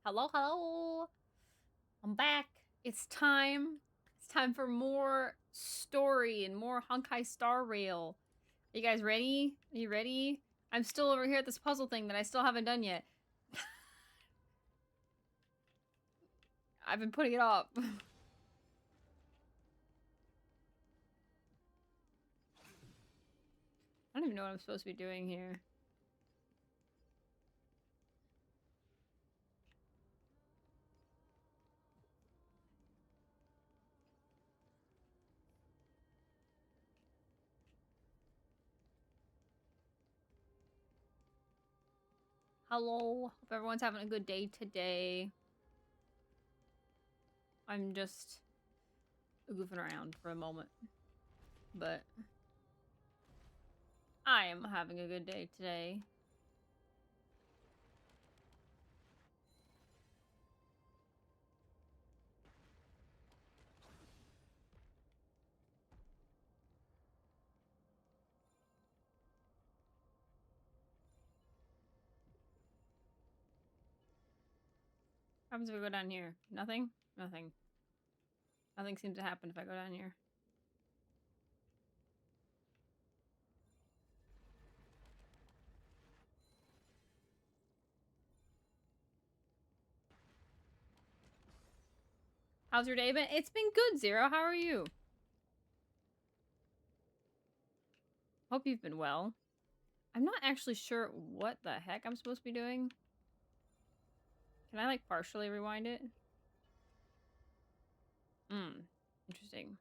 Hello, hello. I'm back. It's time. It's time for more story and more honkaistarrail. Are you guys ready? Are you ready? I'm still over here at this puzzle thing that I still haven't done yet. I've been putting it off. I don't even know what I'm supposed to be doing here. Hello. Hope everyone's having a good day today. I'm just goofing around for a moment. But I am having a good day today. What happens if I go down here? Nothing? Nothing. Nothing seems to happen if I go down here. How's your day been? It's been good, Zero. How are you? Hope you've been well. I'm not actually sure what the heck I'm supposed to be doing. Can I, like, partially rewind it? Interesting.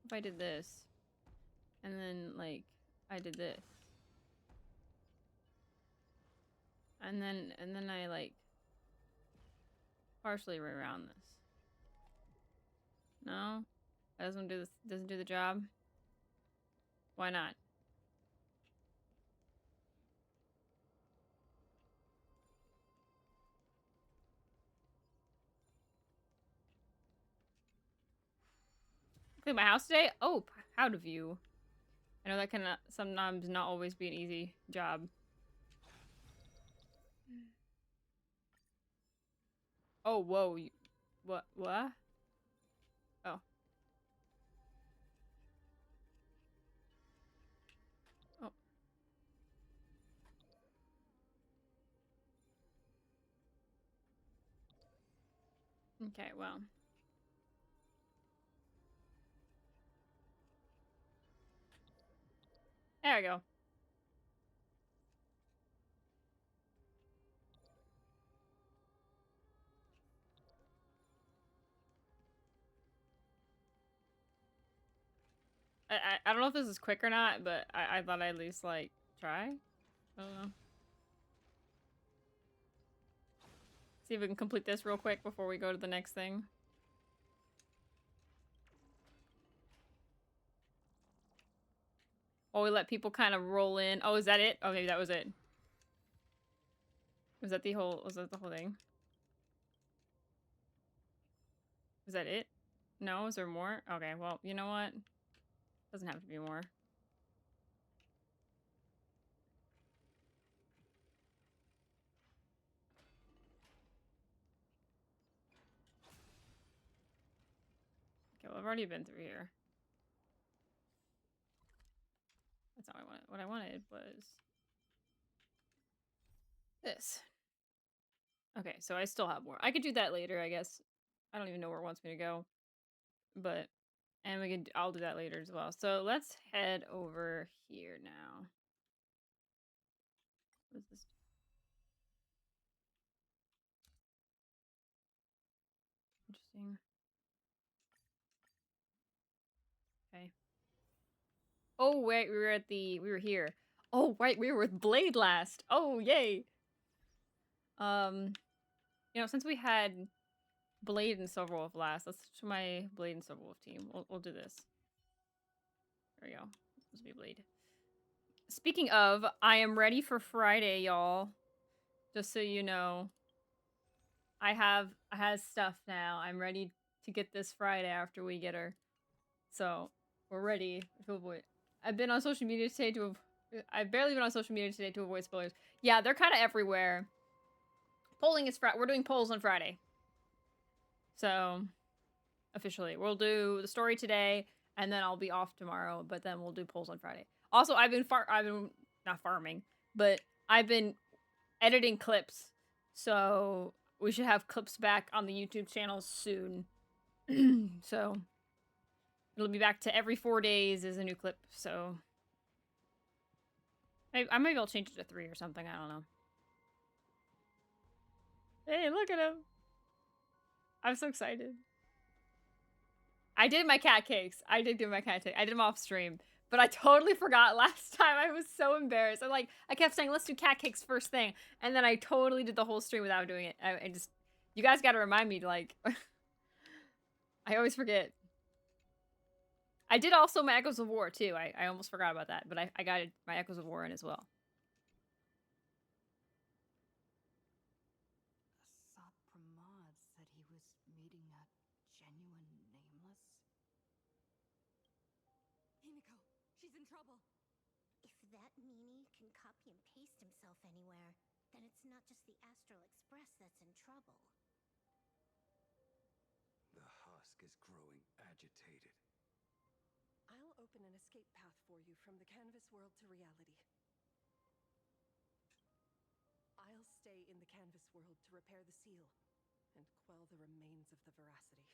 If I did this, and then, like, I did this. And then I, like, partially reround this. No? That doesn't do this, doesn't do the job? Why not? Clean my house today? Oh, proud of you. I know that can sometimes not always be an easy job. Oh, whoa. What? What? Oh. Oh. Okay, well. There we go. I don't know if this is quick or not, but I thought I'd at least, like, try? I don't know. See if we can complete this real quick before we go to the next thing. Or we let people kind of roll in. Oh, is that it? Oh, maybe that was it. Was that the whole thing? Was that it? No? Is there more? Okay, well, you know what? Doesn't have to be more. Okay, well, I've already been through here. That's not what I wanted. What I wanted was this. Okay, so I still have more. I could do that later, I guess. I don't even know where it wants me to go. But, and I'll do that later as well. So let's head over here now. What is this? Interesting. Okay. Oh, wait, we were here. Oh, right, we were with Blade last. Oh, yay. You know, since we had Blade and Silverwolf last, let's switch to my Blade and Silverwolf team. We'll do this. There we go. This will be Blade. Speaking of, I am ready for Friday, y'all. Just so you know. I have stuff now. I'm ready to get this Friday after we get her. So, we're ready to avoid. I've been on social media today I've barely been on social media today to avoid spoilers. Yeah, they're kind of everywhere. Polling is Friday. We're doing polls on Friday. So, officially. We'll do the story today, and then I'll be off tomorrow, but then we'll do polls on Friday. Also, I've been not farming, but I've been editing clips, so we should have clips back on the YouTube channel soon. So, it'll be back to every 4 days is a new clip, so... Maybe I'll change it to 3 or something, I don't know. Hey, look at him! I'm so excited. I did my cat cakes. I did do my cat cakes. I did them off stream. But I totally forgot last time. I was so embarrassed. I kept saying, let's do cat cakes first thing. And then I totally did the whole stream without doing it. I just... You guys gotta remind me, like... I always forget. I did also my Echoes of War, too. I almost forgot about that. But I got my Echoes of War in as well. Copy and paste himself anywhere, then it's not just the Astral Express that's in trouble. The husk is growing agitated. I'll open an escape path for you from the canvas world to reality. I'll stay in the canvas world to repair the seal and quell the remains of the veracity.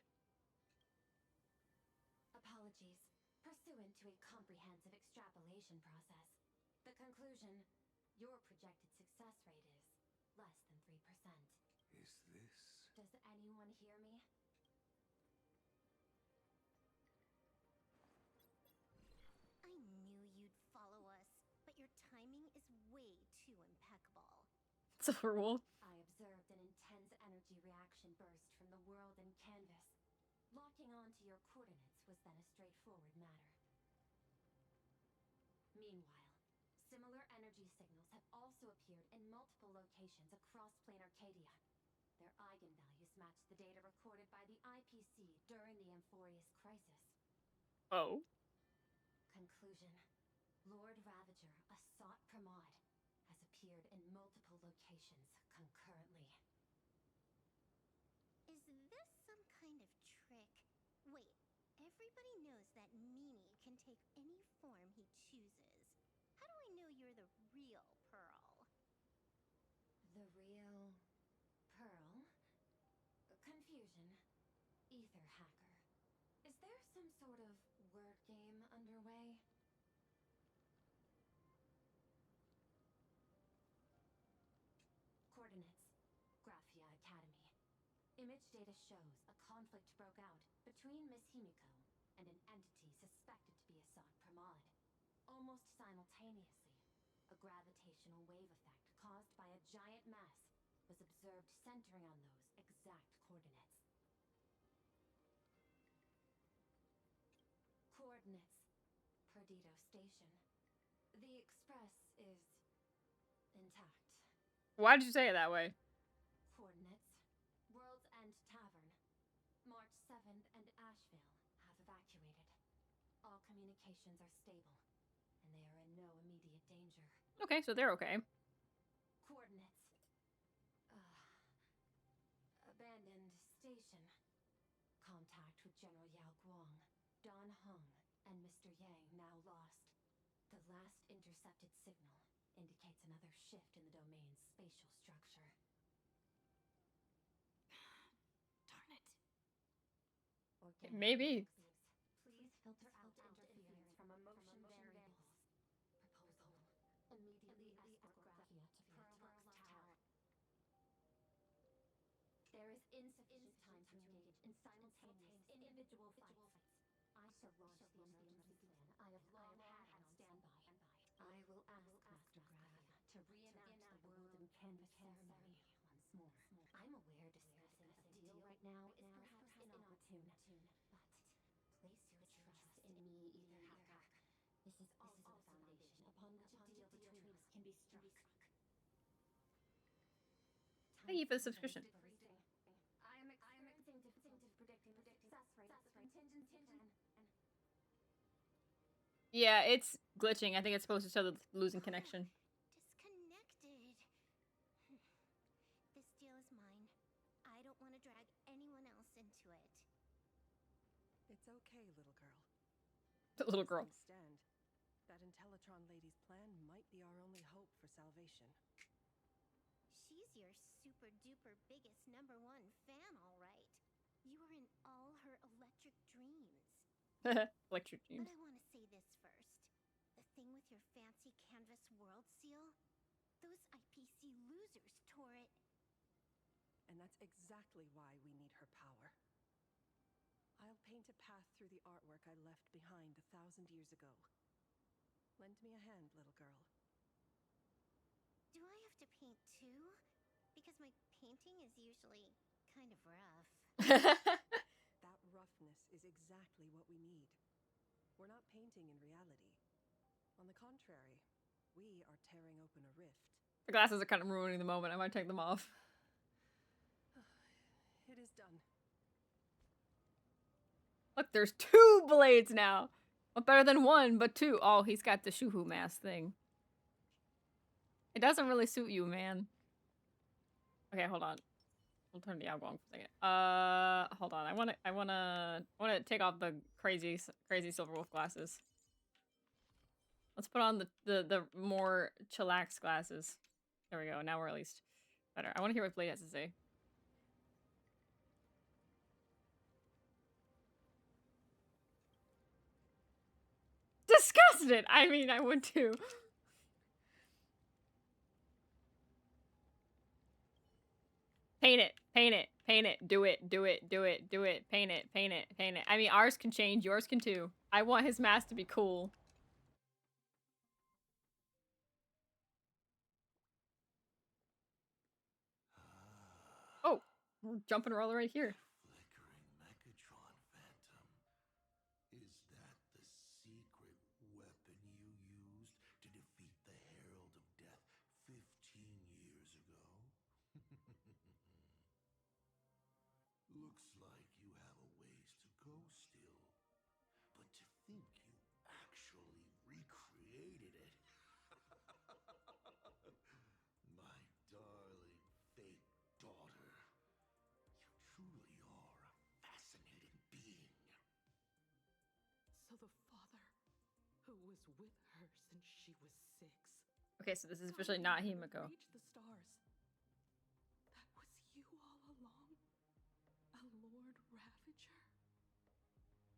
Apologies. Pursuant to a comprehensive extrapolation process, the conclusion, your projected success rate is less than 3%. Is this... Does anyone hear me? I knew you'd follow us, but your timing is way too impeccable. Silverwolf. I observed an intense energy reaction burst from the world in canvas. Locking onto your coordinates was then a straightforward matter. Meanwhile, similar energy signals have also appeared in multiple locations across plane Arcadia. Their eigenvalues match the data recorded by the IPC during the Amphorius crisis. Oh. Conclusion. Lord Ravager, a sought Pramod, has appeared in multiple locations concurrently. Is this some kind of trick? Wait, everybody knows that Mimi can take any form he chooses. How do I know you're the real Pearl? The real... Pearl? Confusion. Ether hacker. Is there some sort of word game underway? Coordinates. Graphia Academy. Image data shows a conflict broke out between Miss Himiko and an entity suspected to be a Assad Pramod. Almost simultaneously, a gravitational wave effect caused by a giant mass was observed centering on those exact coordinates. Coordinates. Perdido Station. The express is intact. Why did you say it that way? Coordinates. World's End Tavern. March 7th and Asheville have evacuated. All communications are stable, and they are in no immediate danger. Okay, so they're okay. Coordinates. Abandoned station. Contact with General Yao Guang, Don Hung, and Mr. Yang now lost. The last intercepted signal indicates another shift in the domain's spatial structure. Darn it. Maybe. Please filter out interference from emotion variables. Proposal. Immediately escort Graphia to Pearl Tower. There is insufficient time to engage in simultaneous individual fights. I shall launch the emergency plan I have long had on standby. I will ask Master Graphia to reenact the world in canvas ceremony once more. I'm aware discussing a deal right now is perhaps inopportune, but place your trust in me, Ether Hacker. This is also the foundation upon which a deal between us can be struck. Thank you for the subscription. I am experiencing difficulty predicting the success rate of the contingency plan. Yeah, it's glitching. I think it's supposed to show the losing connection. Disconnected. This deal is That little girl. Things stand, that Intellitron lady's plan might be our only hope for salvation. She's your super duper biggest #1 fan, all right. You are in all her electric dreams. Electric But dreams. I want to say this first. The thing with your fancy canvas world seal? Those IPC losers tore it. And that's exactly why we need her power. I'll paint a path through the artwork I left behind 1,000 years ago. Lend me a hand, little girl. Do I have to paint too? Because my painting is usually kind of rough. That roughness is exactly what we need. We're not painting in reality. On the contrary, we are tearing open a rift. The glasses are kind of ruining the moment. I might take them off. It is done. Look, there's 2 blades now. Well, better than 1, but 2. Oh, he's got the shoohoo mask thing. It doesn't really suit you, man. Okay, hold on. We'll turn the algo on for a second. Hold on. I wanna take off the crazy silver wolf glasses. Let's put on the more chillax glasses. There we go. Now we're at least better. I want to hear what Blade has to say. Disgusted! I mean, I would too. Paint it. Paint it. Paint it. Do it. Do it. Do it. Do it. Paint it. Paint it. Paint it. I mean, ours can change. Yours can too. I want his mask to be cool. Oh, we're jumping roller right here. Flickering Megatron Phantom. Is that the secret weapon you used to defeat the Herald of Death 15 years ago? Looks like you have a ways to go still. But to think you actually recreated it. My darling fake daughter. You truly are a fascinating being. So the father, who was with her since she was 6. Okay, so this is officially not Himiko. Reach the stars. That was you all along? A Lord Ravager?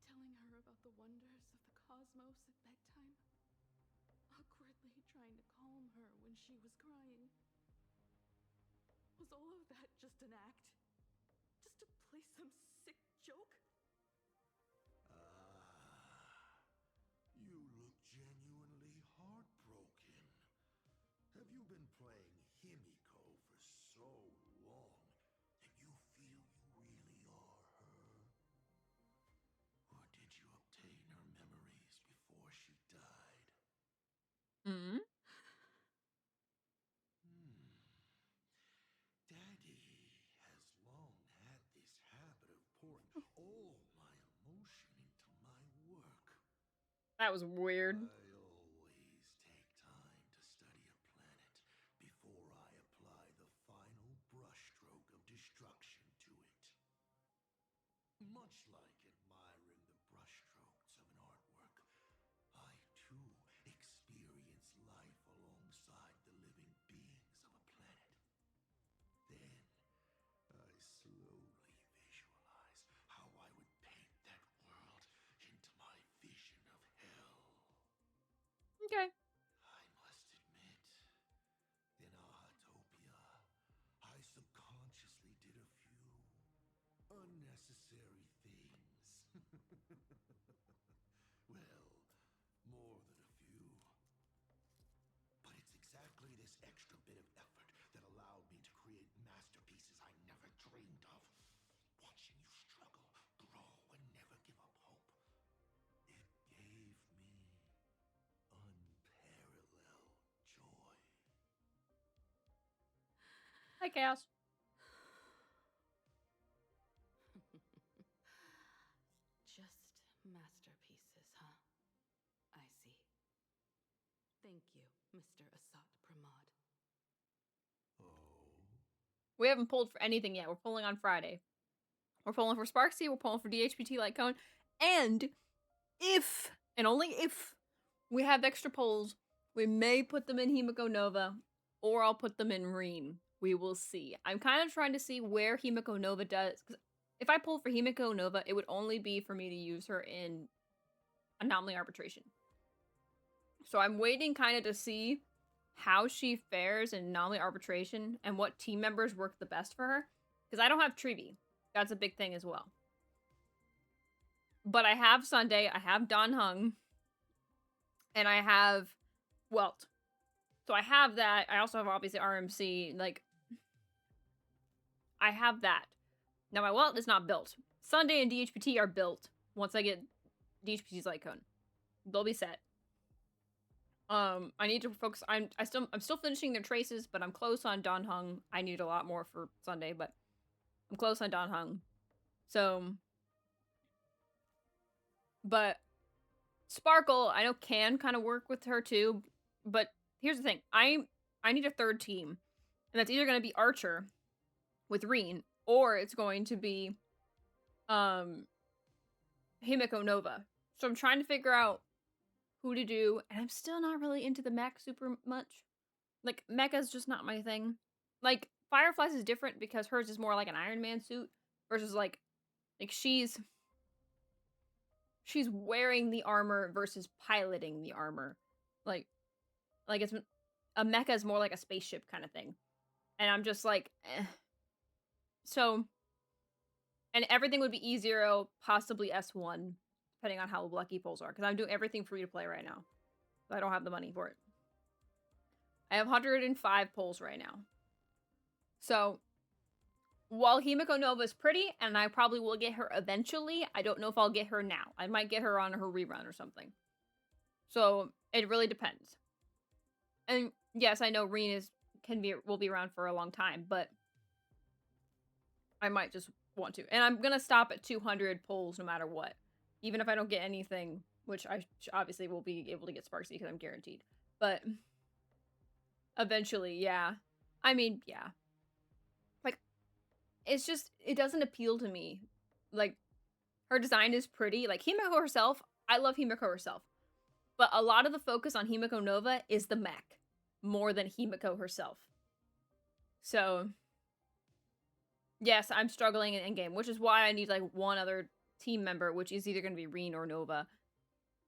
Telling her about the wonders of the cosmos at bedtime? Awkwardly trying to calm her when she was crying? Was all of that just an act? Just to play some sick joke? You look genuinely heartbroken. Have you been playing Himiko for so long that you feel you really are her? Or did you obtain her memories before she died? Mm-hmm. Daddy has long had this habit of pouring all my emotion into my work. That was weird. I always take time to study a planet before I apply the final brushstroke of destruction to it. Much like admiring the brushstrokes of an artwork, I too experience life alongside the living beings of a planet. Then I slowly visualize how I would paint that world into my vision of hell. Okay. I must admit, in Ahatopia, I subconsciously did a few unnecessary things. Well, more than a few. But it's exactly this extra bit of effort that allowed me to create masterpieces I never dreamed of. Watching you struggle, grow, and never give up hope. It gave me unparalleled joy. Hi, Chaos. Just masterpieces, huh? I see. Thank you, Mr. Asat Pramod. Oh. We haven't pulled for anything yet. We're pulling on Friday. We're pulling for Sparksy. We're pulling for DHPT Light Cone. And if And only if we have extra polls, we may put them in Himiko Nova, or I'll put them in Reen. We will see. I'm kind of trying to see where Himiko Nova does. Because if I pull for Himiko Nova, it would only be for me to use her in Anomaly Arbitration. So I'm waiting kind of to see how she fares in Anomaly Arbitration and what team members work the best for her. Because I don't have Treevee. That's a big thing as well. But I have Sunday, I have Don Hung, and I have Welt. So I have that. I also have obviously RMC. Like, I have that. Now my Welt is not built. Sunday and DHPT are built once I get DHPT's Light Cone. They'll be set. I need to focus. I'm still finishing their traces, but I'm close on Don Hung. I need a lot more for Sunday, but I'm close on Don Hung. So, but Sparkle, I know can kind of work with her too. But here's the thing: I need a third team, and that's either going to be Archer with Reen, or it's going to be Himiko Nova. So I'm trying to figure out who to do, and I'm still not really into the mech super much. Like, mecha's just not my thing. Like, Firefly's is different because hers is more like an Iron Man suit versus like she's wearing the armor versus piloting the armor. Like it's a mecha is more like a spaceship kind of thing. And I'm just like, eh. So, and everything would be E0, possibly S1, depending on how lucky polls are. Because I'm doing everything free to play right now. So I don't have the money for it. I have 105 polls right now. So, while Himiko Nova is pretty, and I probably will get her eventually, I don't know if I'll get her now. I might get her on her rerun or something. So, it really depends. And yes, I know Reen will be around for a long time, but I might just want to. And I'm gonna stop at 200 polls no matter what. Even if I don't get anything, which I obviously will be able to get Sparksy because I'm guaranteed. But eventually, yeah. I mean, yeah. Like, it's just, it doesn't appeal to me. Like, her design is pretty. Like, Himiko herself, I love Himiko herself. But a lot of the focus on Himiko Nova is the mech, more than Himiko herself. So, yes, I'm struggling in endgame, which is why I need, like, one other team member, which is either going to be Reen or Nova.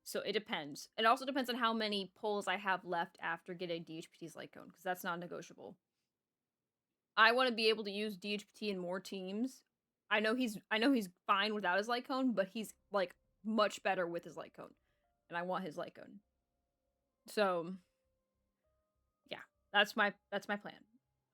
So it depends. It also depends on how many polls I have left after getting DHPT's Light Cone, because that's not negotiable. I want to be able to use DHPT in more teams. I know he's fine without his Light Cone, but he's like much better with his Light Cone. And I want his Light Cone. So yeah, that's my plan.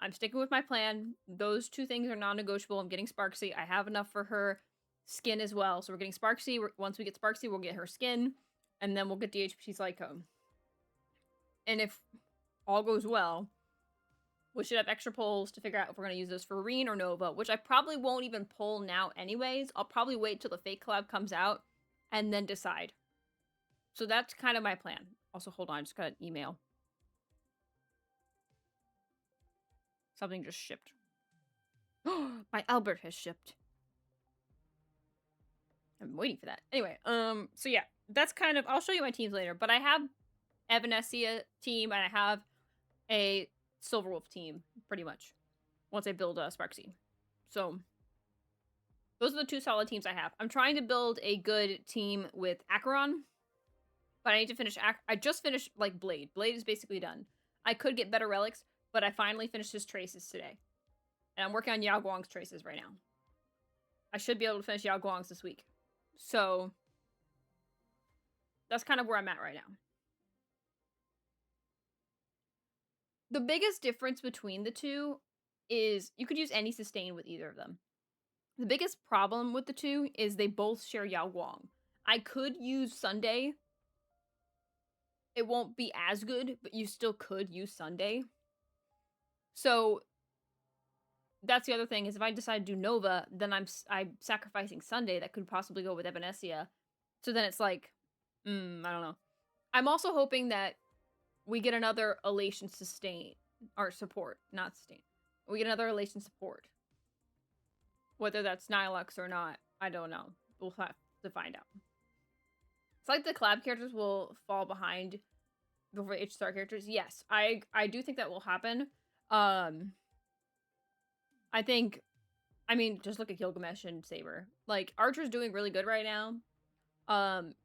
I'm sticking with my plan. Those two things are non-negotiable. I'm getting Sparksy. I have enough for her skin as well. So we're getting Sparksy. Once we get Sparksy, we'll get her skin. And then we'll get DHPT's Light Cone. And if all goes well, we should have extra polls to figure out if we're going to use this for Reen or Nova, which I probably won't even poll now anyways. I'll probably wait till the fake collab comes out and then decide. So that's kind of my plan. Also, hold on, I just got an email. Something just shipped. My Albert has shipped. I'm waiting for that. Anyway, so yeah, that's kind of, I'll show you my teams later, but I have Evanescia team and I have a Silverwolf team, pretty much, once I build Sparksy. So, those are the two solid teams I have. I'm trying to build a good team with Acheron, but I need to finish, I just finished, like, Blade. Blade is basically done. I could get better relics, but I finally finished his traces today. And I'm working on Yao Guang's traces right now. I should be able to finish Yao Guang's this week. So, that's kind of where I'm at right now. The biggest difference between the two is you could use any sustain with either of them. The biggest problem with the two is they both share Yao Guang. I could use Sunday. It won't be as good, but you still could use Sunday. So, that's the other thing, is if I decide to do Nova, then I'm sacrificing Sunday that could possibly go with Evanescia. So then it's like, I don't know. I'm also hoping that we get another Elation sustain, or support, not sustain. We get another Elation support. Whether that's Nilux or not, I don't know. We'll have to find out. It's like the collab characters will fall behind before the HSR characters. Yes, I do think that will happen. I think, I mean, just look at Gilgamesh and Saber. Like, Archer's doing really good right now.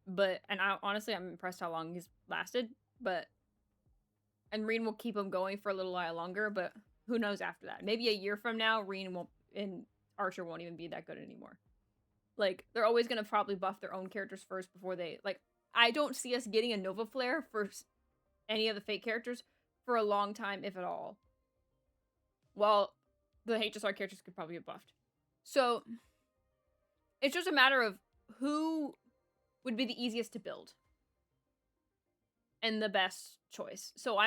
But, and honestly, I'm impressed how long he's lasted. But, and Reen will keep him going for a little while longer, but who knows after that? Maybe a year from now, Reen won't, and Archer won't even be that good anymore. Like, they're always gonna probably buff their own characters first before they, like, I don't see us getting a Nova Flare for any of the fake characters for a long time, if at all. Well, the HSR characters could probably get buffed. So, it's just a matter of who would be the easiest to build. And the best choice. So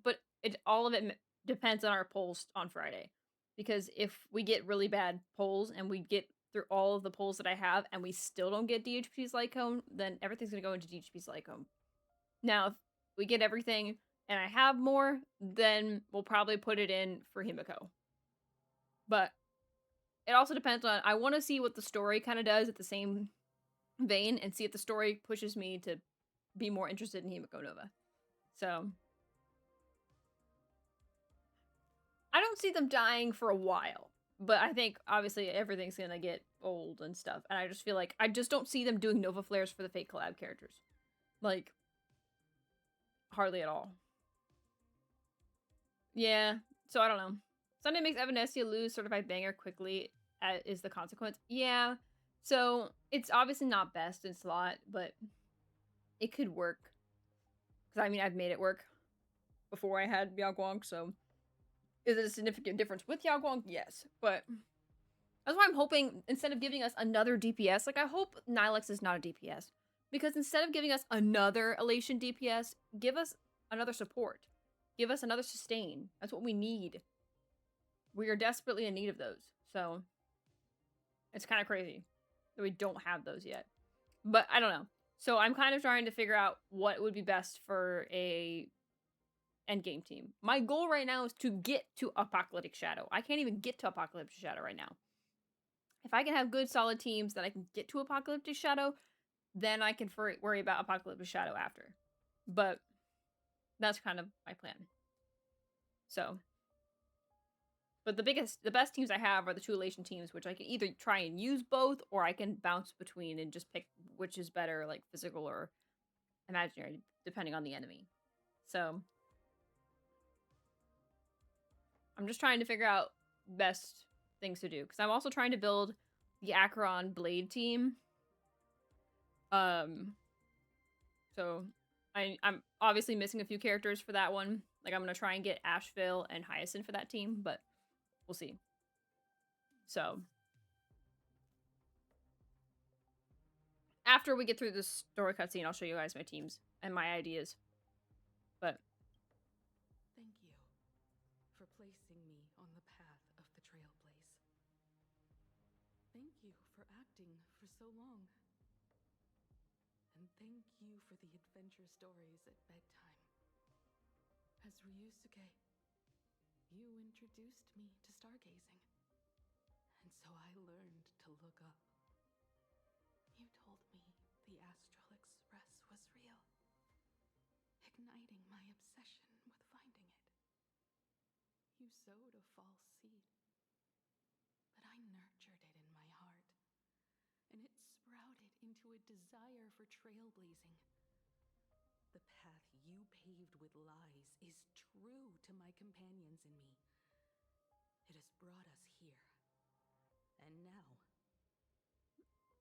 but all of it depends on our polls on Friday. Because if we get really bad polls and we get through all of the polls that I have and we still don't get DHP's Lycone, then everything's going to go into DHP's Lycone. Now, if we get everything and I have more, then we'll probably put it in for Himiko. But it also depends on, I want to see what the story kind of does at the same vein and see if the story pushes me to be more interested in Himiko Nova. So, I don't see them dying for a while. But I think, obviously, everything's gonna get old and stuff. And I just feel like, I just don't see them doing Nova Flares for the fake collab characters. Like, hardly at all. Yeah, so I don't know. Sunday makes Evanescia lose certified banger quickly, is the consequence. Yeah, so it's obviously not best in slot, but it could work. Because, I mean, I've made it work before I had Yao Guang, so is it a significant difference with Yao Guang? Yes, but that's why I'm hoping, instead of giving us another DPS, like, I hope Nilex is not a DPS. Because instead of giving us another Elation DPS, give us another support. Give us another sustain. That's what we need. We are desperately in need of those. So, it's kind of crazy that we don't have those yet. But, I don't know. So, I'm kind of trying to figure out what would be best for a endgame team. My goal right now is to get to Apocalyptic Shadow. I can't even get to Apocalyptic Shadow right now. If I can have good, solid teams that I can get to Apocalyptic Shadow, then I can worry about Apocalyptic Shadow after. But that's kind of my plan. So, but the best teams I have are the two Elation teams, which I can either try and use both, or I can bounce between and just pick which is better, like physical or imaginary, depending on the enemy. So, I'm just trying to figure out best things to do, because I'm also trying to build the Acheron Blade team. So I'm obviously missing a few characters for that one. Like, I'm gonna try and get Asheville and Hyacinth for that team, but we'll see. So, after we get through this story cutscene, I'll show you guys my teams and my ideas. But Thank you for placing me on the path of the trailblaze. Thank you for acting for so long. And thank you for the adventure stories at bedtime. As Ryusuke, you introduced me to stargazing. And so I learned to look up. You told me the astral express was real, igniting my obsession with finding it. You sowed a false seed, but I nurtured it in my heart, and it sprouted into a desire for trailblazing. The path you paved with lies is true to my companions and me. It has brought us here. And now...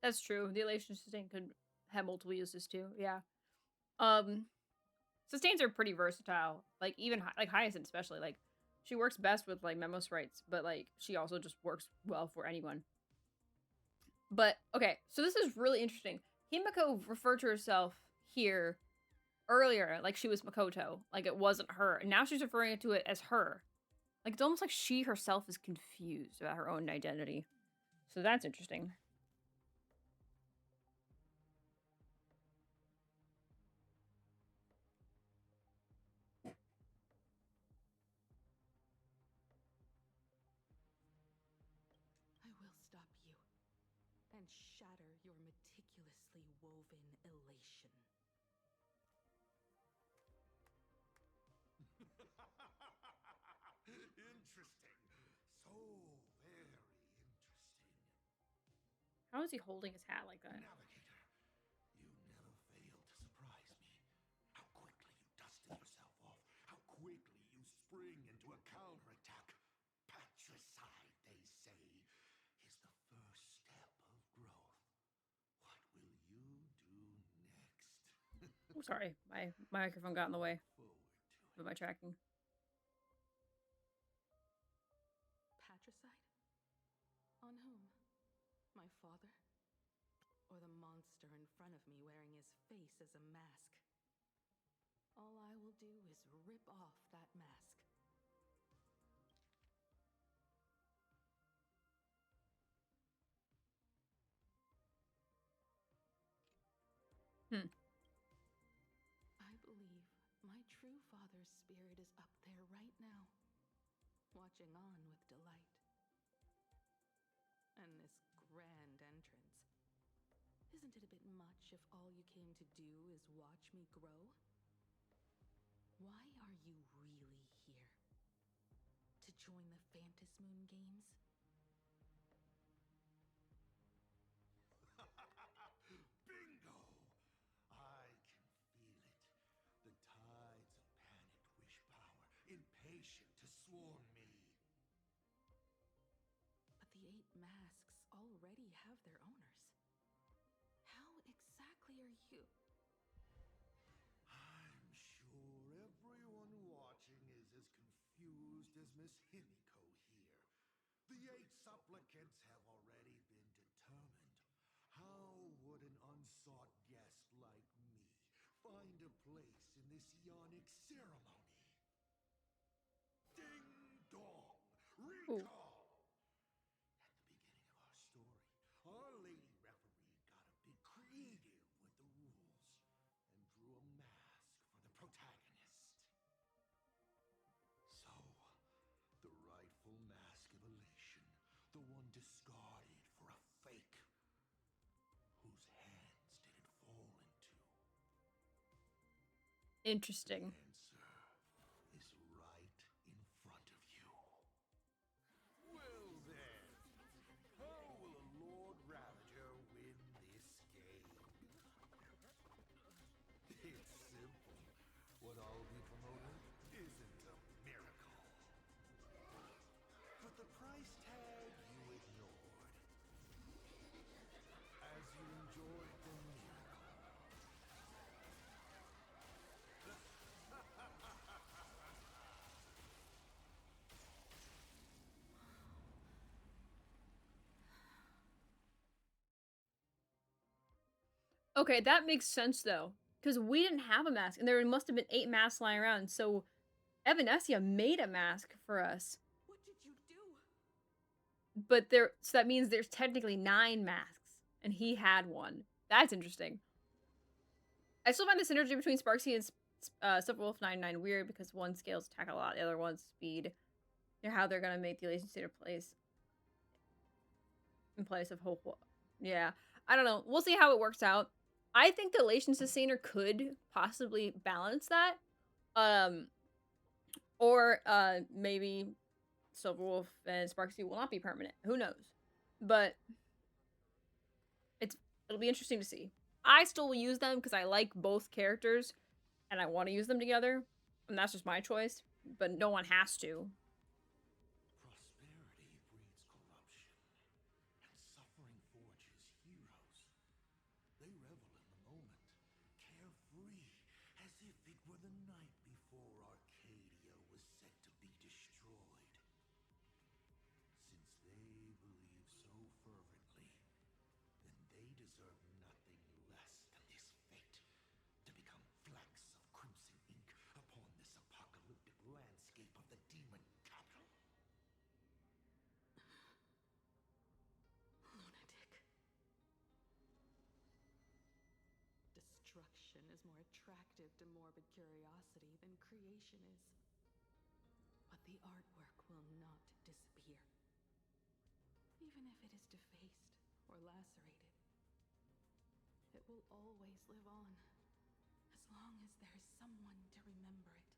that's true. The Elation Sustain could have multiple uses too. Yeah. Sustains are pretty versatile. Like, even like Hyacinth especially. Like, she works best with like memo sprites, but like she also just works well for anyone. But okay, so this is really interesting. Himiko referred to herself here earlier like she was Makoto, like it wasn't her, and now she's referring to it as her. Like, it's almost like she herself is confused about her own identity. So that's interesting. I will stop you. And and shatter your meticulously woven elation. Interesting. So very interesting. How is he holding his hat like that? Navigator, you never fail to surprise me. How quickly you dusted yourself off. How quickly you spring into a counterattack. Patricide, they say, is the first step of growth. What will you do next? Oh, sorry. My microphone got in the way Forward to of my tracking. Patricide? On whom? My father? Or the monster in front of me wearing his face as a mask? All I will do is rip off that mask. I believe my true father's spirit is up there right now, watching on with delight. And this grand entrance. Isn't it a bit much if all you came to do is watch me grow? Why are you really here? To join the Phantasmoon Games? Bingo! I can feel it. The tides of panicked wish power, impatient to swarm me. But the 8 masks already have their owners. How exactly are you? I'm sure everyone watching is as confused as Miss Himiko here. The 8 supplicants have already been determined. How would an unsought guest like me find a place in this yonic ceremony? Ding dong! Recall! At the beginning of our story, our lady referee got a bit creative with the rules and drew a mask for the protagonist. So, the rightful mask of elation, the one discarded for a fake, whose hands did it fall into? Interesting. The answer is right in front of you. Well then, how will a Lord Ravager win this game? It's simple. What I'll be promoting isn't a miracle. But the price tag you ignored. As you enjoyed the miracle. Okay, that makes sense though, because we didn't have a mask, and there must have been 8 masks lying around. So Evanescia made a mask for us, What did you do? but so that means there's technically 9 masks, and he had one. That's interesting. I still find the synergy between Sparksy and Silverwolf 99 weird because one scales attack a lot, the other one's speed. How they're gonna make the elation state in place of Hope. Yeah, I don't know. We'll see how it works out. I think the elation sustainer could possibly balance that. Or maybe Silverwolf and Sparksy will not be permanent. Who knows? But it'll be interesting to see. I still will use them because I like both characters and I want to use them together. And that's just my choice. But no one has to. Prosperity breeds corruption, and suffering forges heroes. They revel in the moment, carefree, as if it were the night before Arcadia was set to be destroyed. Since they believe so fervently, then they deserve nothing less than this fate, to become flecks of crimson ink upon this apocalyptic landscape of the demon capital. Lunatic. Destruction is more attractive to morbid curiosity than creation is. But the artwork will not disappear. Even if it is defaced or lacerated, It will always live on, as long as there is someone to remember it.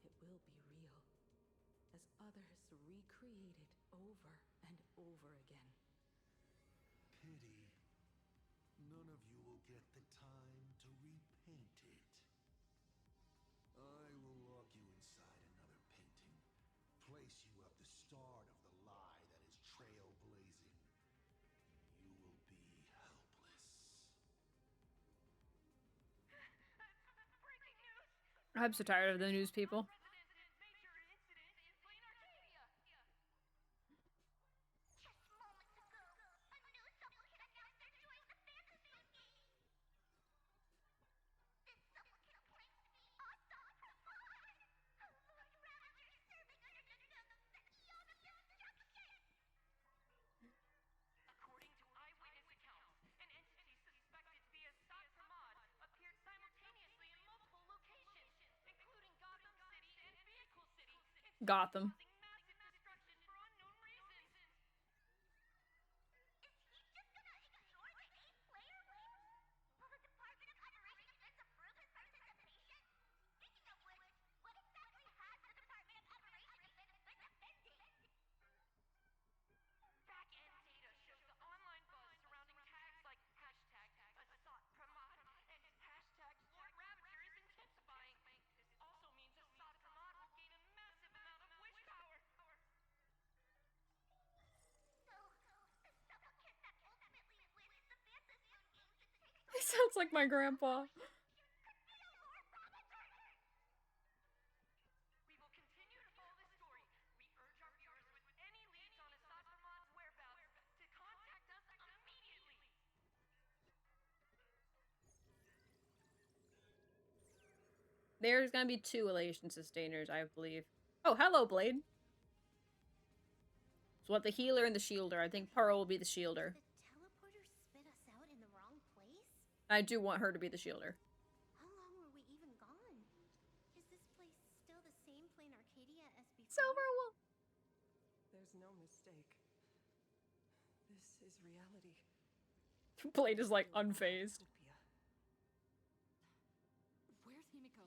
It will be real, as others recreate it over and over again. Pity. None of you will get the time to repaint it. I will lock you inside another painting, place you at the start of the lie that is trailblazing. You will be helpless. Breaking news! I'm so tired of the news people. Major incident in Plain Arcadia. Just moments ago, a new supplicant announced they're doing the fantasy game. This supplicant claims to be Asa Pramod, a Lord Ravager serving under the Eon of Destruction. According to eyewitness accounts, an entity suspected to be Assad Pramod appeared simultaneously in multiple locations, including Gotham City and Vehicle City, Gotham. causing massive destruction for unknown reasons. Is he just gonna ignore the 8-player rules? Will the Department of Aberrations disapprove his participation? Speaking of which, what exactly has the Department of Aberrations been defending? Back-end data shows the online buzz surrounding tags like hashtag Assad Pramod and hashtag Lord Ravager is intensifying. This also means Assad Pramod will gain a massive amount of wish power. So, the supplicant that ultimately wins the fantasy game to take He sounds like my grandpa. could be a Lord Ravager! We will continue to follow this story. We urge our viewers with any leads on Assad Pramod's whereabouts to contact us immediately. There's gonna be 2 elation sustainers, I believe. Oh, hello, Blade. So what, the healer and the shielder. I think Pearl will be the shielder. The teleporter spit us out in the wrong place? I do want her to be the shielder. How long were we even gone? Is this place still the same Plain Arcadia as before? Silver Wolf. There's no mistake. This is reality. Blade is like unfazed. Utopia. Where's Himiko?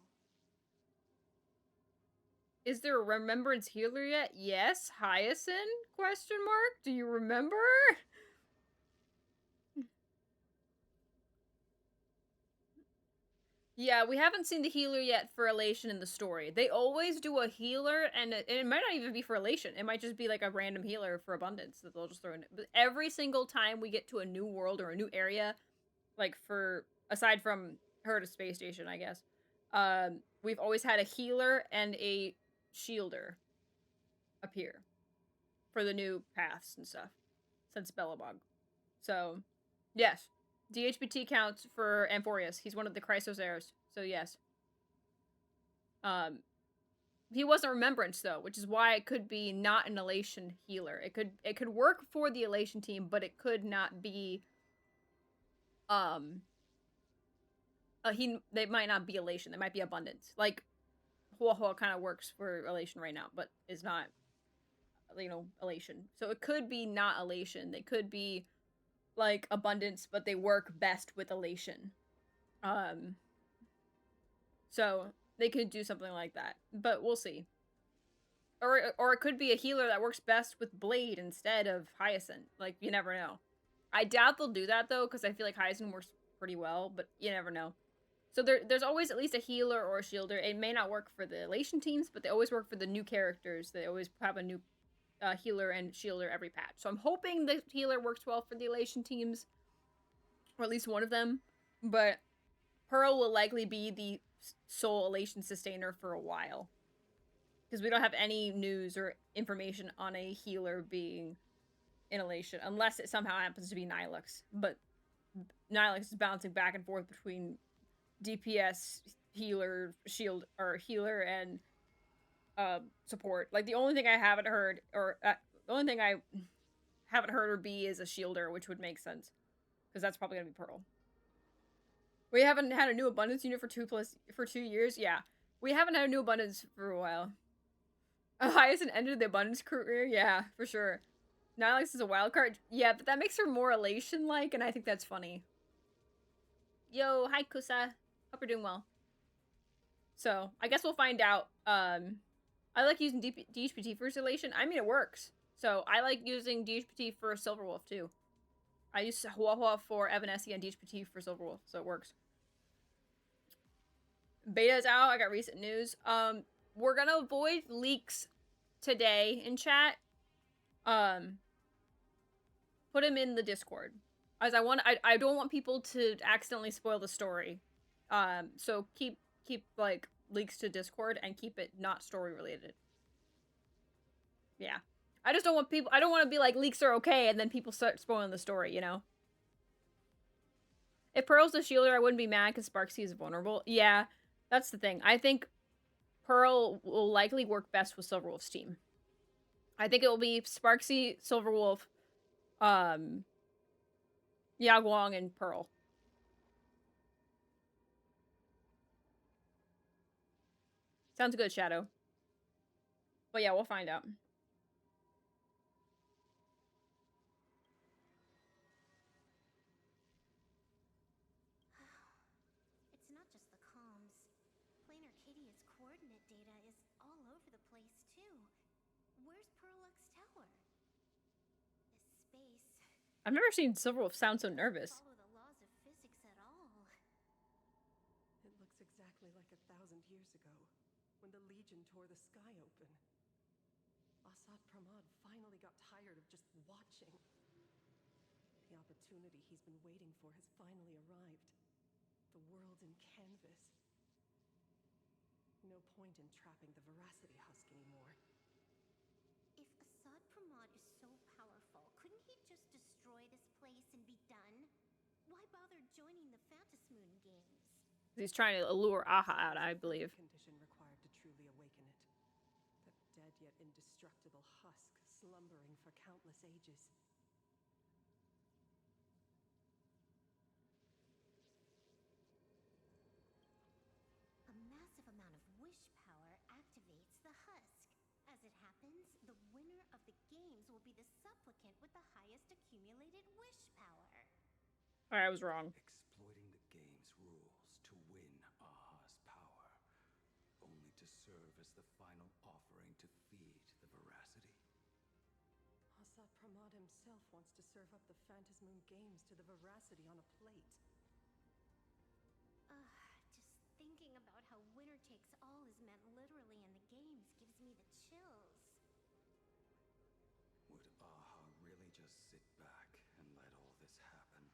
Is there a remembrance healer yet? Yes. Hyacinth? Question mark? Do you remember? Yeah, we haven't seen the healer yet for Elation in the story. They always do a healer, and it might not even be for Elation. It might just be like a random healer for Abundance that they'll just throw in. But every single time we get to a new world or a new area, like for, aside from her to Space Station, I guess, we've always had a healer and a shielder appear for the new paths and stuff since Bellabog. So, yes. DHBT counts for Amphorius. He's one of the Chrysos heirs. So, yes. He wasn't Remembrance, though, which is why it could be not an Elation healer. It could work for the Elation team, but it could not be, they might not be Elation. They might be Abundance. Like, Hua Hua kind of works for Elation right now, but is not, you know, Elation. So it could be not Elation. They could be, like, Abundance, but they work best with Elation. So they could do something like that, but we'll see. Or it could be a healer that works best with Blade instead of Hyacinth. Like, you never know. I doubt they'll do that, though, because I feel like Hyacinth works pretty well, but you never know. So there's always at least a healer or a shielder. It may not work for the Elation teams, but they always work for the new characters. They always have a new healer and shielder every patch. So I'm hoping the healer works well for the Elation teams, or at least one of them. But Pearl will likely be the sole Elation sustainer for a while, because we don't have any news or information on a healer being in Elation, unless it somehow happens to be Nihilux. But Nihilux is bouncing back and forth between DPS, healer, shield, or healer and support. Like, the only thing I haven't heard, or the only thing I haven't heard her be is a shielder, which would make sense, because that's probably gonna be Pearl. We haven't had a new Abundance unit for 2 years. Yeah, we haven't had a new Abundance for a while. Hyacinth ended the Abundance career. Yeah, for sure. Nihilux is a wild card. Yeah, but that makes her more Elation-like, and I think that's funny. Yo, hi Kusa. Hope you're doing well. So, I guess we'll find out. I like using DHPT for installation. I mean, it works. So, I like using DHPT for Silverwolf, too. I use Huahua for Evanescia and DHPT for Silverwolf, so it works. Beta's out. I got recent news. We're gonna avoid leaks today in chat. Put them in the Discord. As I don't want people to accidentally spoil the story. So keep like leaks to Discord and keep it not story related. Yeah. I just don't want people, I don't want to be like leaks are okay and then people start spoiling the story, you know? If Pearl's the shielder, I wouldn't be mad because Sparksy is vulnerable. Yeah, that's the thing. I think Pearl will likely work best with Silverwolf's team. I think it will be Sparksy, Silverwolf, Yaguang, and Pearl. Sounds good, Shadow. But yeah, we'll find out. It's not just the comms. Planar Kadia's coordinate data is all over the place, too. Where's Perlux Tower? This space... I've never seen Silverwolf sound so nervous. Follow the laws of physics at all. It looks exactly like 1,000 years ago, when the Legion tore the sky open. Asad Pramad finally got tired of just watching. The opportunity he's been waiting for has finally arrived. The world in canvas. No point in trapping the Veracity Husk anymore. If Asad Pramad is so powerful, couldn't he just destroy this place and be done? Why bother joining the Phantasmoon games? He's trying to lure Aha out, I believe. Condition required to truly awaken it. That dead yet indestructible husk slumbering for countless ages. A massive amount of wish power activates the husk. As it happens, the winner of the games will be the supplicant with the highest accumulated wish power. Alright, I was wrong. Exploiting the game's rules to win Aha's power, only to serve as the final offering to feed the Veracity. Asad Pramad himself wants to serve up the Phantasmoon games to the Veracity on a plate. Just thinking about how winner takes all is meant literally in the games gives me the chills. Would Aha really just sit back and let all this happen?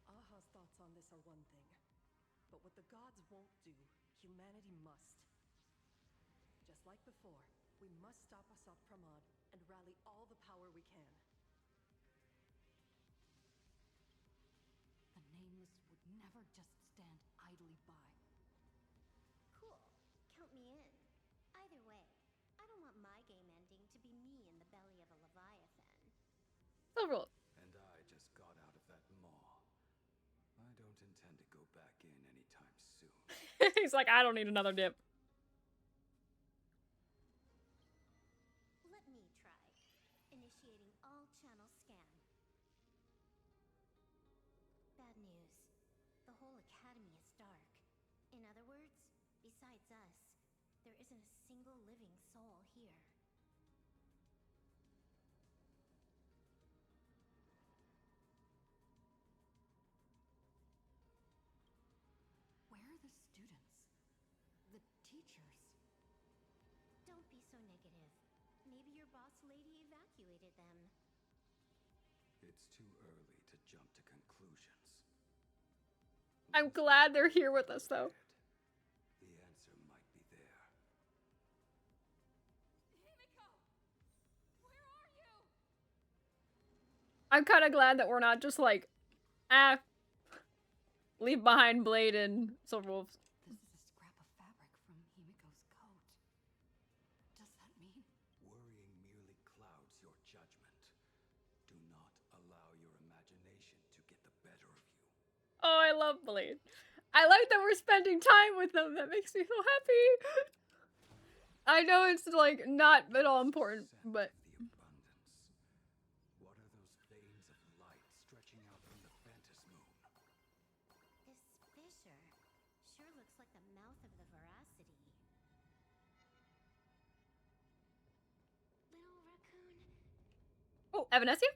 Aha's thoughts on this are one thing. But what the gods won't do, humanity must. Just like before, we must stop Asad Pramad and rally all the power we can. The Nameless would never just stand idly by. Cool. Count me in. Either way, I don't want my game ending to be me in the belly of a Leviathan. Silverwolf. And I just got out of that maw. I don't intend to go back in anytime soon. He's like, I don't need another dip. Let me try. Initiating all channel scan. Bad news. The whole academy is dark. In other words, besides us, there isn't a single living soul here. Where are the students? The teachers? Don't be so negative. Maybe your boss lady evacuated them. It's too early to jump to conclusions. I'm glad they're here with us, though. The answer might be there. Himiko! Where are you? I'm kind of glad that we're not just like, leave behind Blade and Silverwolf. This is a scrap of fabric from Himiko's coat. Does that mean? Worrying merely clouds your judgment. Do not allow your imagination to get the better of you. Oh, I love Blade. I like that we're spending time with them. That makes me so happy. I know it's like not at all important, but The structure. Sure looks like the mouth of the veracity. Little raccoon, Oh, Evanescia?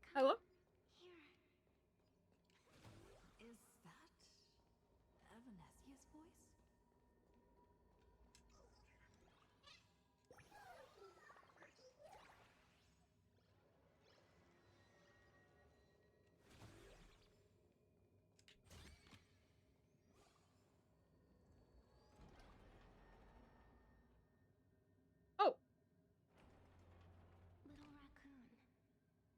come Hello? on, here. Is that Evanescia's voice? Oh, Little raccoon,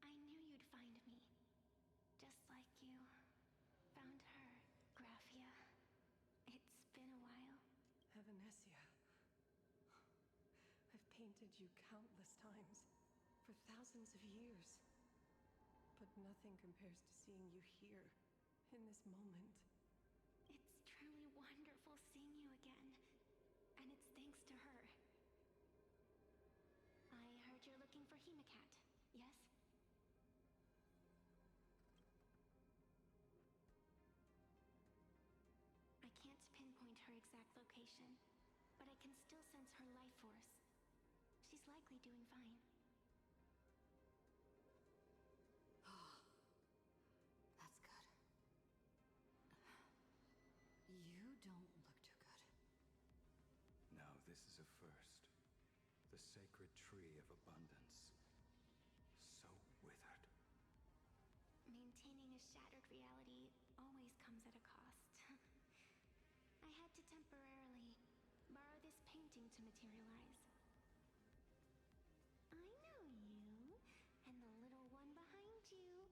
I knew you'd find me. Just like you found her, Graphia. It's been a while. Evanescia. I've painted you countless times, for thousands of years. But nothing compares to seeing you here, in this moment. It's truly wonderful seeing you again. And it's thanks to her. I heard you're looking for Hemacat, yes? I can't pinpoint her exact location, but I can still sense her life force. She's likely doing fine. That's good. You don't look too good. Now this is a first. The sacred tree of abundance. So withered. Maintaining a shattered reality always comes at a cost. I had to temporarily borrow this painting to materialize. I know you, and the little one behind you.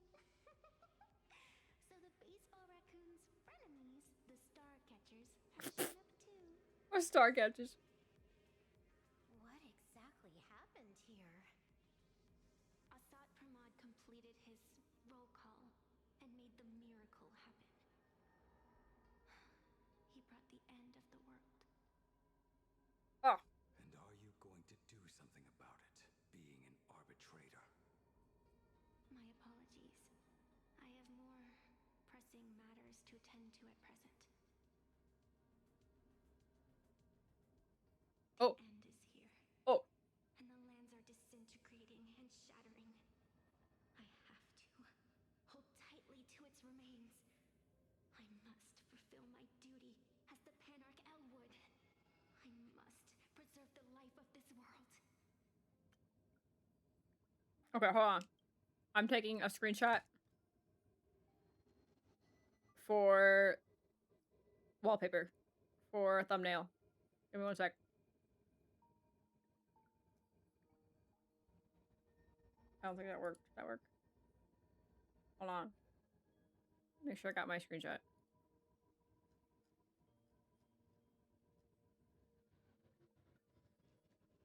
So the baseball raccoon's frenemies, the star catchers, have shown up too. or star catchers. What exactly happened here? Asat Pramod completed his roll call and made the miracle happen. He brought the end of the world. Oh, And are you going to do something about it, being an arbitrator? My apologies. I have more pressing matters to attend to at present. oh, The end is here, oh. and the lands are disintegrating and shattering. I have to hold tightly to its remains. I must fulfill my duty as the Panarch Elwood. I must preserve the life of this world. Okay, hold on. I'm taking a screenshot for wallpaper for thumbnail. Give me one sec. I don't think that worked. Did that work? Hold on. Make sure I got my screenshot.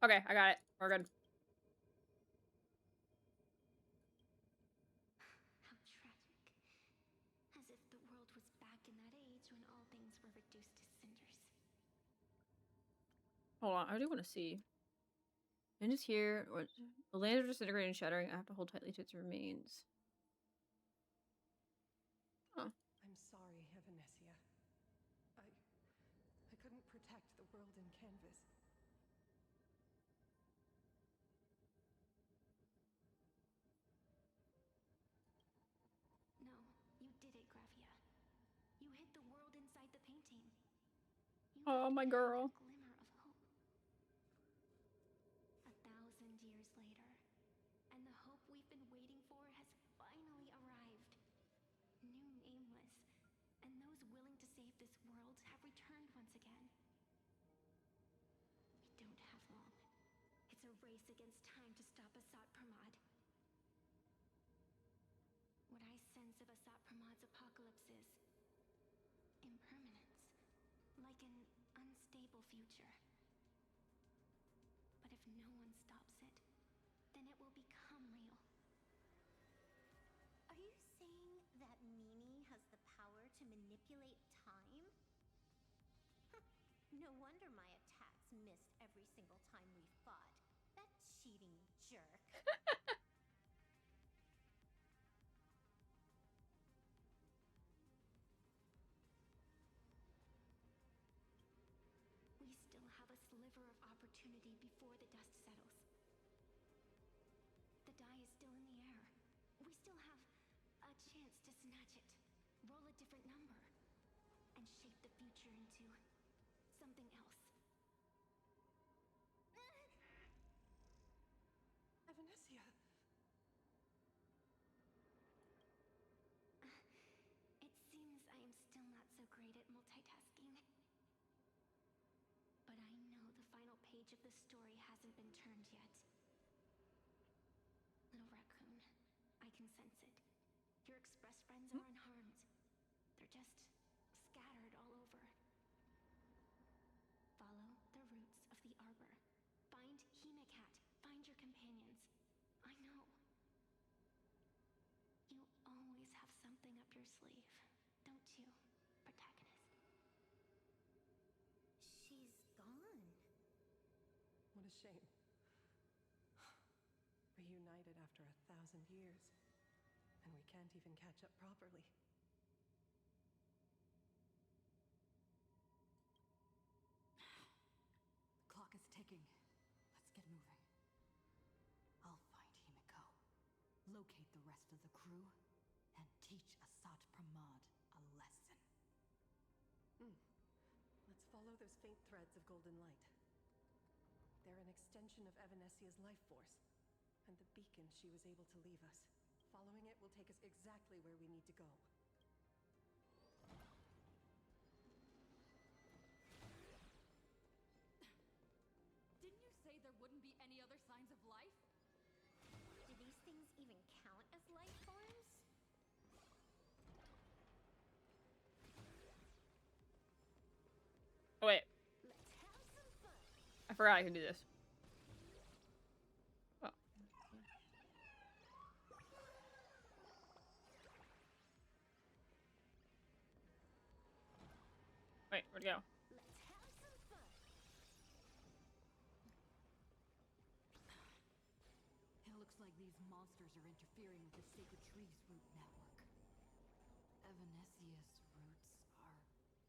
Okay, I got it. We're good. How tragic. As if the world was back in that age when all things were reduced to cinders. Hold on. I do want to see. And is here. What? The lands are disintegrating and shattering. I have to hold tightly to its remains. Oh. I'm sorry, Evanescia. I couldn't protect the world in canvas. No, you did it, Graphia. You hid the world inside the painting. You Oh, left my behind girl. a glimmer of hope. 1,000 years later, and the hope we've been waiting for has finally arrived. New Nameless, and those willing to save this world have returned once again. We don't have long. It's a race against time to stop Asat Pramod. What I sense of Asat Pramod's apocalypse is impermanence, like an unstable future. But if no one stops it, then it will become real. Are you saying that Mimi has the power to manipulate time? No wonder my attacks missed every single time we fought. That cheating jerk. opportunity before the dust settles. The die is still in the air. We still have a chance to snatch it, roll a different number, and shape the future into something else. Evanescia! It seems I am still not so great at multitasking. But I know the final page of the story hasn't been turned yet. Little raccoon, I can sense it. Your express friends are unharmed. They're just scattered all over. Follow the roots of the arbor. Find Hemacat. Find your companions. I know. You always have something up your sleeve, don't you, protagonist? She's gone. What a shame. Reunited after 1,000 years, and we can't even catch up properly. The clock is ticking. Let's get moving. I'll find Himiko, locate the rest of the crew, and teach Asat Pramod a lesson. Let's follow those faint threads of golden light. They're an extension of Evanescia's life force, and the beacon she was able to leave us. Following it will take us exactly where we need to go. Didn't you say there wouldn't be any other signs of life? Do these things even count as life forms? Oh wait, Let's have some fun. I forgot I can do this. Oh. Wait, where'd it go? Let's have some fun. It looks like these monsters are interfering with the Sacred Tree's root network. Evanescia's roots are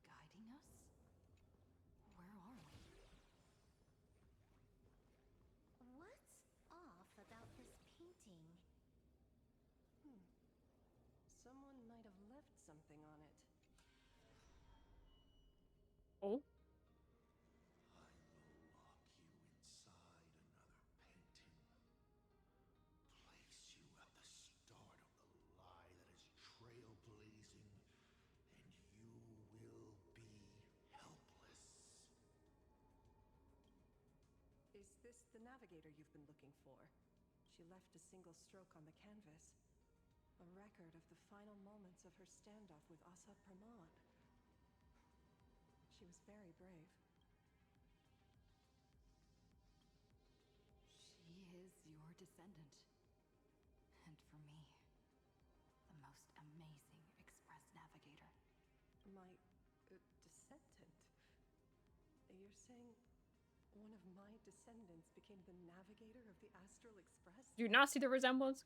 guiding us? Where are we? What's off about this painting? Someone might have left something on it. Oh. I will lock you inside another painting. Place you at the start of the lie that is trailblazing, and you will be helpless. Is this the navigator you've been looking for? She left a single stroke on the canvas. A record of the final moments of her standoff with Asad Pramod. She was very brave. She is your descendant. And for me, the most amazing express navigator. My descendant? You're saying one of my descendants became the navigator of the Astral Express? Do you not see the resemblance?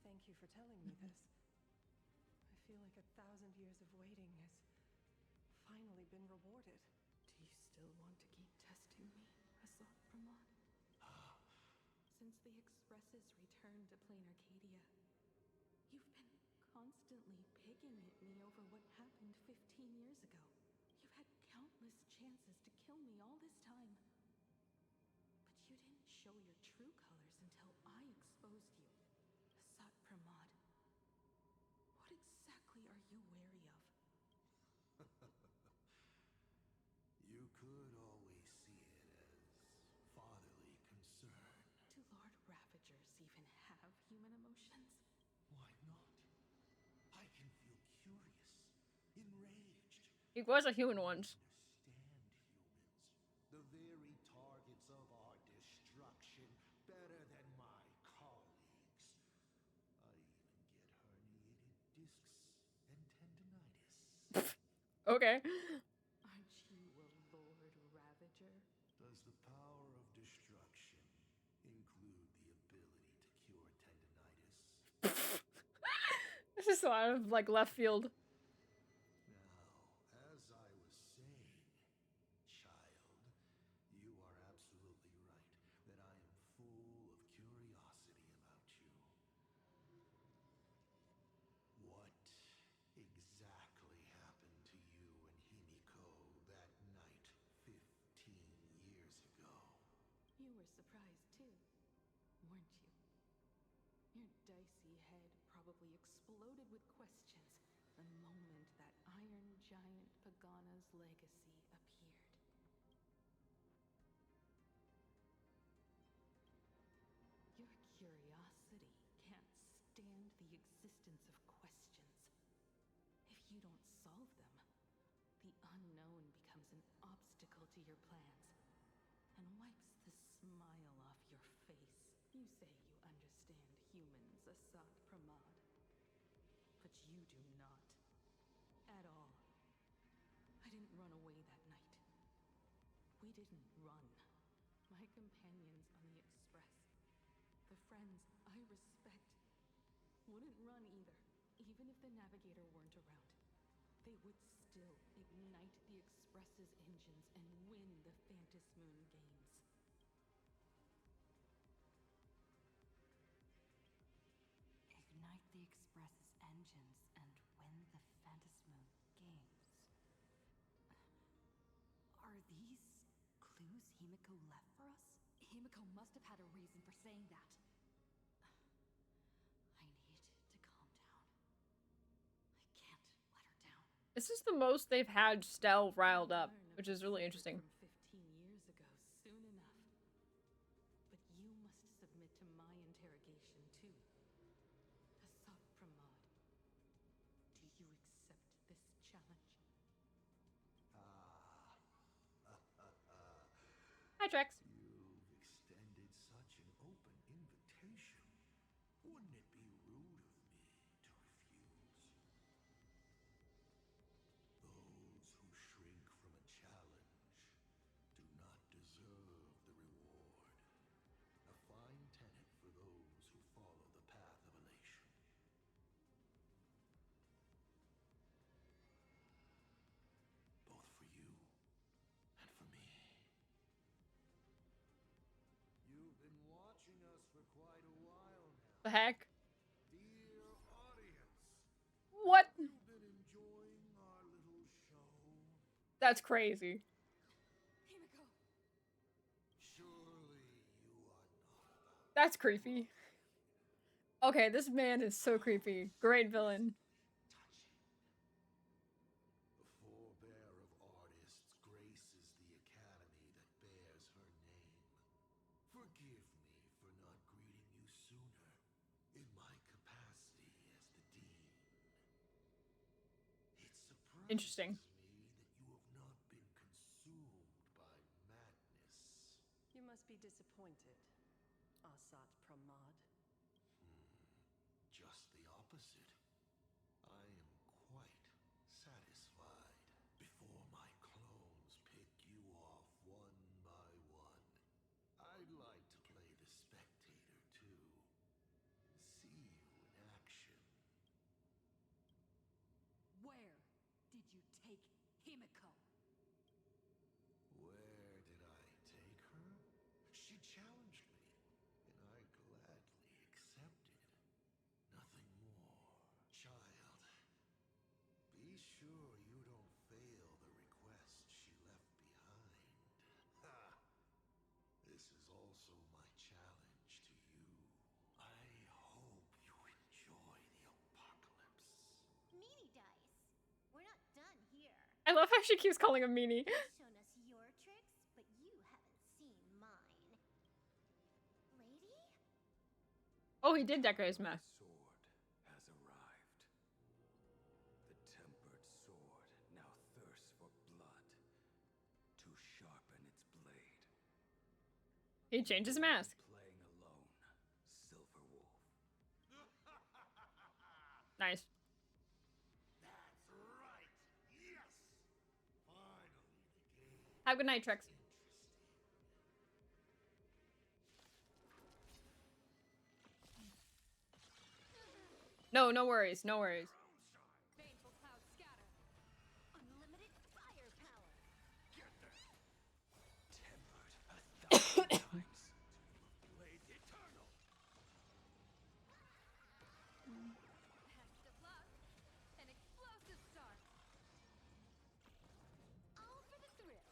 Thank you for telling me this. I feel like 1,000 years of waiting has finally been rewarded. Do you still want to keep testing me, Asad Pramod? Since the Express's return to plain Arcadia, you've been constantly picking at me over what happened 15 years ago. You've had countless chances to kill me all this time. But you didn't show your true colors until I exposed you. Asad Pramod, what exactly are you wary of? You could always see it as fatherly concern. Do Lord Ravagers even have human emotions? Why not? I can feel curious, enraged. He was a human once. Understand humans, the very targets of our destruction, better than my colleagues. I even get herniated discs and tendinitis. Okay. Aren't you a Lord Ravager? Does the power of destruction include the ability to cure tendinitis? This is so out of like left field. Now, as I was saying, child, you are the moment that Iron Giant Pagana's legacy appeared. Your curiosity can't stand the existence of questions. If you don't solve them, the unknown becomes an obstacle to your plans and wipes the smile off your face. You say you understand humans, Asat Pramad, but you do not. At all. I didn't run away that night. We didn't run. My companions on the Express, the friends I respect, wouldn't run either. Even if the Navigator weren't around, they would still ignite the Express's engines and win the Phantasmoon games. Ignite the Express's engines and win the Phantasmoon games. Are these clues Himiko left for us? Himiko must have had a reason for saying that. I need to calm down. I can't let her down. This is the most they've had Stell riled up, which is really interesting. From 15 years ago, soon enough. But you must submit to my interrogation too. Asat Pramad, do you accept this challenge? Hi, Trex. You've extended such an open invitation. Wouldn't it be rude of me to refuse? Those who shrink from a challenge do not deserve the reward. A fine tenet for those who follow the path of elation. Both for you and for me. You've been watching us for quite a while now. The heck? Dear audience, What? you've been enjoying our little show. That's crazy. Himiko! Surely you are not about That's creepy. Okay, this man is so creepy. Great villain. touching. The forebear of artists graces the academy that bears her name. Forgive me for not greeting you sooner in my capacity as the dean. It surprises Interesting. me that you have not been consumed by madness. You must be disappointed, Asat Pramad. Just the opposite. I am quite satisfied. Before my clones pick you off one by one, I'd like to play the spectator too. See you in action. Where did you take Himiko? Where did I take her? She challenged me, and I gladly accepted. Nothing more. Child, be sure you don't fail the request she left behind. Ha! This is also my challenge to you. I hope you enjoy the apocalypse. Meanie dice. We're not done here. I love how she keeps calling him meanie. You've shown us your tricks, but you haven't seen mine. Lady? Oh, he did decorate his mouth. The sword has arrived. The tempered sword now thirsts for blood to sharpen its blade. He changed his mask. Playing alone, Silver Wolf. Nice. That's right. Yes. Finally, the game. Have a good night, Trex. Interesting. No, no worries. No worries. Baneful cloud scatter. Unlimited firepower. Get there. Tempered 1,000 times. Blade eternal. Best of luck. An explosive start. All for the thrill.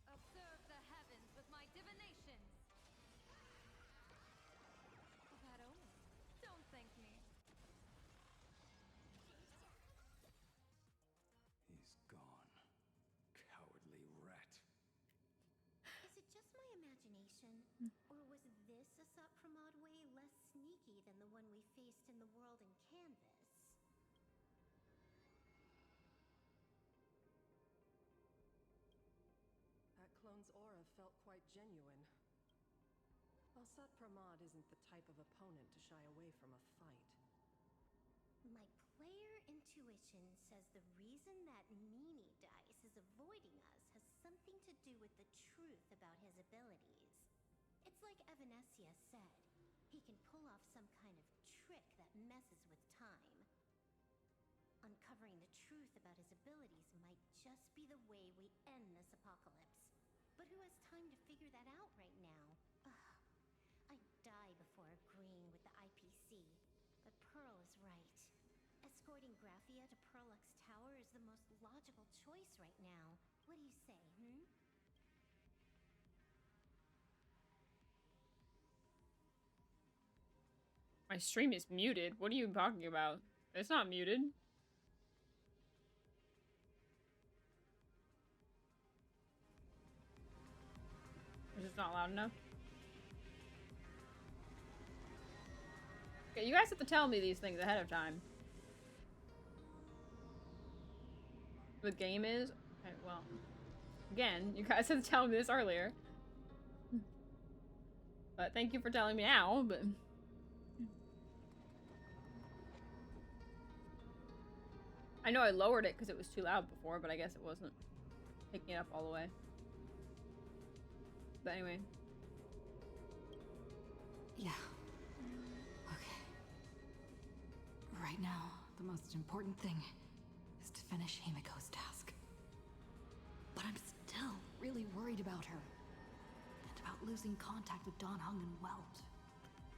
Observe the heavens with my divinations. Asat Pramod isn't the type of opponent to shy away from a fight. My player intuition says the reason that Meanie Dice is avoiding us has something to do with the truth about his abilities. It's like Evanescia said, he can pull off some kind of trick that messes with time. Uncovering the truth about his abilities might just be the way we end this apocalypse. But who has time to figure that out right now? Ugh. I'd die before agreeing with the IPC. But Pearl is right. Escorting Graphia to Perlux Tower is the most logical choice right now. What do you say, My stream is muted. What are you talking about? It's not muted. It's just not loud enough. Okay, you guys have to tell me these things ahead of time. The game is? Okay, well. Again, you guys had to tell me this earlier. But thank you for telling me now, but... I know I lowered it because it was too loud before, but I guess it wasn't picking it up all the way. But anyway. Yeah. Okay. Right now, the most important thing is to finish Himiko's task. But I'm still really worried about her. And about losing contact with Dan Heng and Welt.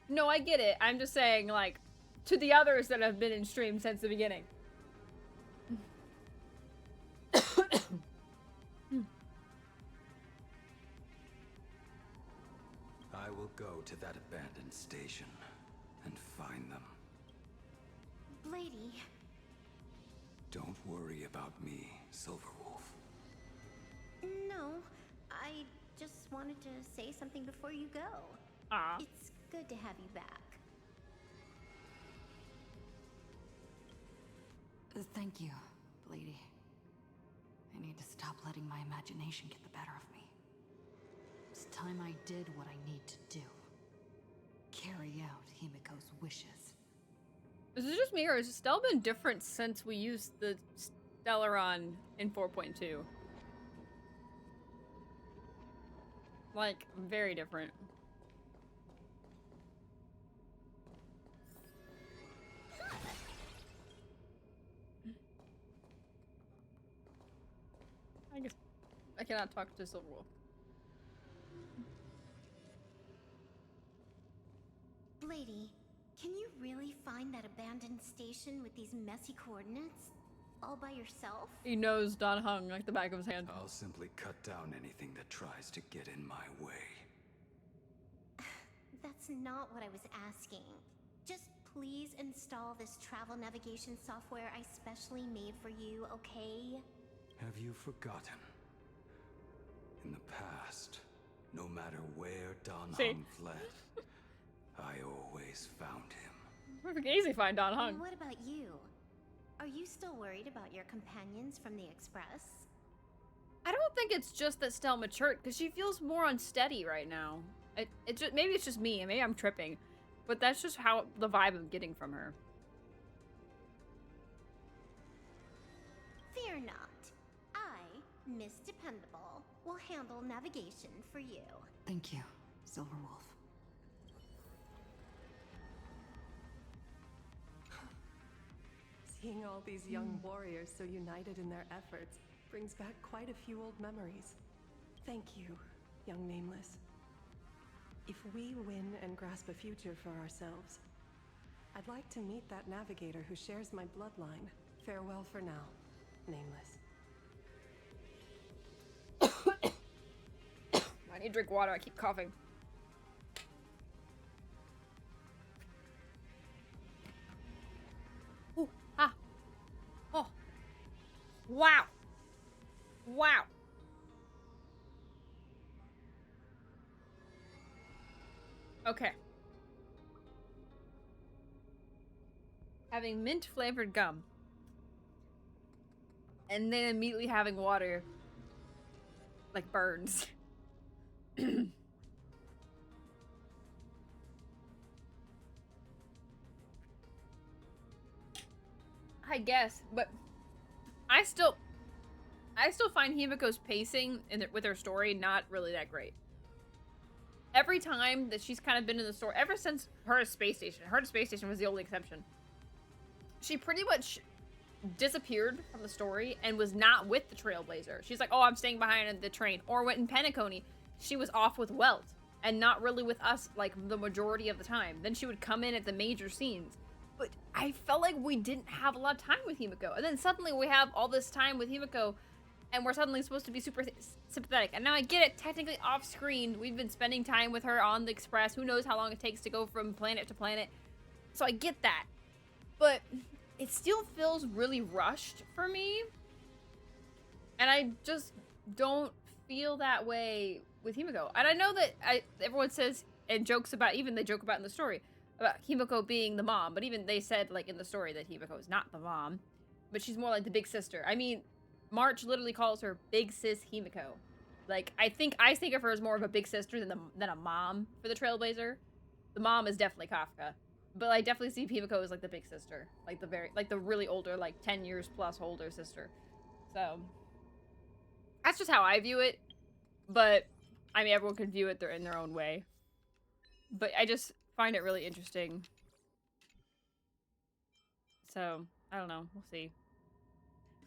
No, I get it. I'm just saying, like, to the others that have been in stream since the beginning. I will go to that abandoned station and find them. Blady? Don't worry about me, Silverwolf. No, I just wanted to say something before you go. Ah. It's good to have you back. Thank you, Blady. I need to stop letting my imagination get the better of me. It's time I did what I need to do. Carry out Himiko's wishes. Is it just me, or has Stell been different since we used the Stellaron in 4.2? Like, very different. I guess I cannot talk to Silverwolf. Blady, can you really find that abandoned station with these messy coordinates? All by yourself? He knows Dan Heng like the back of his hand. I'll simply cut down anything that tries to get in my way. That's not what I was asking. Just please install this travel navigation software I specially made for you, okay? Have you forgotten? In the past, no matter where Dan Heng fled, I always found him. Perfect easy find Dan Heng. And what about you? Are you still worried about your companions from the Express? I don't think it's just that Stell matured, because she feels more unsteady right now. It just, maybe it's just me, and maybe I'm tripping, but that's just how the vibe I'm getting from her. Fear not. I, Miss Dependable, will handle navigation for you. Thank you, Silverwolf. Seeing all these young warriors so united in their efforts brings back quite a few old memories. Thank you, young Nameless. If we win and grasp a future for ourselves, I'd like to meet that navigator who shares my bloodline. Farewell for now, Nameless. I need to drink water, I keep coughing. Ooh, ah. Oh. Wow. Wow. Okay. Having mint flavored gum. And then immediately having water. Like burns. I guess, but I still find Himiko's pacing with her story not really that great. Every time that she's kind of been in the story, ever since her Space Station was the only exception. She pretty much disappeared from the story and was not with the Trailblazer. She's like, oh, I'm staying behind the train. Or went in Penacony, she was off with Welt and not really with us like the majority of the time. Then she would come in at the major scenes. But I felt like we didn't have a lot of time with Himiko. And then suddenly we have all this time with Himiko and we're suddenly supposed to be super sympathetic. And now I get it, technically off screen. We've been spending time with her on the Express. Who knows how long it takes to go from planet to planet. So I get that. But it still feels really rushed for me. And I just don't feel that way with Himiko. And I know that everyone says and jokes about, even they joke about in the story, about Himiko being the mom. But even they said like in the story that Himiko is not the mom. But she's more like the big sister. I mean, March literally calls her Big Sis Himiko. Like, I think of her as more of a big sister than a mom for the Trailblazer. The mom is definitely Kafka. But I definitely see Himiko as like the big sister. Like the really older, like 10 years plus older sister. So that's just how I view it. But I mean, everyone can view it in their own way. But I just find it really interesting. So, I don't know. We'll see.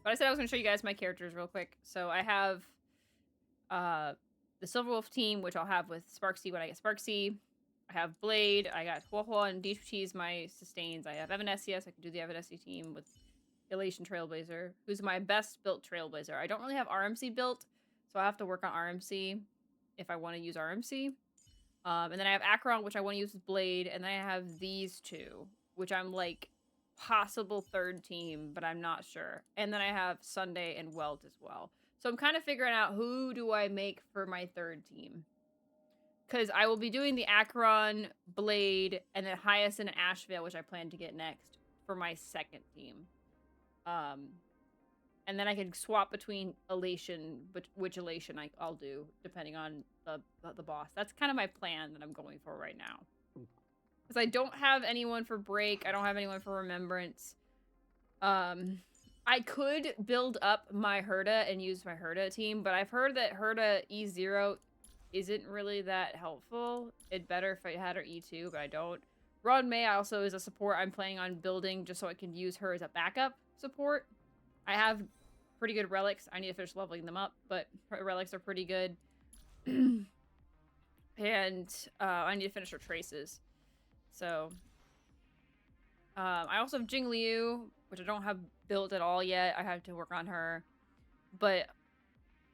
But I said I was going to show you guys my characters real quick. So I have the Silverwolf team, which I'll have with Sparksy when I get Sparksy. I have Blade. I got Huohuo and Deep my sustains. I have Evanescia, so I can do the Evanescia team with Elation Trailblazer, who's my best built Trailblazer. I don't really have RMC built, so I have to work on RMC if I want to use RMC. And then I have Acheron, which I want to use with Blade, and then I have these two, which I'm like possible third team, but I'm not sure. And then I have Sunday and Welt as well. So I'm kind of figuring out who do I make for my third team. Because I will be doing the Acheron, Blade, and then Hyacinth and Ashvale, which I plan to get next for my second team. And then I can swap between Elation, but which Elation I'll do, depending on the boss. That's kind of my plan that I'm going for right now. Because I don't have anyone for Break. I don't have anyone for Remembrance. I could build up my Herda and use my Herda team, but I've heard that Herda E0 isn't really that helpful. It'd better if I had her E2, but I don't. Rod May also is a support I'm planning on building just so I can use her as a backup support. I have pretty good relics. I need to finish leveling them up, but relics are pretty good. And I need to finish her traces. So, I also have Jing Liu, which I don't have built at all yet. I have to work on her. But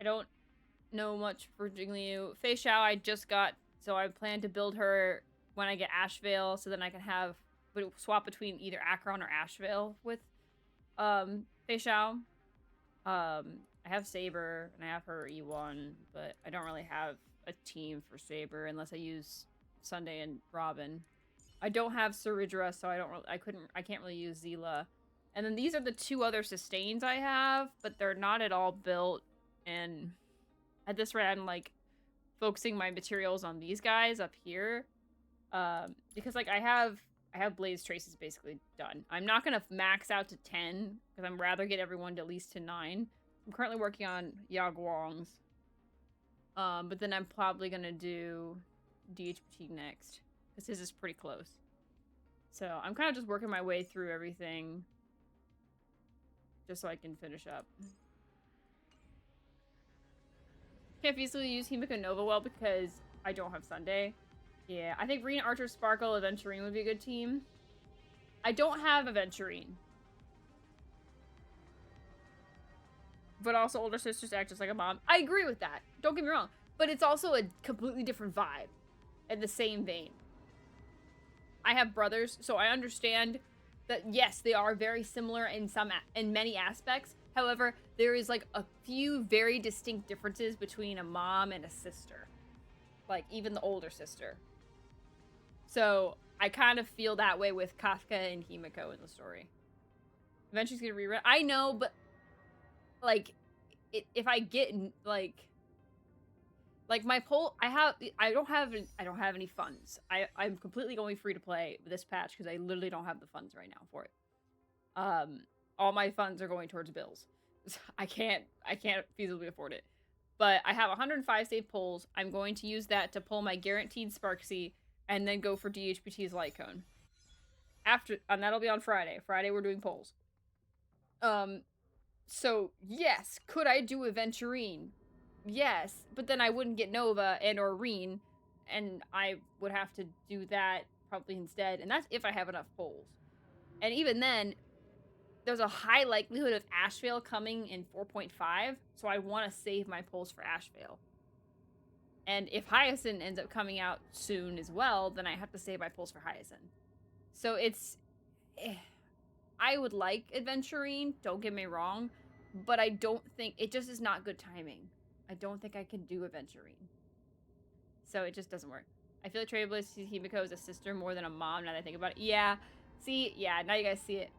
I don't know much for Jing Liu. Fei Xiao I just got, so I plan to build her when I get Ashvale, so then I can swap between either Acheron or Ashvale with Fei Xiao. I have Saber, and I have her E1, but I don't really have a team for Saber unless I use Sunday and Robin. I don't have Saridra, so I can't really use Zila. And then these are the two other sustains I have, but they're not at all built. And at this rate, I'm like focusing my materials on these guys up here, because like I have Blaze Traces basically done. I'm not gonna max out to 10 because I'm rather get everyone to at least to 9. I'm currently working on Yaguang's, but then I'm probably gonna do DHPT next because his is pretty close. So I'm kind of just working my way through everything just so I can finish up. Can't feasibly use Himiko Nova well because I don't have Sunday. Yeah, I think Reen, Archer, Sparkle, Aventurine would be a good team. I don't have Aventurine. But also older sisters act just like a mom. I agree with that. Don't get me wrong. But it's also a completely different vibe in the same vein. I have brothers, so I understand that yes, they are very similar in many aspects. However, there is like a few very distinct differences between a mom and a sister. Like even the older sister. So I kind of feel that way with Kafka and Himiko in the story. Eventually she's gonna rerun. I know, but like if I get like my poll, I don't have any funds. I'm completely going free to play with this patch because I literally don't have the funds right now for it. all my funds are going towards bills. I can't feasibly afford it. But I have 105 saved pulls. I'm going to use that to pull my guaranteed Sparksy and then go for DHPT's Light Cone. And that'll be on Friday. Friday we're doing polls. So yes, could I do Aventurine? Yes, but then I wouldn't get Nova and or Reen, and I would have to do that probably instead, and that's if I have enough polls. And even then, there's a high likelihood of Ashvale coming in 4.5, so I want to save my polls for Ashvale. And if Hyacinth ends up coming out soon as well, then I have to save my polls for Hyacinth. So it's... I would like Aventurine, don't get me wrong, but I don't think... It just is not good timing. I don't think I can do Aventurine. So it just doesn't work. I feel like Trailblaze sees Himiko as a sister more than a mom now that I think about it. Yeah. See? Yeah, now you guys see it.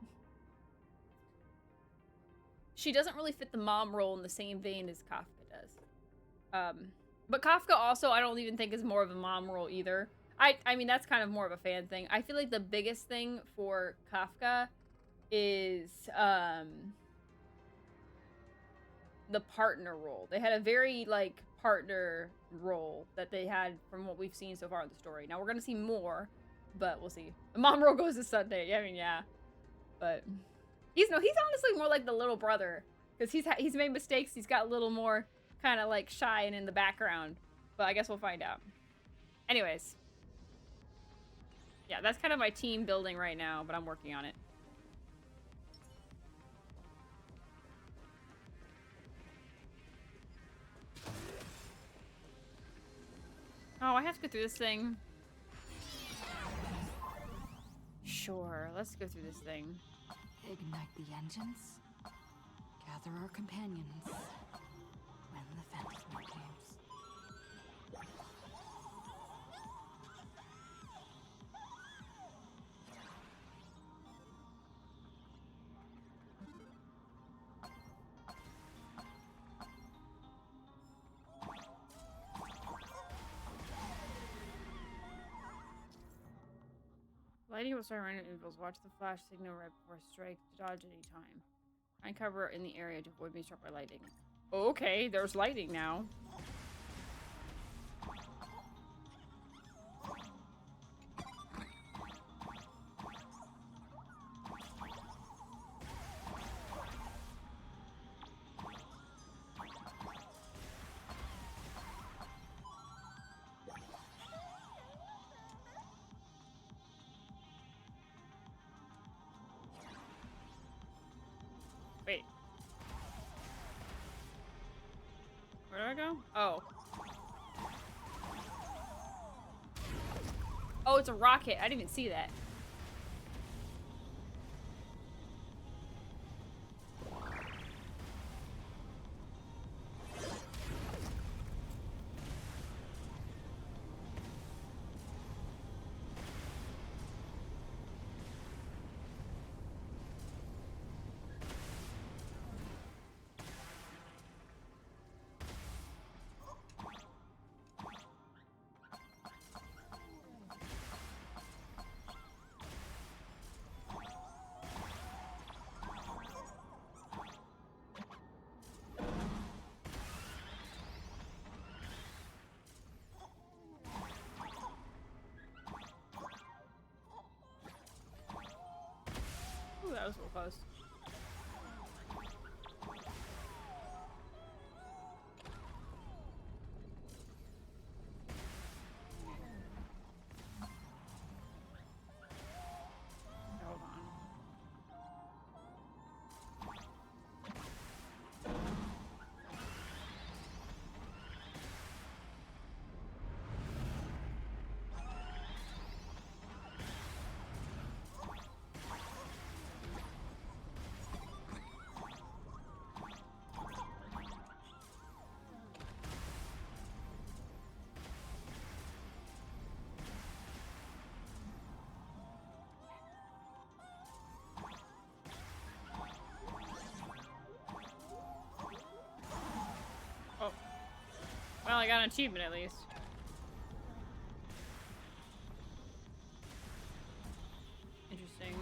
She doesn't really fit the mom role in the same vein as Kafka does. But Kafka also I don't even think is more of a mom role either. I mean, that's kind of more of a fan thing. I feel like the biggest thing for Kafka is the partner role. They had a very, like, partner role that they had from what we've seen so far in the story. Now, we're gonna see more, but we'll see. The mom role goes this Sunday. I mean, yeah. But he's honestly more like the little brother. Because he's made mistakes. He's got a little more kind of, like, shy and in the background. But I guess we'll find out. Anyways. Yeah, that's kind of my team building right now, but I'm working on it. Oh, I have to go through this thing. Sure, let's go through this thing. Ignite the engines. Gather our companions. When the Phantom games. Lightning will start running intervals. Watch the flash signal right before strike to dodge any time. Find cover in the area to avoid being struck by lightning. Okay, there's lightning now. Wait. Where do I go? Oh. Oh, it's a rocket. I didn't even see that. Ooh, that was a little close. Hold on. Oh. Well, I got an achievement at least. Interesting.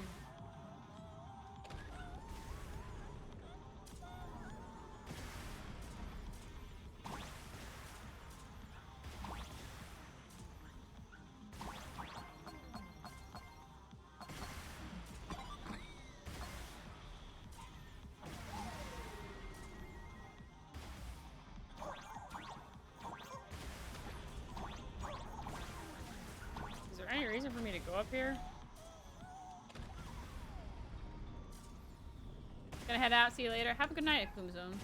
there any reason for me to go up here? Gonna head out. See you later. Have a good night, Akuma Zone.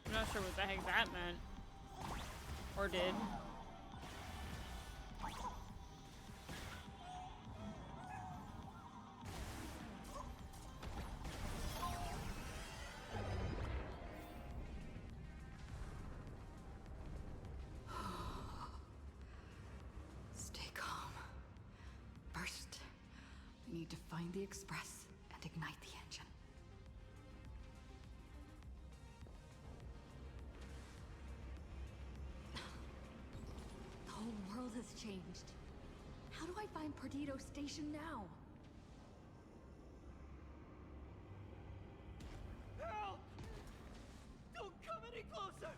I'm not sure what the heck that meant. Or did. Stay calm. First, we need to find the express and ignite the engine. The whole world has changed. How do I find Perdido Station now? Help! Don't come any closer!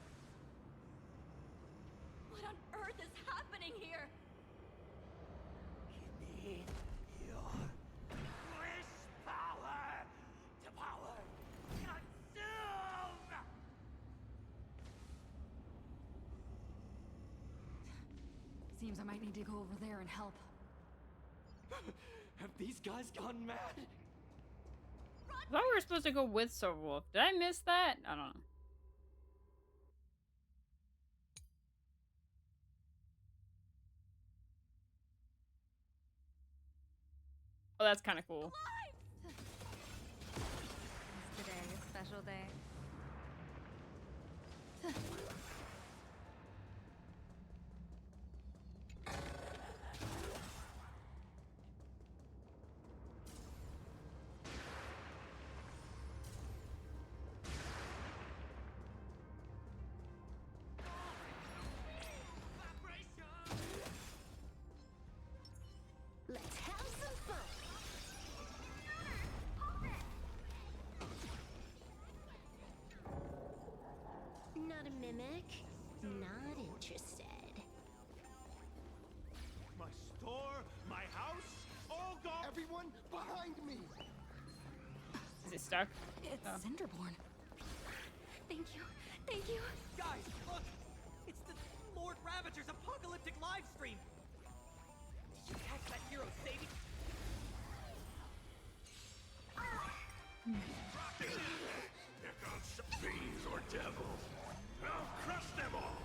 What on earth is happening here? Give me your wish power to power consume! Seems I might need to go over there and help. Have these guys gone mad? I thought we were supposed to go with Silverwolf. Did I miss that? I don't know. Oh, that's kind of cool. Today, a special day. Let's have some fun. Not a mimic. Not interested. My store, my house, all gone. Everyone behind me. Is it stuck? It's Oh. Cinderborn. Thank you. Thank you. Guys, look! It's the Lord Ravager's apocalyptic live stream! Did you catch that hero saving? Here comes some fiends or devils. I'll crush them all.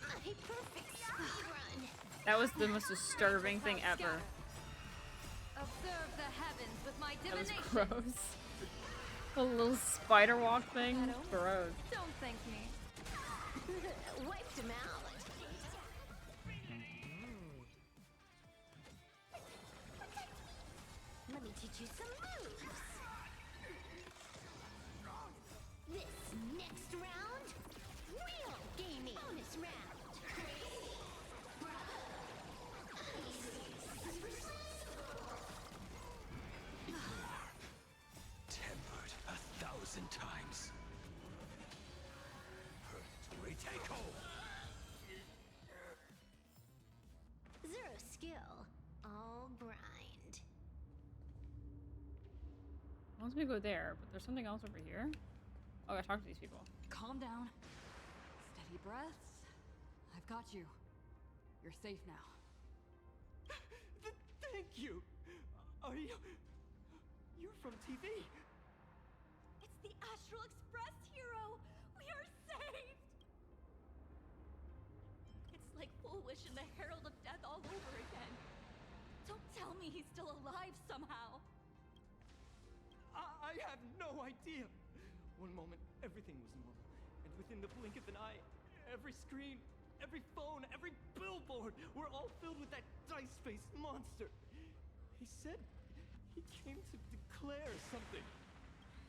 A perfect speed run. That was the most disturbing thing ever. Observe the heavens with my That was divination. gross. The little spider walk thing. Gross. Don't thank me. Wiped him out. Let me teach you some moves. This next round, real gaming. Bonus round. Tempered 1,000 times. Perfect. Take hold. Zero skill, all grind. Wants me to go there, but there's something else over here. Oh, I gotta talk to these people. Calm down. Steady breaths. I've got you. You're safe now. Thank you! Are you... You're from TV. It's the Astral Express hero! We are saved! It's like Foolish and the Herald of Death all over again. Don't tell me he's still alive somehow. I have no idea. One moment, everything was normal. And within the blink of an eye, every screen, every phone, every billboard were all filled with that dice-faced monster. He said he came to declare something.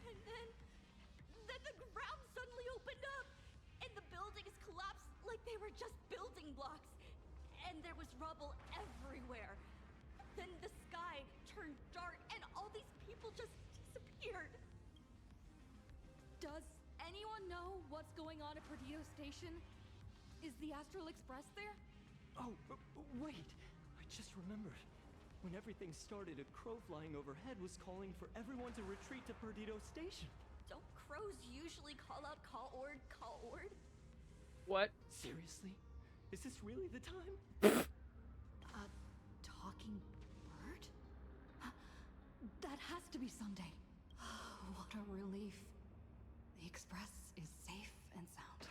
And then the ground suddenly opened up, and the buildings collapsed like they were just building blocks, and there was rubble everywhere. Then the sky turned dark, and all these people just disappeared. Does anyone know what's going on at Perdido Station? Is the Astral Express there? Oh, wait! I just remembered. When everything started, a crow flying overhead was calling for everyone to retreat to Perdido Station. Don't crows usually call out call ord, call ord? What? Seriously? Is this really the time? A talking bird? That has to be Sunday. What a relief. The Express is safe and sound.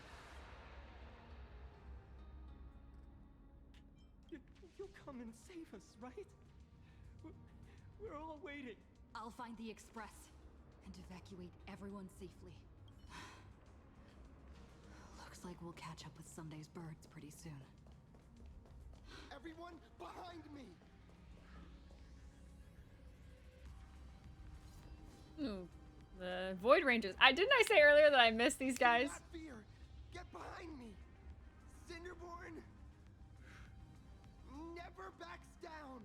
You'll come and save us, right? We're all waiting. I'll find the Express and evacuate everyone safely. Looks like we'll catch up with Sunday's birds pretty soon. Everyone behind me! Ooh, the Void Rangers. Didn't I say earlier that I missed these guys? Do not fear! Get behind me! Cinderborn never backs down!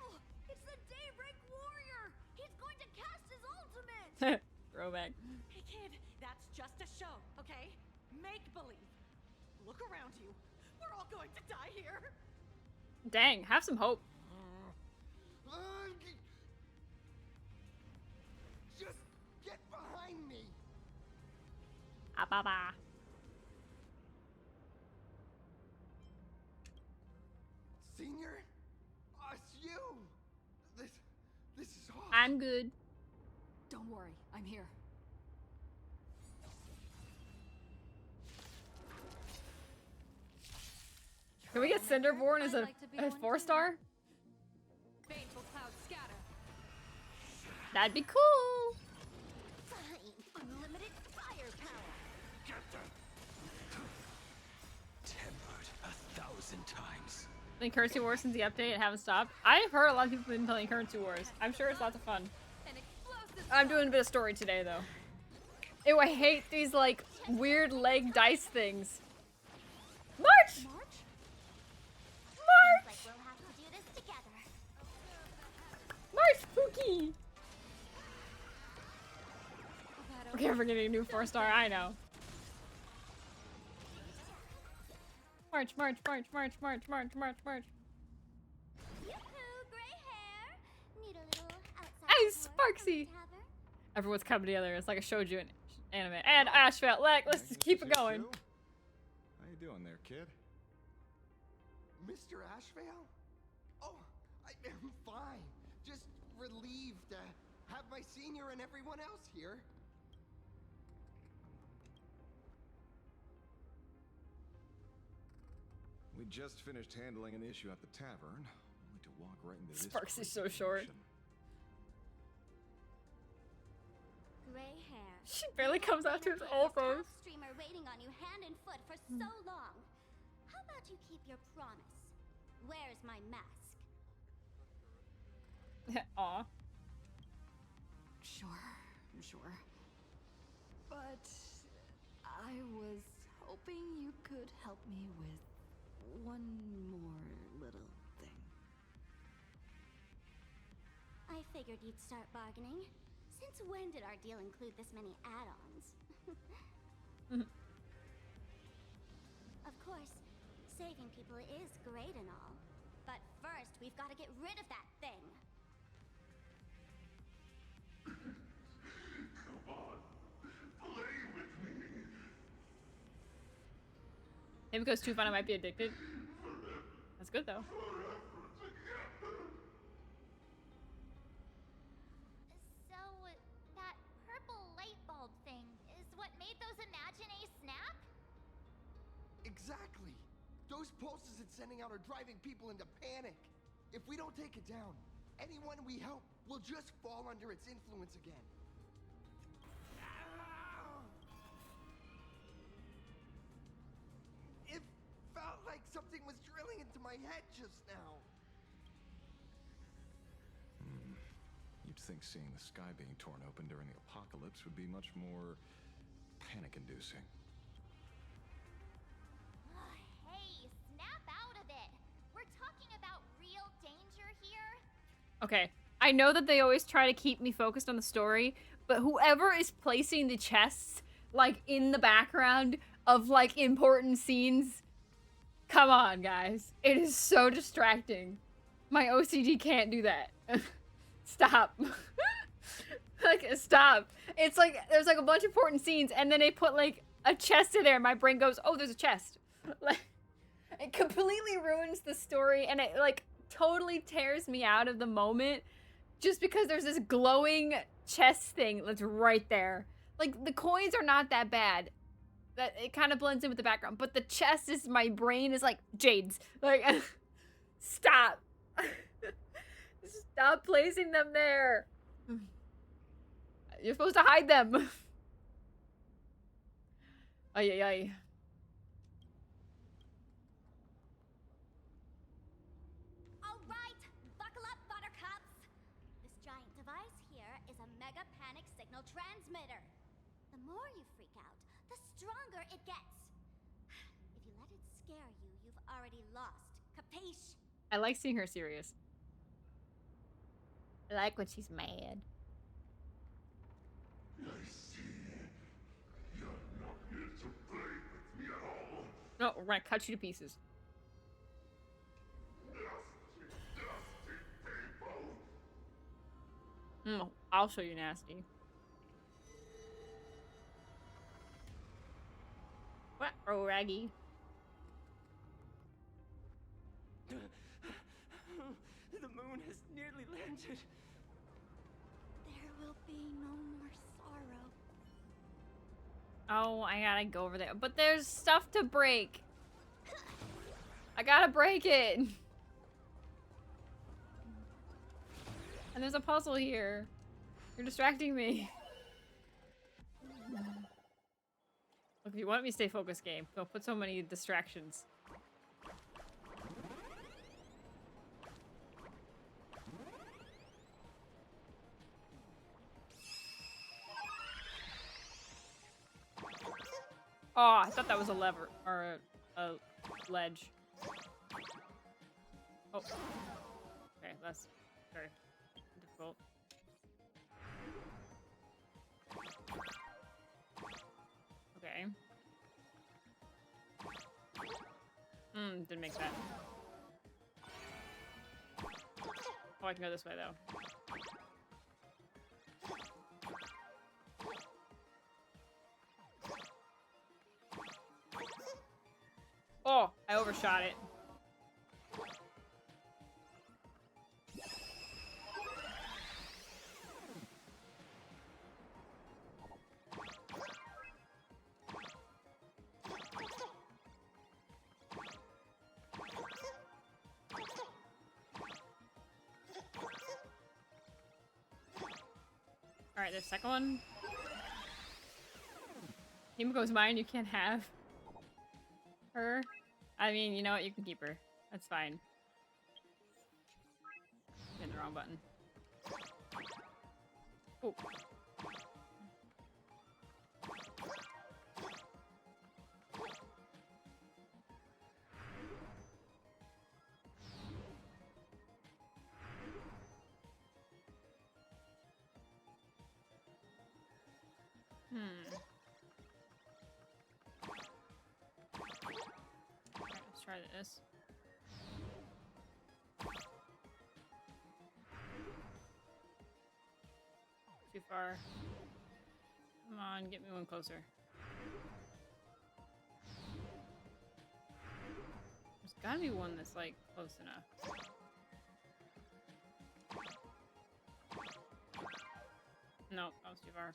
Oh, it's the Daybreak Warrior! He's going to cast his ultimate! Throwback. Hey kid, that's just a show, okay? Make believe. Look around you. We're all going to die here. Dang, have some hope. Just get behind me! Ah, ba, ba. Senior? It's you! This is awesome. I'm good. Don't worry, I'm here. Can we get Cinderborn as a 4-star? Baneful clouds scatter. That'd be cool. Fine, unlimited firepower. Tempered 1,000 times. Playing Currency Wars since the update and haven't stopped. I've heard a lot of people have been playing Currency Wars. I'm sure it's lots of fun. An explosive I'm doing a bit of story today though. Ew, I hate these like weird leg dice things. March! March? March! Like we'll have to do this together. March, Pookie! Okay, we're getting a new 4-star, I know. March, march, march, march, march, march, march, march. Yoo-hoo, gray hair. Need a little outside Hey, tour Sparksy! from the tavern? Everyone's coming together. It's like a shoujo anime. And Asheville, let's just keep it going. How you doing there, kid? Mr. Ashvale? Oh, I'm fine. Just relieved to have my senior and everyone else here. We just finished handling an issue at the tavern, only to walk right into this. Sparks is crazy so short. commotion. Gray hair. She barely comes out to his elbows. Streamer waiting on you hand and foot for so long. How about you keep your promise? Where's my mask? Aw. Sure. But I was hoping you could help me with one more little thing. I figured you'd start bargaining. Since when did our deal include this many add-ons? Of course, saving people is great and all. But first, we've got to get rid of that thing. Come on, play with me. Maybe because too fun, I might be addicted. That's good though. So, that purple light bulb thing is what made those Imagine-A snap? Exactly. Those pulses it's sending out are driving people into panic. If we don't take it down, anyone we help will just fall under its influence again. It felt like something was drilling into my head just now. You'd think seeing the sky being torn open during the apocalypse would be much more panic-inducing. Okay. I know that they always try to keep me focused on the story, but whoever is placing the chests, like, in the background of, like, important scenes, come on, guys. It is so distracting. My OCD can't do that. Stop. Like, stop. It's like, there's, like, a bunch of important scenes, and then they put, like, a chest in there, and my brain goes, oh, there's a chest. Like, it completely ruins the story, and it, like, totally tears me out of the moment just because there's this glowing chest thing that's right there. Like, the coins are not that bad. That it kind of blends in with the background, but the chest is, my brain is like, jades. Like, stop. Stop placing them there. You're supposed to hide them. Ay, ay, ay. All right, buckle up, buttercups. This giant device here is a mega panic signal transmitter. The more you freak out, the stronger it gets. If you let it scare you, you've already lost. Capiche? I like seeing her serious. I like when she's mad. I see. You're not here to play with me at all. No, we're gonna cut you to pieces. I'll show you nasty. What? Oh, Raggy. The moon has nearly landed. There will be no more sorrow. Oh, I gotta go over there. But there's stuff to break. I gotta break it. And there's a puzzle here. You're distracting me. Look, if you want me to stay focused, game, don't put so many distractions. Oh, I thought that was a lever or a ledge. Oh. Okay, that's very difficult. Okay. Didn't make that. Oh, I can go this way though. Oh, I overshot it. Alright, the second one. Himiko's mine, you can't have her. I mean, you know what? You can keep her. That's fine. Hit the wrong button. Oh. Alright, let's try this. Too far. Come on, get me one closer. There's gotta be one that's like close enough. Nope, that was too far.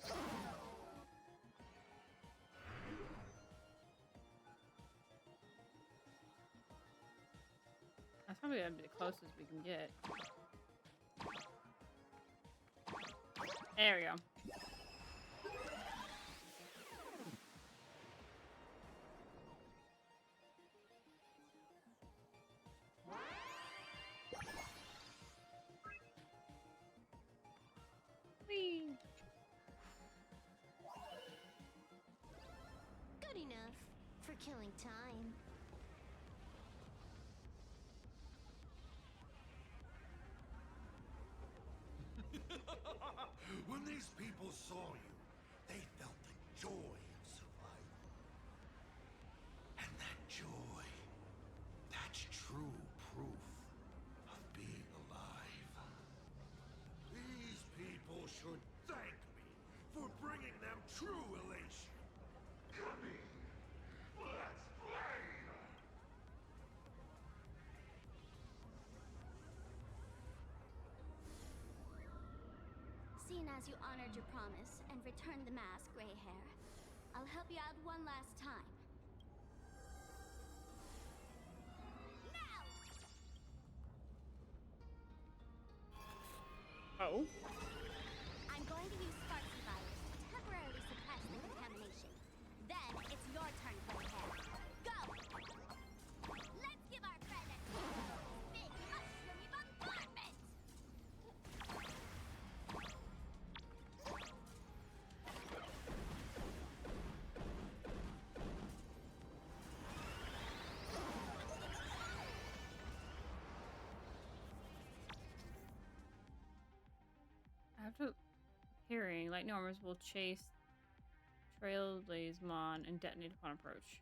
That's probably gonna be the closest we can get. There we go. Whee! Good enough for killing time. saw you, they felt the joy of survival. And that joy, that's true proof of being alive. These people should thank me for bringing them true elation. Come in. Let's play! Seeing as you honored your promise and returned the mask, Gray Hair, I'll help you out one last time. Now! Oh. I'm going to use Sparksy virus to temporarily suppress the contamination. Then it's your turn, Gray Hair. Go! Let's give our friend a big mushroomy bombardment! After hearing, lightning armors will chase Trailblaze Mon and detonate upon approach.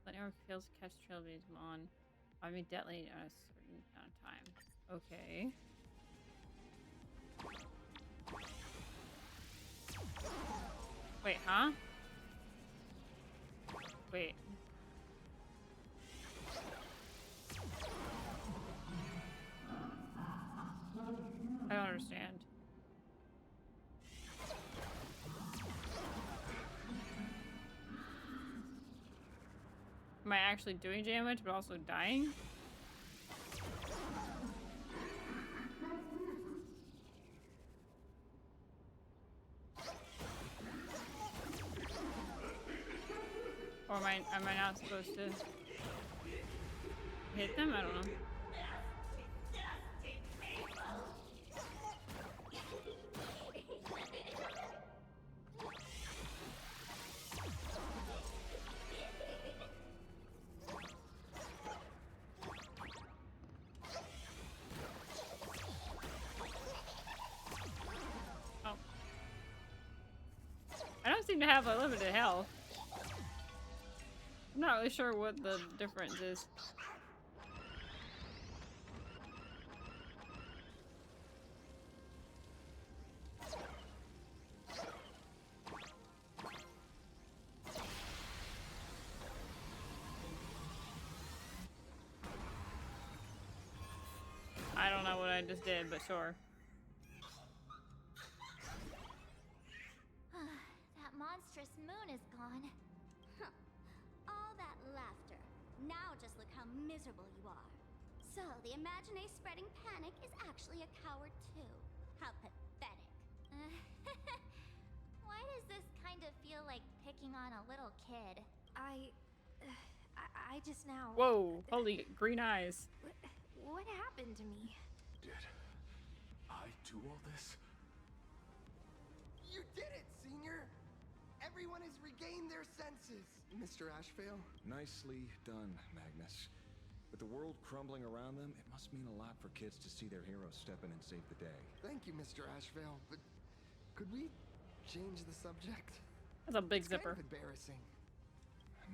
Lightning armor fails to catch Trailblaze Mon. I mean, detonate at a certain amount of time. Okay. Wait, huh? Wait. I don't understand. Am I actually doing damage but also dying? Or am I not supposed to hit them? I don't know. Oh. I don't seem to have a limited health. I'm not really sure what the difference is. I don't know what I just did, but sure. That monstrous moon is gone. Huh. All that laughter. Now just look how miserable you are. So, the Imaginé spreading panic is actually a coward too. How pathetic. Why does this kind of feel like picking on a little kid? I just now... Whoa, holy green eyes. What happened to me? Did I do all this? You did it, Senior! Everyone has regained their senses, Mr. Ashvale. Nicely done, Magnus. With the world crumbling around them, it must mean a lot for kids to see their heroes step in and save the day. Thank you, Mr. Ashvale, but could we change the subject? That's a big It's zipper. kind of embarrassing.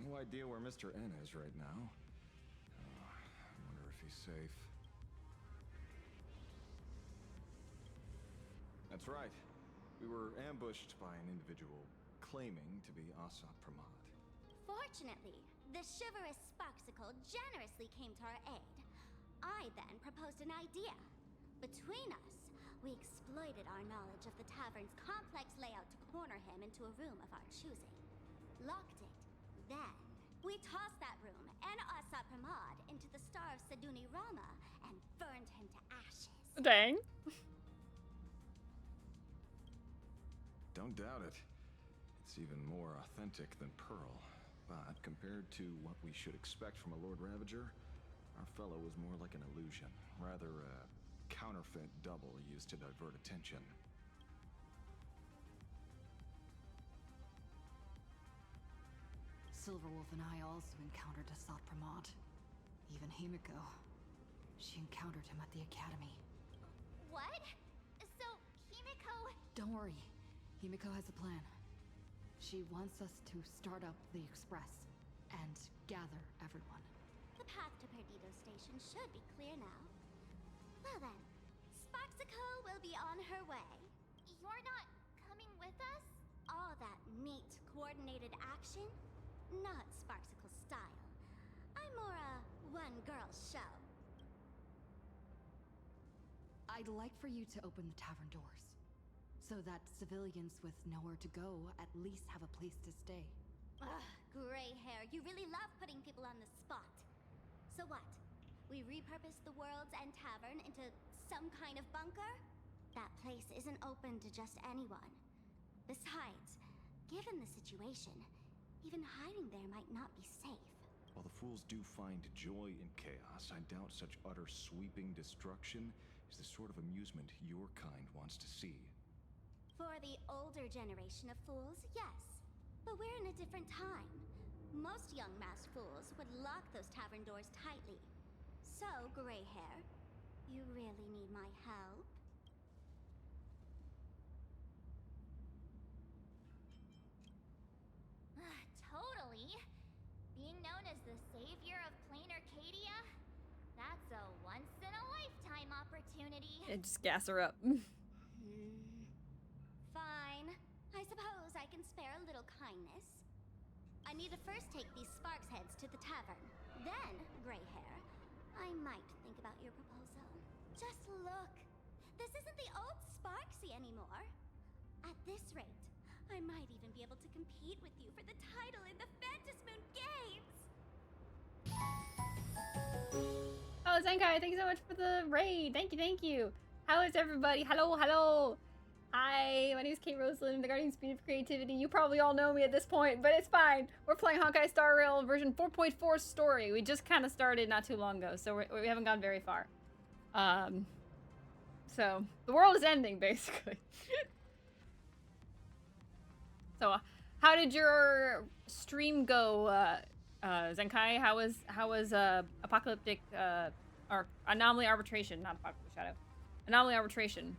No idea where Mr. N is right now. I wonder if he's safe. That's right. We were ambushed by an individual claiming to be Asap Pramod. Fortunately, the chivalrous Sparksicle generously came to our aid. I then proposed an idea. Between us, we exploited our knowledge of the tavern's complex layout to corner him into a room of our choosing. Locked it. Then, we tossed that room and Asap Pramod into the star of Saduni Rama and burned him to ashes. Dang. Don't doubt it. It's even more authentic than Pearl. But compared to what we should expect from a Lord Ravager, our fellow was more like an illusion. Rather a counterfeit double used to divert attention. Silverwolf and I also encountered Asap Pramod. Even Himiko. She encountered him at the academy. What? So, Don't worry. Himiko has a plan. She wants us to start up the express and gather everyone. The path to Perdido Station should be clear now. Well then, Sparksicle will be on her way. You're not coming with us? All that neat, coordinated action? Not Sparksicle style. I'm more a one-girl show. I'd like for you to open the tavern doors, so that civilians with nowhere to go at least have a place to stay. Ugh, gray hair, you really love putting people on the spot. So what? We repurpose the World's End Tavern into some kind of bunker? That place isn't open to just anyone. Besides, given the situation, even hiding there might not be safe. While the fools do find joy in chaos, I doubt such utter sweeping destruction is the sort of amusement your kind wants to see. For the older generation of fools, yes. But we're in a different time. Most young masked fools would lock those tavern doors tightly. So, gray hair, you really need my help? Totally. Being known as the savior of plain Arcadia? That's a once-in-a-lifetime opportunity. Yeah, just gas her up. Fine. I suppose I can spare a little kindness. I need to first take these Sparks heads to the tavern. Then, gray hair, I might think about your proposal. Just look. This isn't the old Sparksy anymore. At this rate, I might even be able to compete with you for the title in the Fantasmoon Games! Oh, Zenkai, thank you so much for the raid. Thank you, thank you. How is everybody? Hello, hello. Hi, my name is Kate Roseland, the Guardian Speed of Creativity. You probably all know me at this point, but it's fine. We're playing Honkaistarrail version 4.4 story. We just kind of started not too long ago, so we haven't gone very far. So the world is ending, basically. So, how did your stream go, Zenkai? How was apocalyptic or anomaly arbitration? Not apocalyptic shadow. Anomaly arbitration.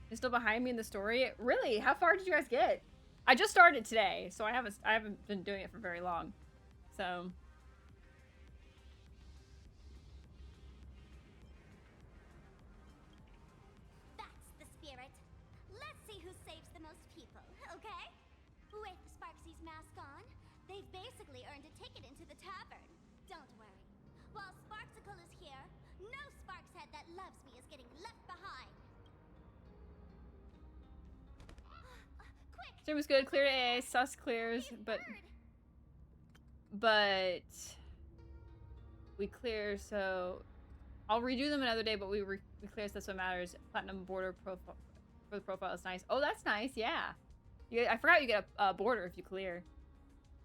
You're still behind me in the story. Really? How far did you guys get? I just started today, so I haven't been doing it for very long. So. That's the spirit. Let's see who saves the most people, okay? With Sparksy's mask on, they've basically earned a ticket into the tavern. Don't worry. While Sparksicle is here, no Sparkshead that loves me is getting left behind. Quick! Stream was good. Clear A, sus clears, but we clear, so I'll redo them another day. But we clear, so that's what matters. Platinum border profile for the profile is nice. Oh, that's nice. Yeah. I forgot you get a border if you clear.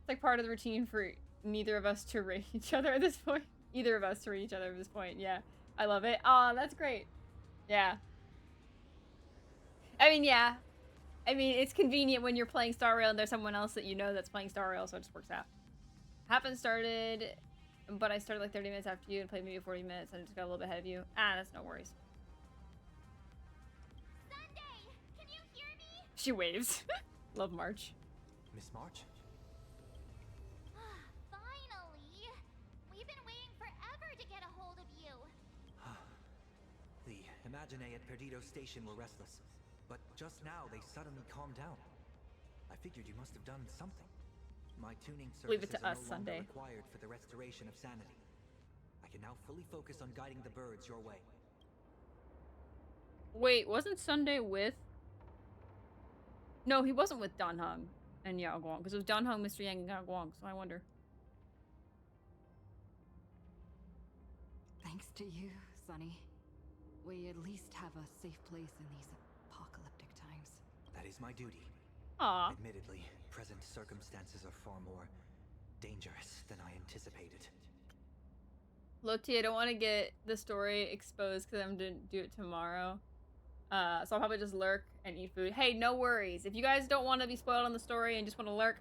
It's like part of the routine for neither of us to rate each other at this point. Either of us to rate each other at this point. Yeah, I love it. Oh, that's great. Yeah. I mean, yeah. I mean, it's convenient when you're playing Star Rail and there's someone else that you know that's playing Star Rail, so it just works out. Haven't started, but I started like 30 minutes after you and played maybe 40 minutes and I just got a little bit ahead of you. Ah, that's no worries. Sunday! Can you hear me? She waves. Love March. Miss March? Finally! We've been waiting forever to get a hold of you. The Imaginae at Perdido Station were restless, but just now they suddenly calmed down. I figured you must have done something. My tuning Leave it services to are us, no longer Sunday. required for the restoration of sanity. I can now fully focus on guiding the birds your way. Wait, wasn't Sunday with... No, he wasn't with Dan Heng and Yao Guang, because it was Dan Heng, Mr. Yang, and Yao Guang, so I wonder. Thanks to you, Sunny. We at least have a safe place in these apocalyptic times. That is my duty. Aw. Admittedly, present circumstances are far more dangerous than I anticipated. Loti, I don't want to get the story exposed because I'm going to do it tomorrow. So I'll probably just lurk and eat food. Hey, no worries. If you guys don't want to be spoiled on the story and just want to lurk,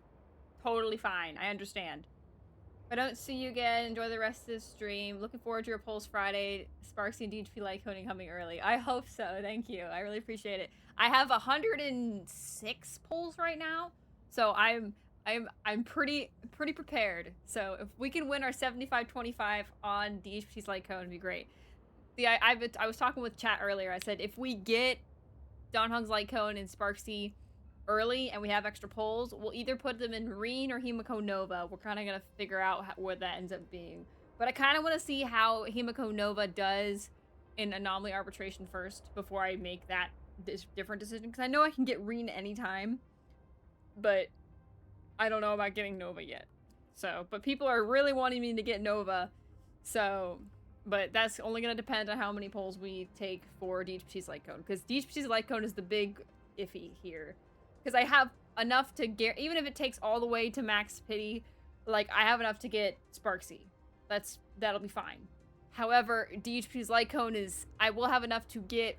totally fine. I understand. If I don't see you again, enjoy the rest of the stream. Looking forward to your Pulse Friday. Sparksy and DHP Light coding coming early. I hope so. Thank you. I really appreciate it. I have 106 polls right now, so I'm pretty prepared. So if we can win our 75-25 on DHP's light cone, it'd be great. I was talking with chat earlier. I said if we get Don Hung's light cone and Sparksy early and we have extra polls, we'll either put them in Reen or Himiko Nova. We're kind of gonna figure out what that ends up being. But I kind of want to see how Himiko Nova does in Anomaly Arbitration first before I make that different decision, because I know I can get Reen anytime, but I don't know about getting Nova yet. So, but people are really wanting me to get Nova, so, but that's only going to depend on how many polls we take for DHPT's light cone, because DHPT's light cone is the big iffy here, because I have enough to get, even if it takes all the way to max pity, like, I have enough to get Sparksy. That'll be fine. However, DHP's light cone is, I will have enough to get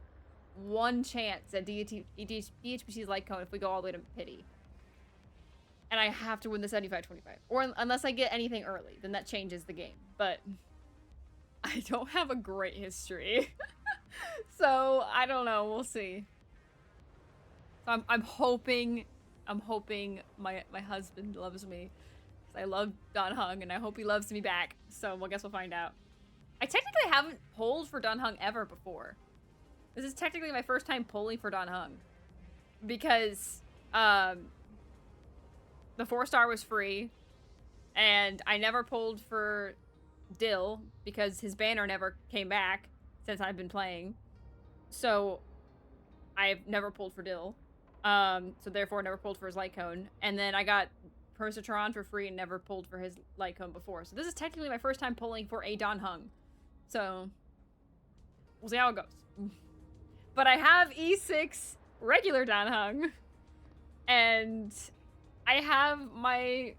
one chance at DHPT's light cone if we go all the way to pity. And I have to win the 75-25. Or unless I get anything early, then that changes the game. But I don't have a great history. So, I don't know. We'll see. So I'm hoping my husband loves me. I love Don Hung, and I hope he loves me back. So, I guess we'll find out. I technically haven't polled for Don Hung ever before. This is technically my first time polling for Don Hung. Because, the 4-star was free. And I never polled for Dill, because his banner never came back since I've been playing. So, I've never polled for Dill. So therefore never pulled for his light cone. And then I got Persitron for free and never pulled for his light cone before. So this is technically my first time pulling for a Don Hung. So we'll see how it goes. But I have E6 regular Don Hung. And I have my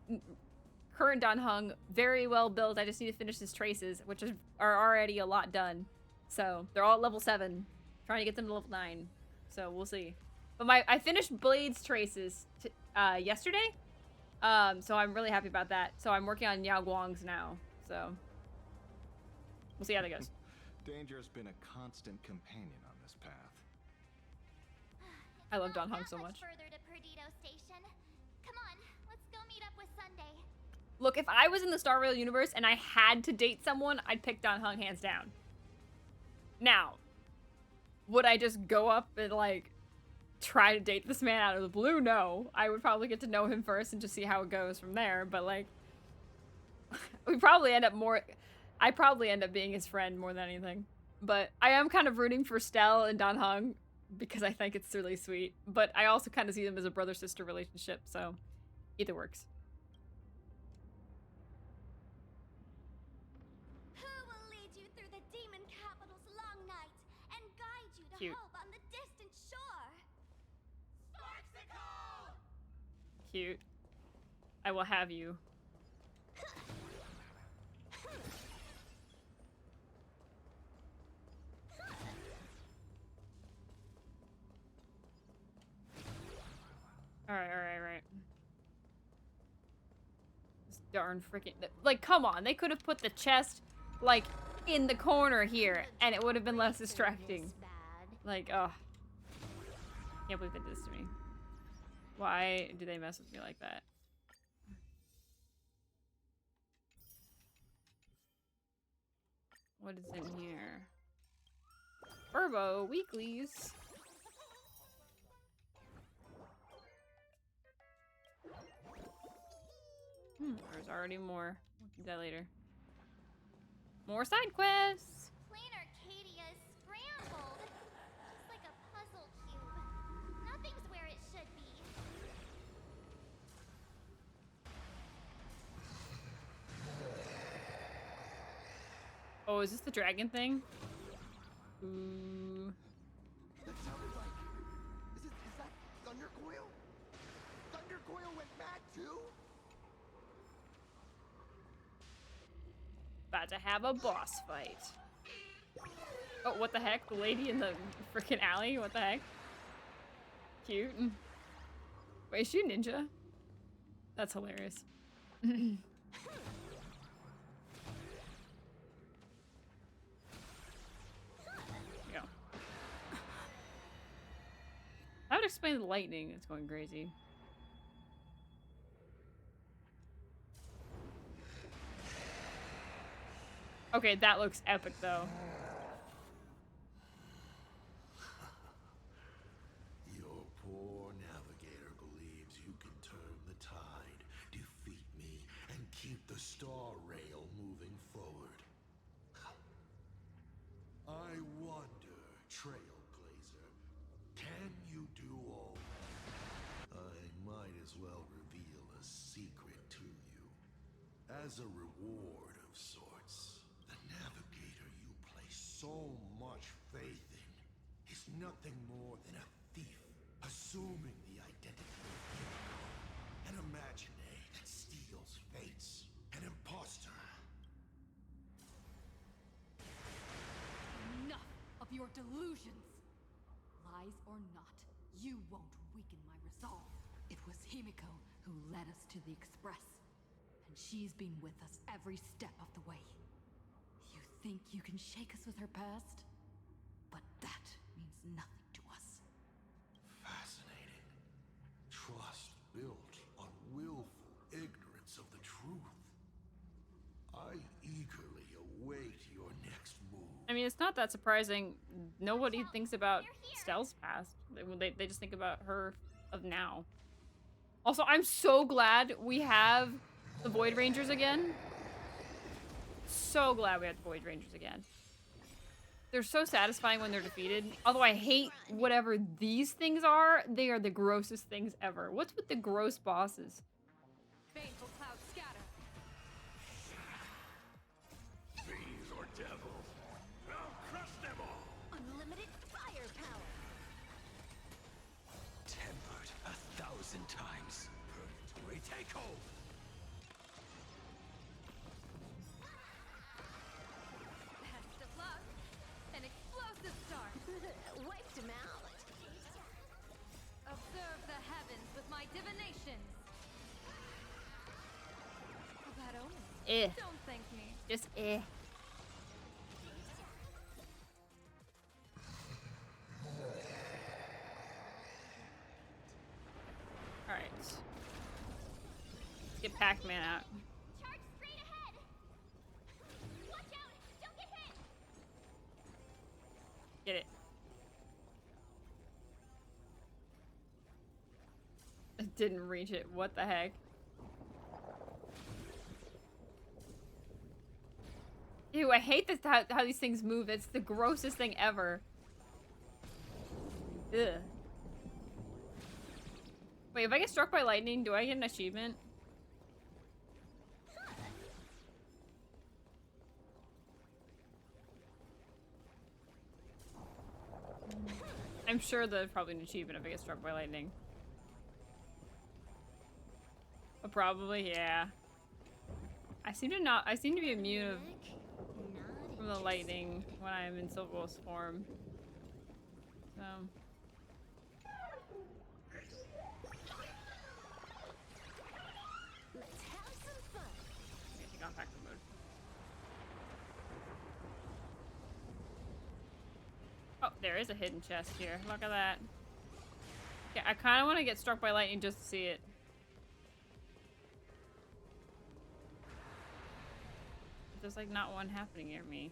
current Don Hung very well built. I just need to finish his traces, which are already a lot done. So they're all at level 7. Trying to get them to level 9. So we'll see. But I finished Blade's traces yesterday. So I'm really happy about that. So I'm working on Yao Guang's now. So we'll see how that goes. Danger's been a constant companion on this path. I love Don Hung so much. Further to Perdido Station. Come on, let's go meet up with Sunday. Look, if I was in the Star Rail universe and I had to date someone, I'd pick Don Hung hands down. Now, would I just go up and like try to date this man out of the blue? No. I would probably get to know him first and just see how it goes from there, but like I probably end up being his friend more than anything. But I am kind of rooting for Stell and Don Hung because I think it's really sweet, but I also kind of see them as a brother-sister relationship, so either works. Who will lead you through the demon capital's long night and guide you to Cute. hope on the distant shore? Cute. I will have you. Alright. This darn freaking... Like, come on. They could have put the chest, like, in the corner here, and it would have been less distracting. Like, oh. Can't believe they did this to me. Why do they mess with me like that? What is in here? Burbo weeklies. There's already more. We'll do that later. More side quests. Plain Arcadia is scrambled. Just like a puzzle cube. Nothing's where it should be. Oh, is this the dragon thing? Ooh. That sounded like... Is that Thundercoil? Thundercoil went mad too? About to have a boss fight. Oh, what the heck? The lady in the freaking alley? What the heck? Cute. Wait, is she a ninja? That's hilarious. explain the lightning. It's going crazy. Okay, that looks epic though. Your poor navigator believes you can turn the tide, defeat me, and keep the star rail moving forward. I wonder, Trailblazer, can you do all that? I might as well reveal a secret to you. As a reward of sorts, the navigator you place so much faith in is nothing more than a thief, assuming the identity of Himiko, an imaginary that steals fates, an imposter. Enough of your delusions! Lies or not, you won't weaken my resolve. It was Himiko who led us to the Express, and she's been with us every step of the way. You think you can shake us with her past? But that means nothing to us. Fascinating. Trust built on willful ignorance of the truth. I eagerly await your next move. I mean, it's not that surprising. Nobody thinks about Stell's past. They just think about her of now. Also, I'm so glad we have the Void Rangers again. So glad we have the Void Rangers again. They're so satisfying when they're defeated. Although I hate whatever these things are. They are the grossest things ever. What's with the gross bosses? Baneful cloud scatter. Fiends or devils, I'll crush them all. Unlimited firepower. Tempered 1,000 times. Purgatory take hold. Best of luck. An explosive start. Wiped him out. Observe the heavens with my divinations. A bad omen. Eh. Don't thank me. Just eh. Alright. Let's get Pac-Man out. Charge straight ahead! Watch out! Don't get hit! Get it. I didn't reach it. What the heck? Ew, I hate this how these things move. It's the grossest thing ever. Ugh. Wait, if I get struck by lightning, do I get an achievement? I'm sure there's probably an achievement if I get struck by lightning. But probably, yeah. I seem to be immune of from the lightning when I'm in Silverwolf's form. So. Let's have some fun. Okay, take off active mode. Oh, there is a hidden chest here. Look at that. Yeah, I kind of want to get struck by lightning just to see it. There's like not one happening near me.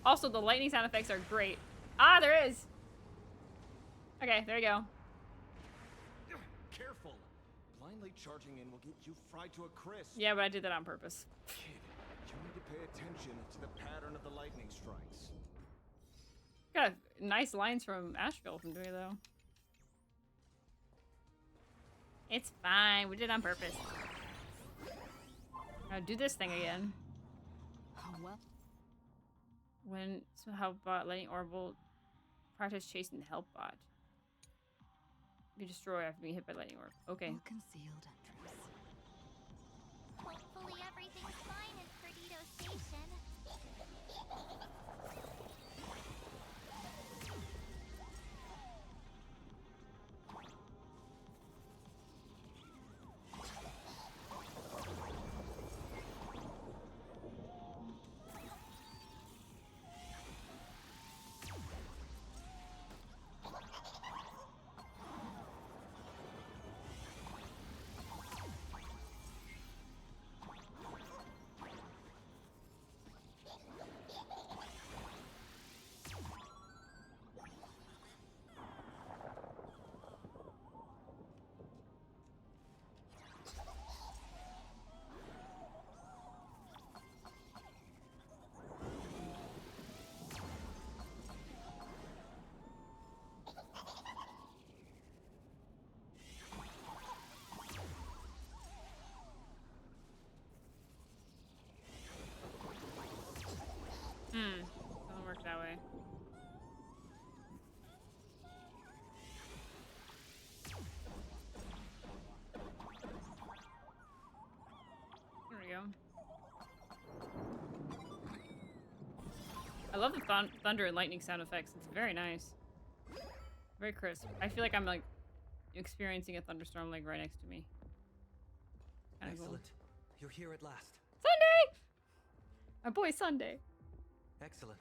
Also, the lightning sound effects are great. Ah, there is! Okay, there you go. Careful! Blindly charging in will get you fried to a crisp. Yeah, but I did that on purpose. Kid, you need to pay attention to the pattern of the lightning strikes. Got nice lines from Asheville from doing it, though. It's fine. We did it on purpose. Now do this thing again. Oh well. When Helpbot lightning orb will practice chasing the Helpbot. Be destroyed after being hit by lightning orb. Okay. No concealed entrance. Hopefully everything's fine at Perdido Station. go. I love the thunder and lightning sound effects. It's very nice. Very crisp. I feel like I'm like experiencing a thunderstorm like right next to me. Kinda Excellent. cool. You're here at last. Sunday! My boy Sunday. Excellent.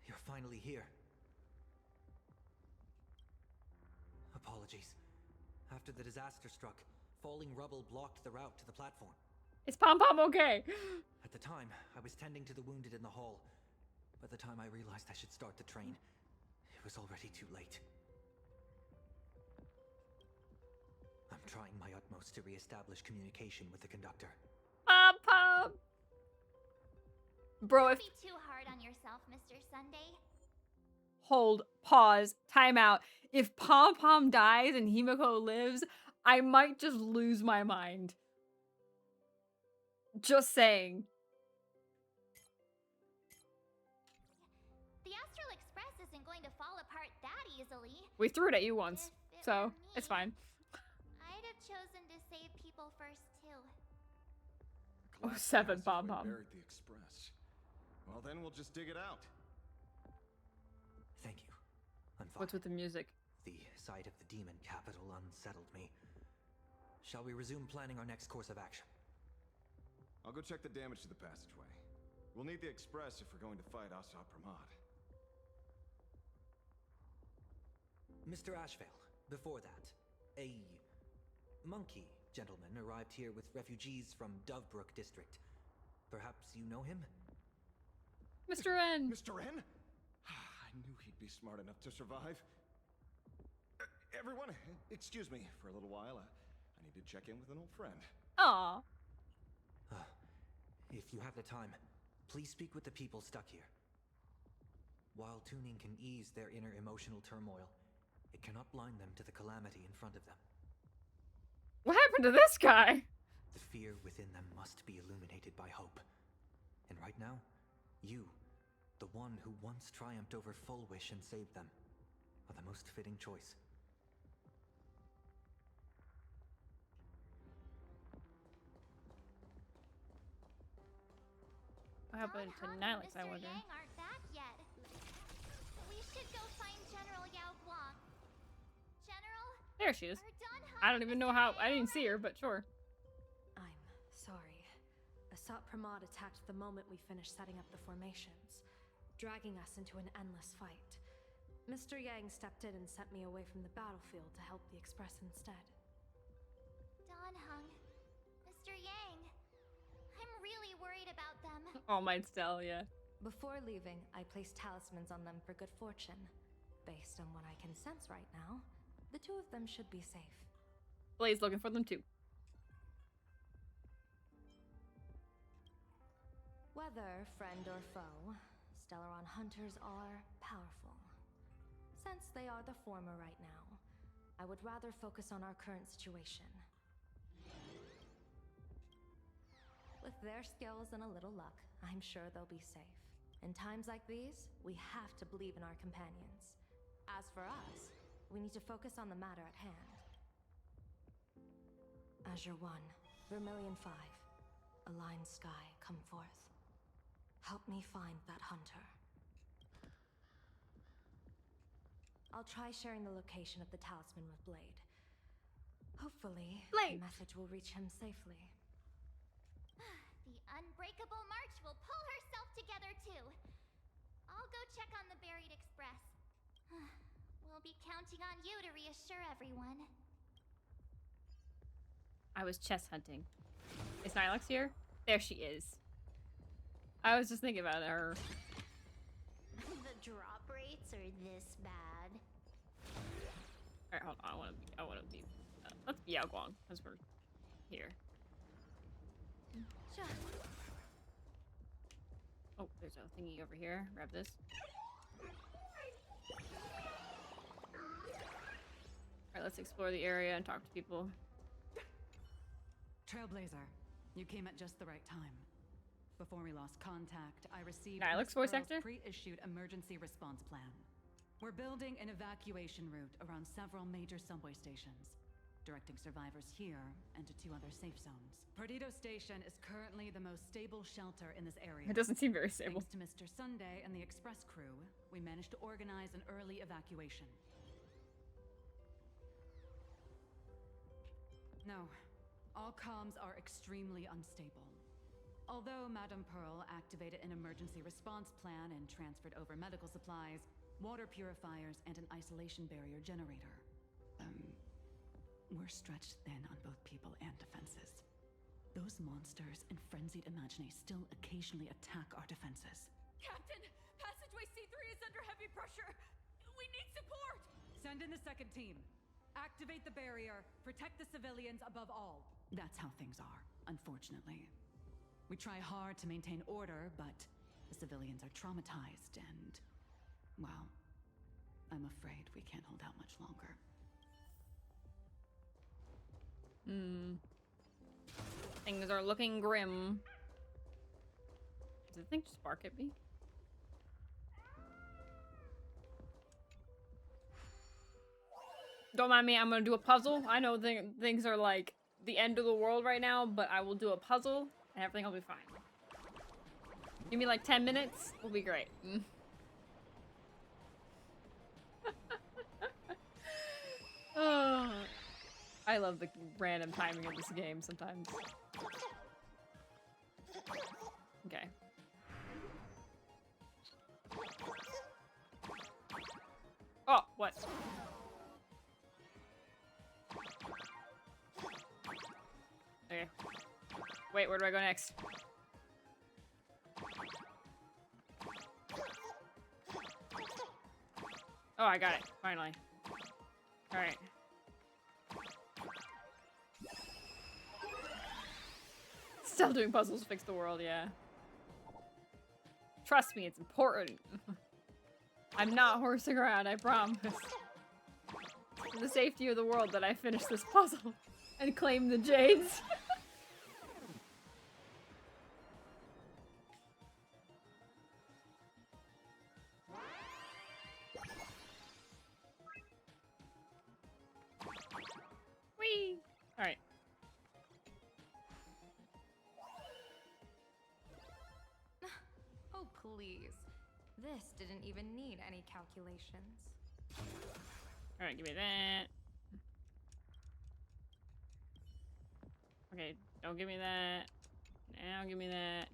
You're finally here. Apologies. After the disaster struck, falling rubble blocked the route to the platform. Is Pom Pom okay? At the time, I was tending to the wounded in the hall. By the time I realized I should start the train, it was already too late. I'm trying my utmost to re-establish communication with the conductor. Pom Pom! Bro, if... Don't be too hard on yourself, Mr. Sunday. Hold, pause, time out. If Pom Pom dies and Himiko lives, I might just lose my mind. Just saying. The Astral Express isn't going to fall apart that easily. We threw it at you once, If it so were it's me, fine. I'd have chosen to save people first, too. Oh, Glass 7 Pom passageway Pom. buried the express. Well, then we'll just dig it out. Thank you. I'm fine. What's with the music? The sight of the demon capital unsettled me. Shall we resume planning our next course of action? I'll go check the damage to the passageway. We'll need the express if we're going to fight Asad Pramad. Mr. Ashvale, before that, a monkey gentleman arrived here with refugees from Dovebrook district. Perhaps you know him? Mr. N. Mr. N? I knew he'd be smart enough to survive. Everyone, excuse me for a little while. I need to check in with an old friend. Aw. If you have the time, please speak with the people stuck here. While tuning can ease their inner emotional turmoil, it cannot blind them to the calamity in front of them. What happened to this guy? The fear within them must be illuminated by hope. And right now, you, the one who once triumphed over Full Wish and saved them, are the most fitting choice. What happened to Don Hung Nilix, and I Mr. wonder? Yang aren't back yet. We should go find General Yao Guang. General? There she is. Are Don Hung I don't and even Mr. know how. Yang I didn't see her, alright? but sure. I'm sorry. Asat Pramad attacked the moment we finished setting up the formations, dragging us into an endless fight. Mr. Yang stepped in and sent me away from the battlefield to help the Express instead. Don Hung, Mr. Yang. I'm really worried about them. All Might Stell, yeah. Before leaving, I placed talismans on them for good fortune. Based on what I can sense right now, the two of them should be safe. Blaze looking for them too. Whether friend or foe, Stellaron hunters are powerful. Since they are the former right now, I would rather focus on our current situation. With their skills and a little luck, I'm sure they'll be safe. In times like these, we have to believe in our companions. As for us, we need to focus on the matter at hand. Azure 1, Vermilion 5, Aligned Sky, come forth. Help me find that hunter. I'll try sharing the location of the talisman with Blade. Hopefully, Blade. the message will reach him safely. The Unbreakable March will pull herself together too. I'll go check on the buried express. We'll be counting on you to reassure everyone. I was chess hunting. Is Nilix here? There she is. I was just thinking about her. The drop rates are this bad. Alright, hold on. I wanna be. Let's be Yao Guang, because we're here. Oh, there's a thingy over here. Grab this. Alright, let's explore the area and talk to people. Trailblazer, you came at just the right time. Before we lost contact, I received Nilix Miss voice Pearl's actor? pre-issued emergency response plan. We're building an evacuation route around several major subway stations. directing survivors here and to 2 other safe zones. Perdido Station is currently the most stable shelter in this area. It doesn't seem very stable. Thanks to Mr. Sunday and the express crew, we managed to organize an early evacuation. No, all comms are extremely unstable. Although Madame Pearl activated an emergency response plan and transferred over medical supplies, water purifiers, and an isolation barrier generator, we're stretched thin on both people and defenses. Those monsters and frenzied Imaginae still occasionally attack our defenses. Captain, passageway C3 is under heavy pressure. We need support. Send in the second team. Activate the barrier. Protect the civilians above all. That's how things are, unfortunately. We try hard to maintain order, but the civilians are traumatized and, well, I'm afraid we can't hold out much longer. Things are looking grim. Does the thing just bark at me? Don't mind me, I'm gonna do a puzzle. I know things are like the end of the world right now, but I will do a puzzle and everything will be fine. Give me like 10 minutes, we'll be great. Oh, I love the random timing of this game sometimes. Okay. Oh, what? Okay. Wait, where do I go next? Oh, I got it. Finally. Alright. Still doing puzzles to fix the world, yeah. Trust me, it's important. I'm not horsing around, I promise. For the safety of the world that I finish this puzzle and claim the jades. Whee! Alright. Oh, please. This didn't even need any calculations. Alright, give me that. Okay, don't give me that. Now give me that.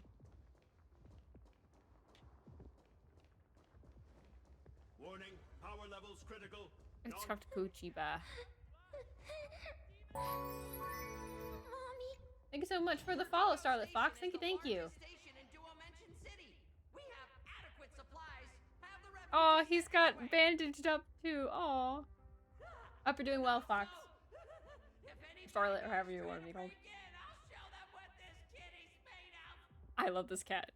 Warning, power levels critical. It's talk to Coochie Ba. Mommy. Thank you so much for the follow, Starlit Fox. Thank you, thank you. Oh, he's got bandaged up too. Oh. Hope you're doing well, Fox. Starlit, or however you want to be called. I love this cat.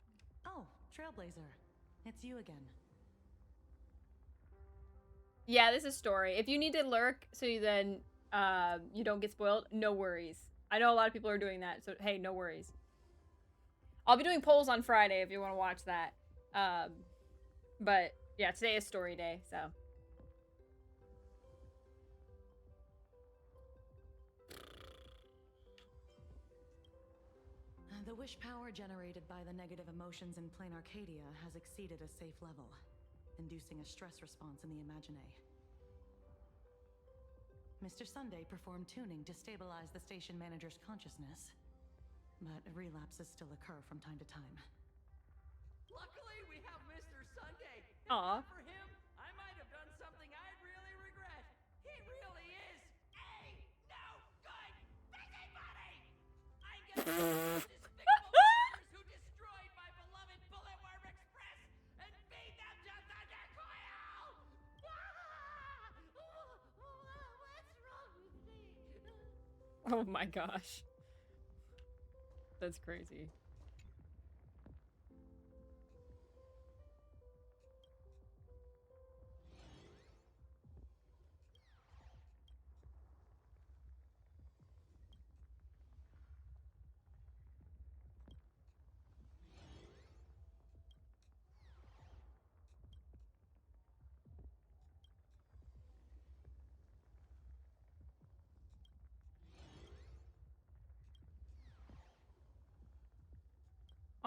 Oh, Trailblazer. It's you again. Yeah, this is story. If you need to lurk so you then you don't get spoiled, no worries. I know a lot of people are doing that, so hey, no worries. I'll be doing polls on Friday if you want to watch that. But yeah, today is story day, so. The wish power generated by the negative emotions in Plane Arcadia has exceeded a safe level, inducing a stress response in the Imaginae. Mr. Sunday performed tuning to stabilize the station manager's consciousness, but relapses still occur from time to time. Luckily, we have Mr. Sunday. If Aw. not for him, I might have done something I'd really regret. He really is a no good busybody. I'm gonna despicable monsters who destroyed my beloved Bulletworm Express and beat them to Thundercoil. What's wrong with me? Oh my gosh. That's crazy.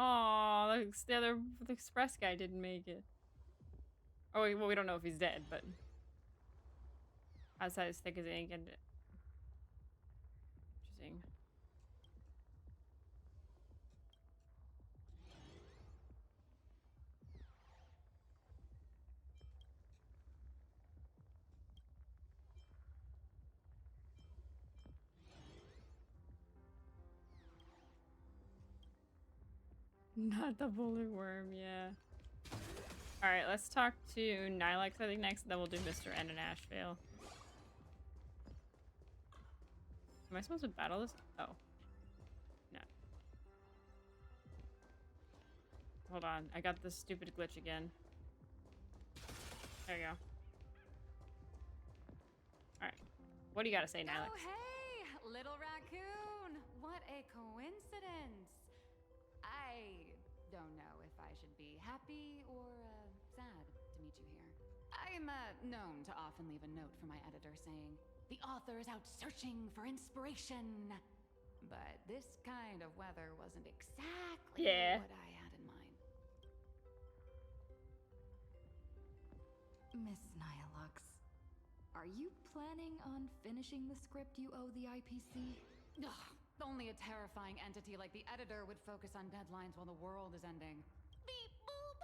Oh, the express guy didn't make it. Oh, well, we don't know if he's dead, but outside as thick as ink and interesting. Not the bullet worm, yeah. Alright, let's talk to Nilex, I think, next, and then we'll do Mr. N and Ashvale. Am I supposed to battle this? Oh. No. Hold on, I got this stupid glitch again. There you go. Alright. What do you gotta say, Nilex? Oh, hey! Little raccoon! What a coincidence! I don't know if I should be happy or sad to meet you here. I'm known to often leave a note for my editor saying, "The author is out searching for inspiration." But this kind of weather wasn't exactly what I had in mind. Miss Nihilux, are you planning on finishing the script you owe the IPC? Ugh, only a terrifying entity like the editor would focus on deadlines while the world is ending. Beep boop!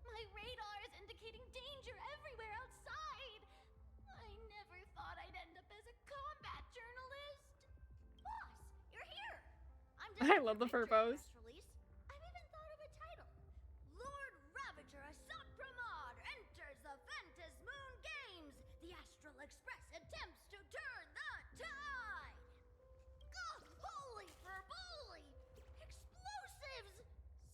My radar is indicating danger everywhere outside! I never thought I'd end up as a combat journalist! Boss, you're here! I'm I love the furbows. release. I've even thought of a title. Lord Ravager Assat Pramod enters the Ventus Moon Games! The Astral Express attempts to turn the tide! God, holy furboly! Explosives!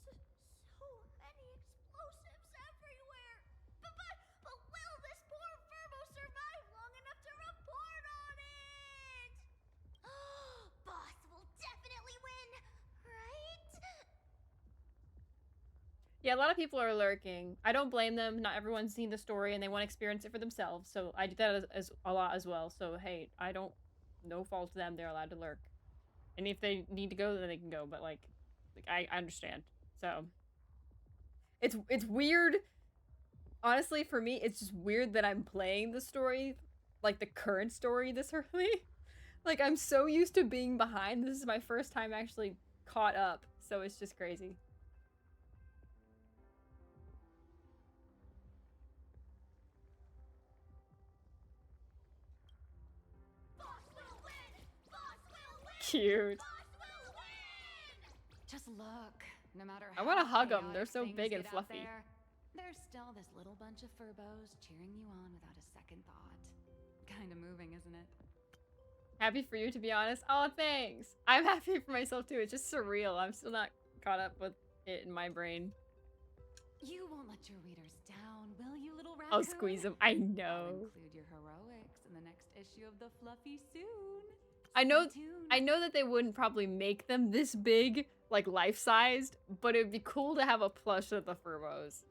So many explosives everywhere! But will this poor furbo survive long enough to report on it? Boss will definitely win, right? Yeah, a lot of people are lurking. I don't blame them. Not everyone's seen the story and they want to experience it for themselves. So I do that as a lot as well. So hey, I don't, no fault to them. They're allowed to lurk. And if they need to go, then they can go. But like I understand. So it's weird. Honestly, for me, it's just weird that I'm playing the story, like the current story, this early. Like I'm so used to being behind. This is my first time actually caught up. So it's just crazy. Cute. Just look. No matter I how want to hug them. chaotic They're so things big and get out fluffy. there's still this little bunch of furbos cheering you on without a second thought. Kind of moving, isn't it? Happy for you, to be honest. Oh, thanks. I'm happy for myself too. It's just surreal. I'm still not caught up with it in my brain. You won't let your readers down, will you, little raccoon? I'll squeeze them. I I'll know. include your heroics in the next issue of the Fluffy soon. I know tuned. that they wouldn't probably make them this big, like life-sized, but it'd be cool to have a plush of the furbos.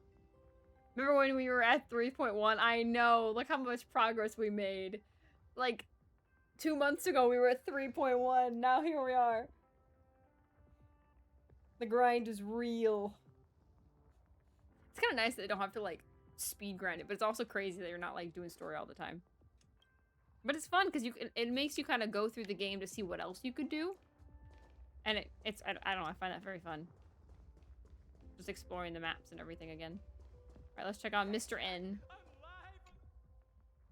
Remember when we were at 3.1? I know. Look how much progress we made. Like 2 months ago we were at 3.1. Now here we are. The grind is real. It's kind of nice that they don't have to like speed grind it, but it's also crazy that you're not like doing story all the time. But it's fun because it makes you kind of go through the game to see what else you could do. And it's I don't know, I find that very fun. Just exploring the maps and everything again. Alright, let's check out Mr. N.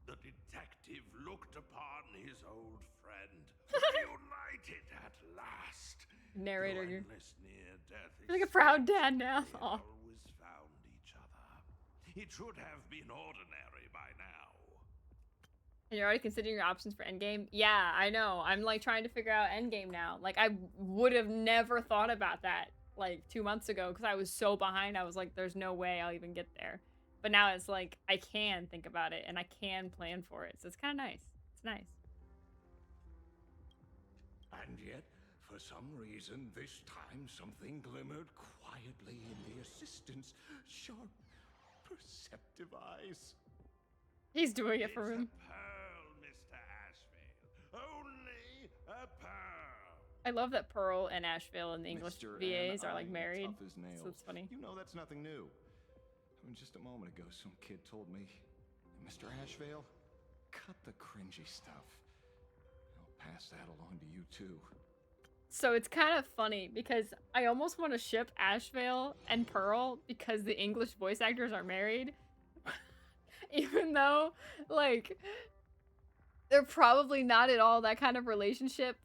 The detective looked upon his old friend, reunited at last. Narrator. Through endless near-death You're like a proud dad now. they Aw. always found each other. It should have been ordinary by now. And you're already considering your options for endgame? Yeah, I know. I'm like trying to figure out endgame now. Like I would have never thought about that like 2 months ago because I was so behind. I was like, there's no way I'll even get there. But now it's like I can think about it and I can plan for it. So it's kind of nice. It's nice. And yet, for some reason, this time something glimmered quietly in the assistant's sharp, perceptive eyes. He's doing it for him. It's a pearl, Mr. Ashvale. Only a pearl. I love that Pearl and Asheville and the English Mr. VAs and are like I'm married. Tough as nails. So it's funny. You know that's nothing new. I mean, just a moment ago, some kid told me, Mr. Ashevale, cut the cringy stuff. I'll pass that along to you too. So it's kind of funny because I almost want to ship Ashevale and Pearl because the English voice actors are married. Even though, like, they're probably not at all that kind of relationship.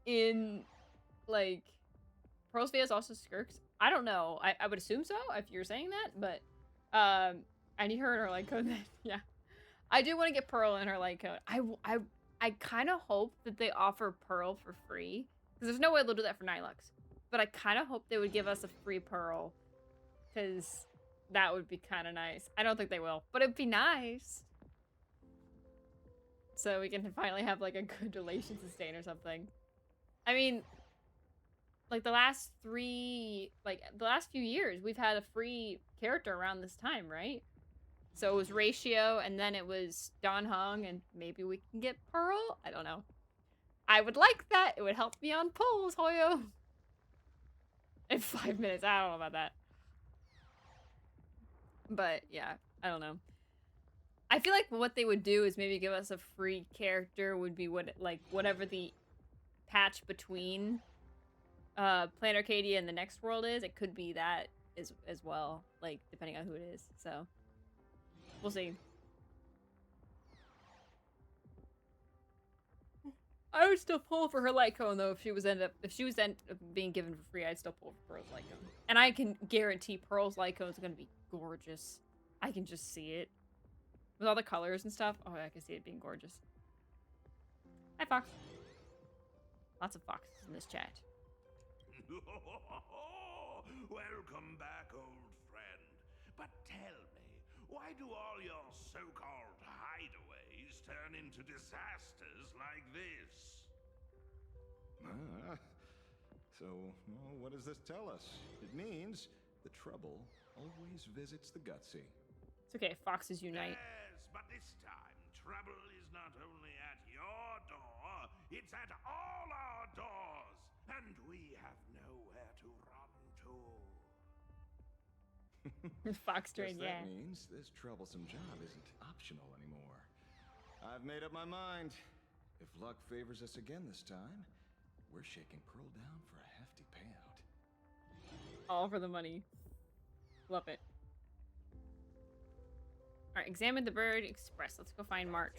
In, like, Pearl's VA is also Skirks. I don't know. I would assume so if you're saying that, but, I need her in her light code then. Yeah. I do want to get Pearl in her light code. I kind of hope that they offer Pearl for free. Because there's no way they'll do that for Nilux. But I kind of hope they would give us a free Pearl. Because that would be kind of nice. I don't think they will. But it'd be nice. So we can finally have, like, a good relation sustain or something. I mean, like, the last few years, we've had a free character around this time, right? So it was Ratio, and then it was Don Hung, and maybe we can get Pearl? I don't know. I would like that. It would help me on polls, Hoyo. In 5 minutes. I don't know about that. But, yeah. I don't know. I feel like what they would do is maybe give us a free character would be whatever the patch between Planet Arcadia and the next world is. It could be that as well. Like, depending on who it is. So... we'll see. I would still pull for her light cone though if she was end up being given for free. I'd still pull for Pearl's light cone, and I can guarantee Pearl's light cone is gonna be gorgeous. I can just see it with all the colors and stuff. Oh, I can see it being gorgeous. Hi, Fox. Lots of foxes in this chat. Welcome back, old friend. But tell me, why do all your so-called hideaways turn into disasters like this? So, well, what does this tell us? It means the trouble always visits the gutsy. It's okay, foxes unite. Yes, but this time, trouble is not only at your door, it's at all our doors, and we have nowhere to run to. Fox train, Guess yeah. that means this troublesome job isn't optional anymore. I've made up my mind. If luck favors us again this time, we're shaking Pearl down for a hefty payout. All for the money. Love it. Alright, examine the bird express. Let's go find March.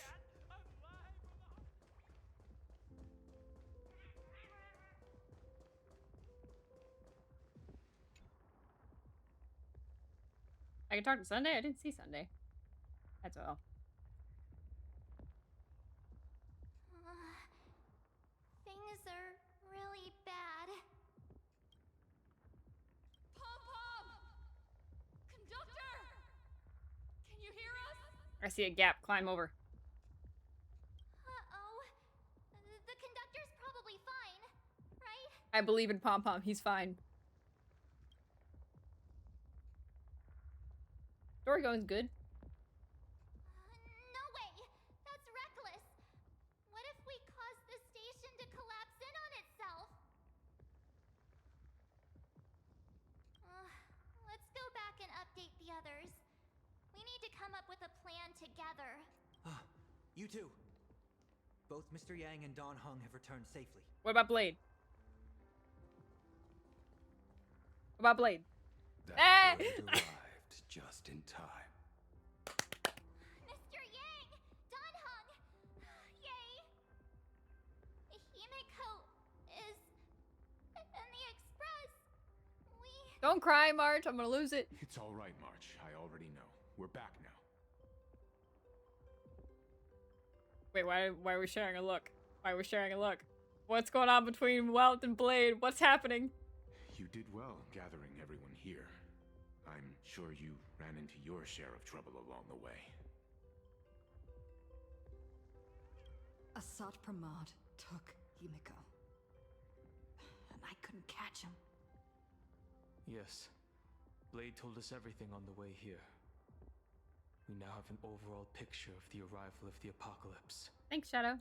I can talk to Sunday? I didn't see Sunday. That's all. Things are really bad. Pom-pom! Conductor! Can you hear us? I see a gap. Climb over. Uh-oh. The conductor's probably fine, right? I believe in Pom Pom. He's fine. Story going's good. No way! That's reckless! What if we cause the station to collapse in on itself? Let's go back and update the others. We need to come up with a plan together. You two. Both Mr. Yang and Don Hung have returned safely. What about Blade? What about Blade? That bird arrived just in time. Mr. Yang! Don Hung! Yay! Himiko is in the express. Don't cry, March. I'm gonna lose it. It's all right, March. I already know. We're back now. Wait, why are we sharing a look? Why are we sharing a look? What's going on between Welt and Blade? What's happening? You did well gathering everyone here. I'm sure you ran into your share of trouble along the way. Asat Pramod took Himiko. And I couldn't catch him. Yes. Blade told us everything on the way here. We now have an overall picture of the arrival of the apocalypse. Thanks, Shadow.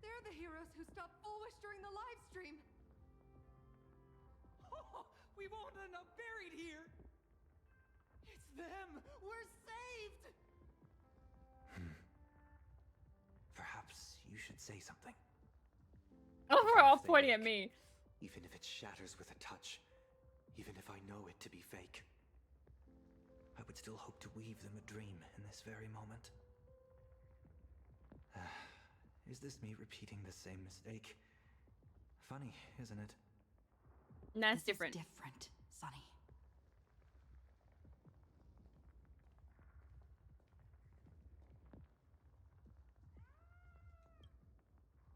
They're the heroes who stopped Bulwish during the live stream. Oh, we won't end up buried here. It's them. We're saved. Perhaps you should say something. Oh, we're all They pointing at make, me. Even if it shatters with a touch, even if I know it to be fake, I would still hope to weave them a dream in this very moment. Is this me repeating the same mistake? Funny, isn't it? That's This is different. different, Sonny.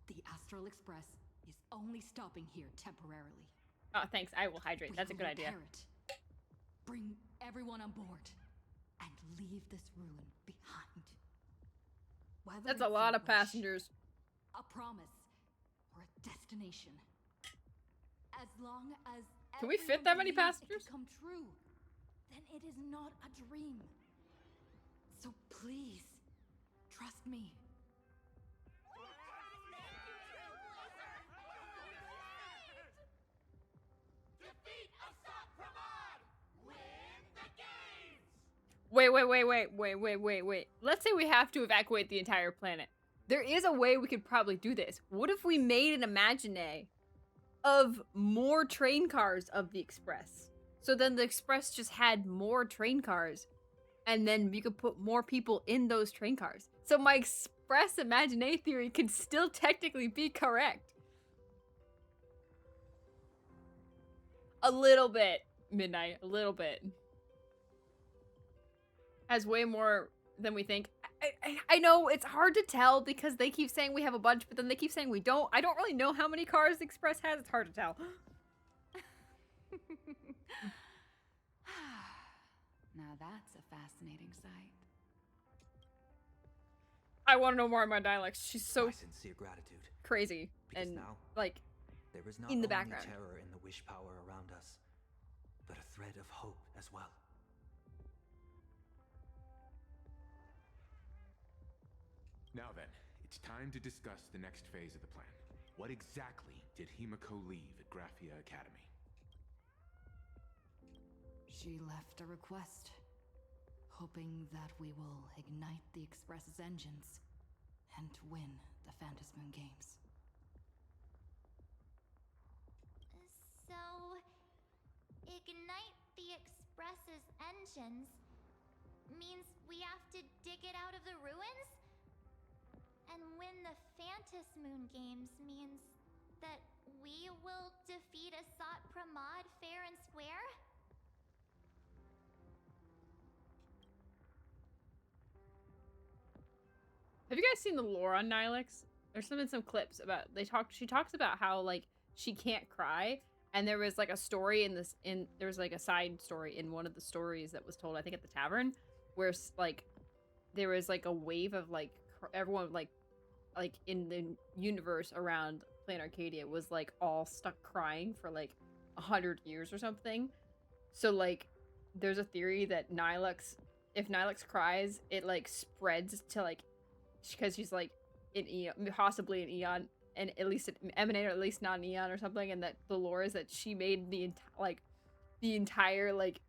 The Astral Express is only stopping here temporarily. Oh, thanks. I will hydrate. We That's a will good idea. repair it, bring everyone on board, and leave this ruin behind. Whether That's a it's lot of wish, passengers. a promise, or a destination. As long as Can we fit everyone that many believes passengers? it can come true, then it is not a dream. So please, trust me. Defeat Assault Pramod! Win the games! Wait. Let's say we have to evacuate the entire planet. There is a way we could probably do this. What if we made an imagine of more train cars of the Express? So then the Express just had more train cars, and then you could put more people in those train cars. So my Express imagine theory could still technically be correct. A little bit, Midnight, a little bit. Has way more than we think. I know it's hard to tell because they keep saying we have a bunch, but then they keep saying we don't. I don't really know how many cars the Express has. It's hard to tell. Now that's a fascinating sight. I want to know more of my dialects. She's so My sincere gratitude. crazy Because and now like there is not in the only background. terror in the wish power around us, but a thread of hope as well. Now then, it's time to discuss the next phase of the plan. What exactly did Himiko leave at Graphia Academy? She left a request, hoping that we will ignite the Express's engines and win the Phantasmoon Games. So, ignite the Express's engines means we have to dig it out of the ruins? And win the Phantasmoon Games means that we will defeat Asat Pramod fair and square? Have you guys seen the lore on Nihilix? There's been some clips about she talks about how like she can't cry, and there was like a story there was like a side story in one of the stories that was told, I think at the tavern, where like there was like a wave of like everyone like in the universe around Planet Arcadia was like all stuck crying for like 100 years or something. So like there's a theory that if Nihilux cries, it like spreads to like, because she's like an eon, possibly an eon, and at least an emanate, or at least not an eon or something, and that the lore is that she made the entire like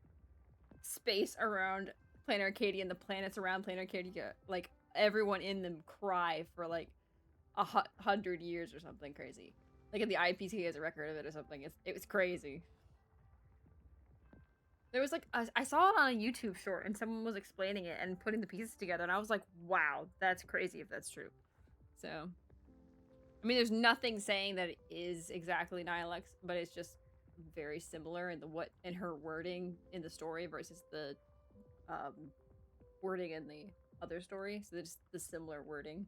space around Planet Arcadia and the planets around Planet Arcadia, like everyone in them cry for like 100 years or something crazy. Like, in the IPT has a record of it or something. It was crazy. There was like I saw it on a YouTube short, and someone was explaining it and putting the pieces together, and I was like, wow, that's crazy if that's true. So, I mean, there's nothing saying that it is exactly Nihilux, but it's just very similar in her wording in the story versus the wording in the other story. So there's the similar wording.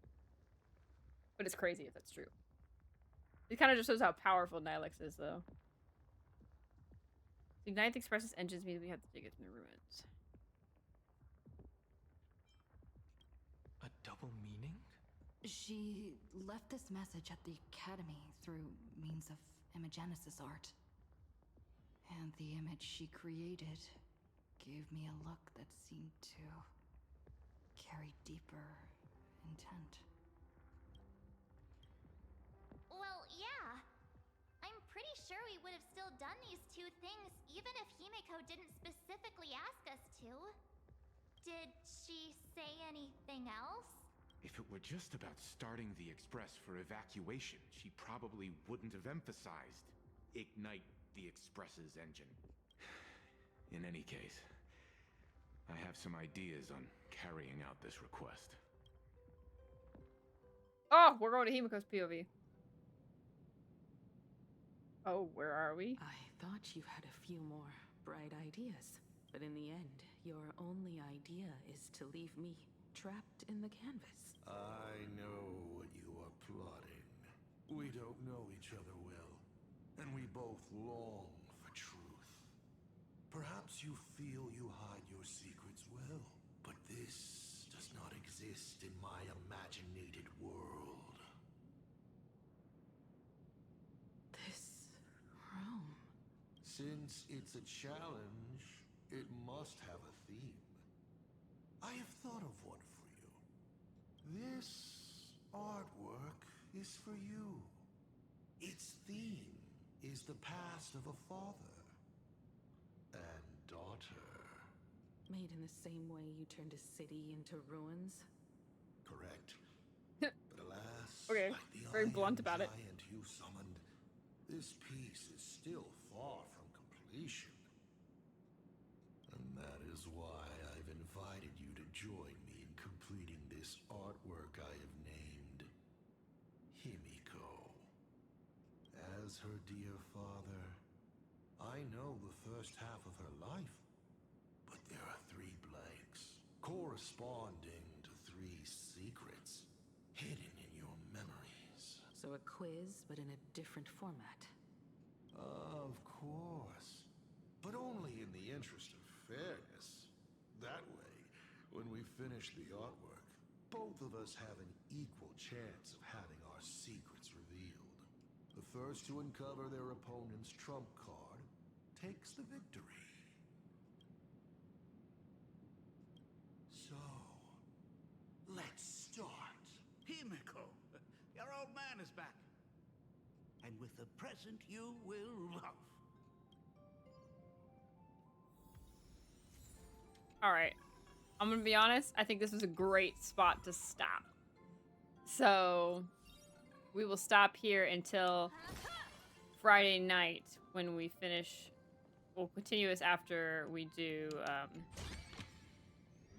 But it's crazy if that's true. It kind of just shows how powerful Nihilux is, though. Ignite the Express's engines means we have to dig it from the ruins. A double meaning? She left this message at the Academy through means of Imogenesis art. And the image she created gave me a look that seemed to carry deeper intent. Berry would have still done these two things even if Himiko didn't specifically ask us to. Did she say anything else? If it were just about starting the express for evacuation, she probably wouldn't have emphasized ignite the express's engine. In any case, I have some ideas on carrying out this request. Oh, we're going to Himiko's POV. Oh, where are we? I thought you had a few more bright ideas, but in the end, your only idea is to leave me trapped in the canvas. I know what you are plotting. We don't know each other well, and we both long for truth. Perhaps you feel you hide your secrets well, but this does not exist in my imaginated world. This room. Since it's a challenge, it must have a theme. I have thought of one for you. This artwork is for you. Its theme is the past of a father and daughter. Made in the same way you turned a city into ruins? Correct. But alas, Okay, like the very Iron blunt about it. Giant you summoned, this piece is still far from completion. And that is why I've invited you to join me in completing this artwork I have named Himiko. As her dear father, I know the first half of her life, but there are 3 blanks corresponding to 3 secrets hidden in your memories. So a quiz, but in a different format. Of course, but only in the interest of fairness. That way, when we finish the artwork, both of us have an equal chance of having our secrets revealed. The first to uncover their opponent's trump card takes the victory. So, let's start. Himiko, your old man is back. And with a present you will love. All right. I'm going to be honest. I think this is a great spot to stop. So we will stop here until Friday night when we finish. We'll continue this after we do...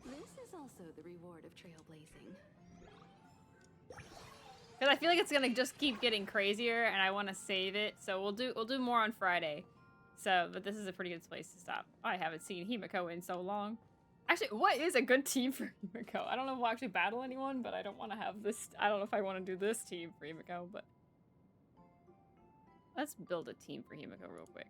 This is also the reward of trailblazing. Because I feel like it's gonna just keep getting crazier, and I want to save it. So we'll do more on Friday. So, but this is a pretty good place to stop. I haven't seen Himiko in so long. Actually, what is a good team for Himiko? I don't know if we'll actually battle anyone, but I don't want to have this. I don't know if I want to do this team for Himiko, but let's build a team for Himiko real quick.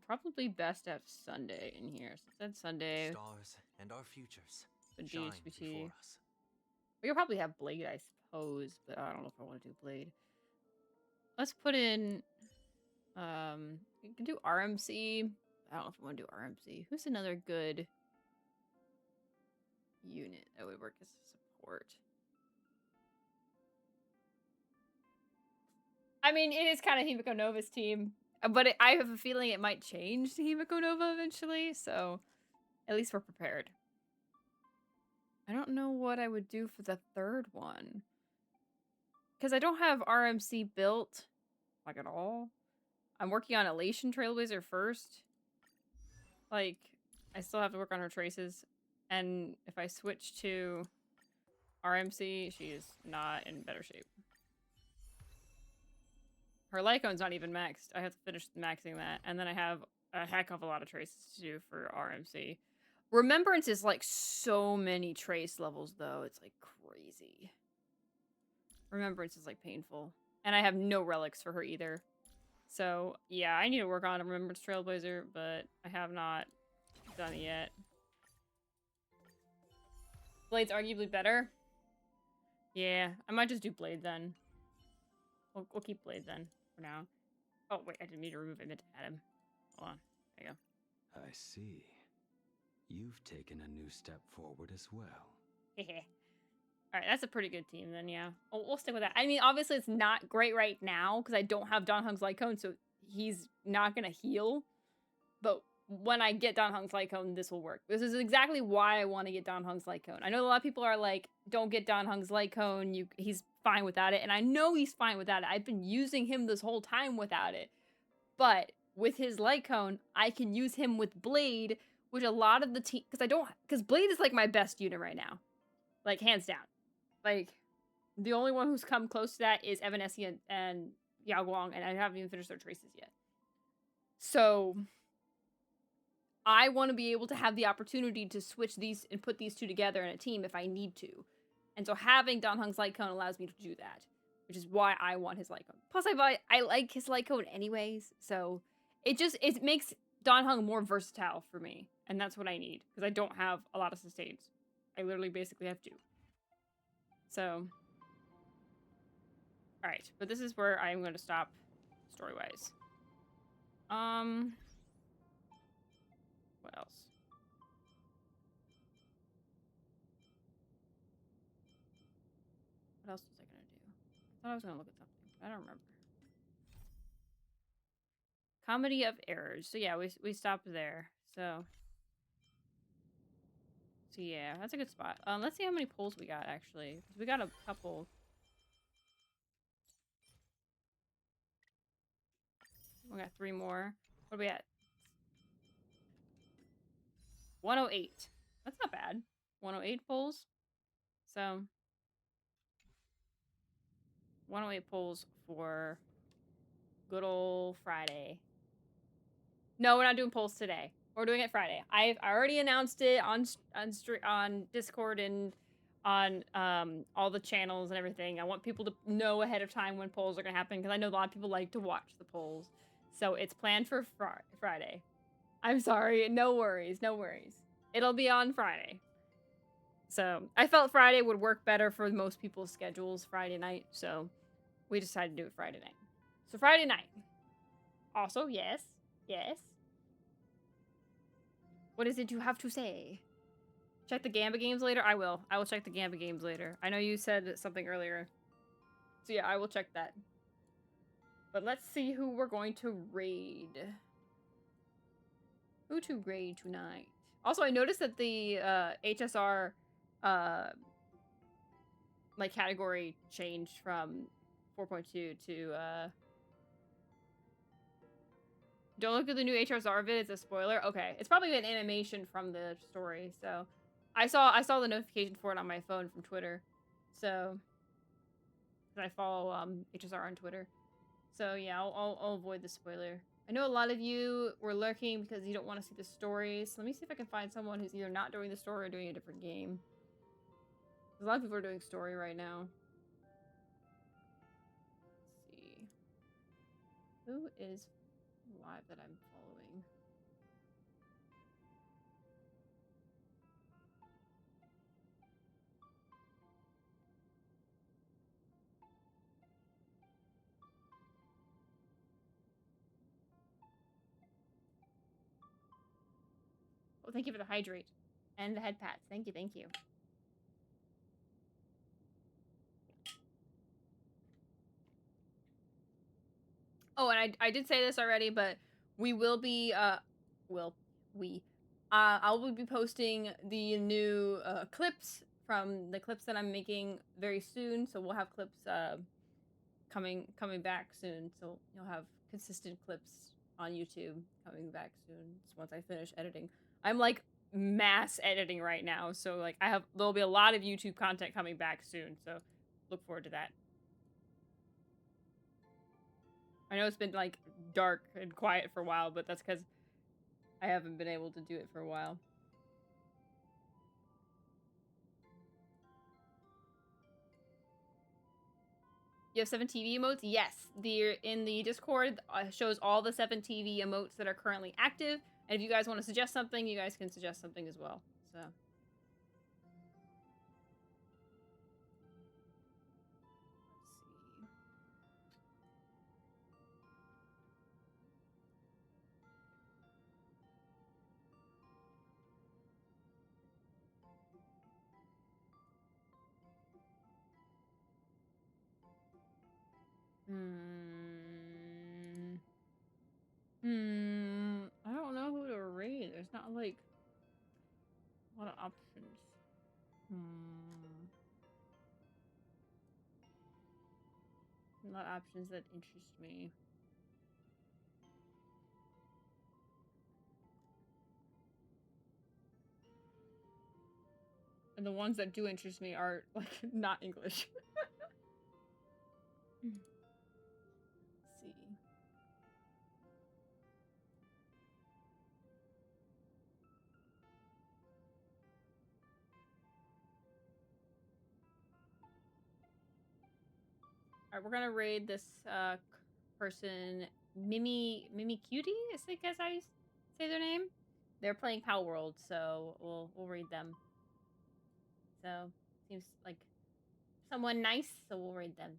Probably best to have Sunday in here. So that's Sunday. Stars and our futures The shine DHBT. before us. We could probably have Blade, I suppose, but I don't know if I want to do Blade. Let's put in, we can do RMC. I don't know if I want to do RMC. Who's another good unit that would work as support? I mean, it is kind of Himiko Nova's team, but I have a feeling it might change to Himiko Nova eventually, so at least we're prepared. I don't know what I would do for the third one. Because I don't have RMC built, like, at all. I'm working on Elation Trailblazer first. Like, I still have to work on her traces. And if I switch to RMC, she is not in better shape. Her Lycon's not even maxed. I have to finish maxing that. And then I have a heck of a lot of traces to do for RMC. Remembrance is like so many trace levels, though. It's like crazy. Remembrance is like painful. And I have no relics for her either. So, yeah, I need to work on a Remembrance Trailblazer, but I have not done it yet. Blade's arguably better. Yeah, I might just do Blade then. We'll keep Blade then for now. Oh, wait, I didn't mean to remove him. I meant to add him. Hold on. There you go. I see. You've taken a new step forward as well. Alright, that's a pretty good team then, yeah. We'll stick with that. I mean, obviously it's not great right now because I don't have Dan Heng's Light Cone, so he's not gonna heal. But when I get Dan Heng's Light Cone, this will work. This is exactly why I want to get Dan Heng's Light Cone. I know a lot of people are like, don't get Dan Heng's Light Cone, he's fine without it. And I know he's fine without it. I've been using him this whole time without it. But with his Light Cone, I can use him with Blade, which a lot of the team... Because Blade is like my best unit right now. Like, hands down. Like, the only one who's come close to that is Evanescia and Yao Guang, and I haven't even finished their traces yet. So, I want to be able to have the opportunity to switch these and put these two together in a team if I need to. And so having Dan Heng's Light Cone allows me to do that, which is why I want his Light Cone. Plus, I like his Light Cone anyways, so it makes Dan Heng more versatile for me, and that's what I need, because I don't have a lot of sustains. I literally basically have 2. So, alright, but this is where I'm going to stop story-wise. What else? What else was I going to do? I thought I was going to look at something. I don't remember. Comedy of Errors. So yeah, we stopped there. So yeah, that's a good spot. Let's see how many polls we got, actually. We got a couple. We got 3 more. What are we at? 108. That's not bad. 108 polls. So 108 polls for good old Friday. No, we're not doing polls today. We're doing it Friday. I already announced it on Discord and on all the channels and everything. I want people to know ahead of time when polls are gonna happen because I know a lot of people like to watch the polls. So it's planned for Friday. I'm sorry. No worries. No worries. It'll be on Friday. So I felt Friday would work better for most people's schedules Friday night. So we decided to do it Friday night. So Friday night. Also, yes. Yes. What is it you have to say? Check the Gamba games later? I will. I will check the Gamba games later. I know you said something earlier. So yeah, I will check that. But let's see who we're going to raid. Who to raid tonight? Also, I noticed that the HSR like category changed from 4.2 to don't look at the new HSR vid, it's a spoiler. Okay, it's probably an animation from the story, so I saw the notification for it on my phone from Twitter. So I follow HSR on Twitter. So yeah, I'll avoid the spoiler. I know a lot of you were lurking because you don't want to see the story. So let me see if I can find someone who's either not doing the story or doing a different game. A lot of people are doing story right now. Let's see. Who is live that I'm following? Oh, thank you for the hydrate. And the head pats. Thank you, thank you. Oh, and I did say this already, but we will be, I will be posting the new, clips from the clips that I'm making very soon, so we'll have clips, coming back soon, so you'll have consistent clips on YouTube coming back soon, once I finish editing. I'm, like, mass editing right now, so, like, there'll be a lot of YouTube content coming back soon, so look forward to that. I know it's been, like, dark and quiet for a while, but that's because I haven't been able to do it for a while. You have 7 TV emotes? Yes. In the Discord shows all the 7 TV emotes that are currently active. And if you guys want to suggest something, you guys can suggest something as well. So. I don't know who to raid. There's not like a lot of options. A lot of options that interest me. And the ones that do interest me are like not English. Let's see. Alright, we're gonna raid this person, Mimi Cutie, I think as I say their name. They're playing Power World, so we'll raid them. So seems like someone nice, so we'll raid them.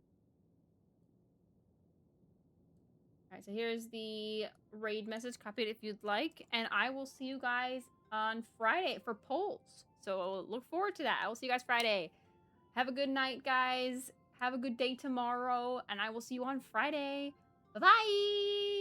Alright, so here's the raid message. Copy it if you'd like, and I will see you guys on Friday for polls. So look forward to that. I will see you guys Friday. Have a good night, guys. Have a good day tomorrow, and I will see you on Friday. Bye-bye!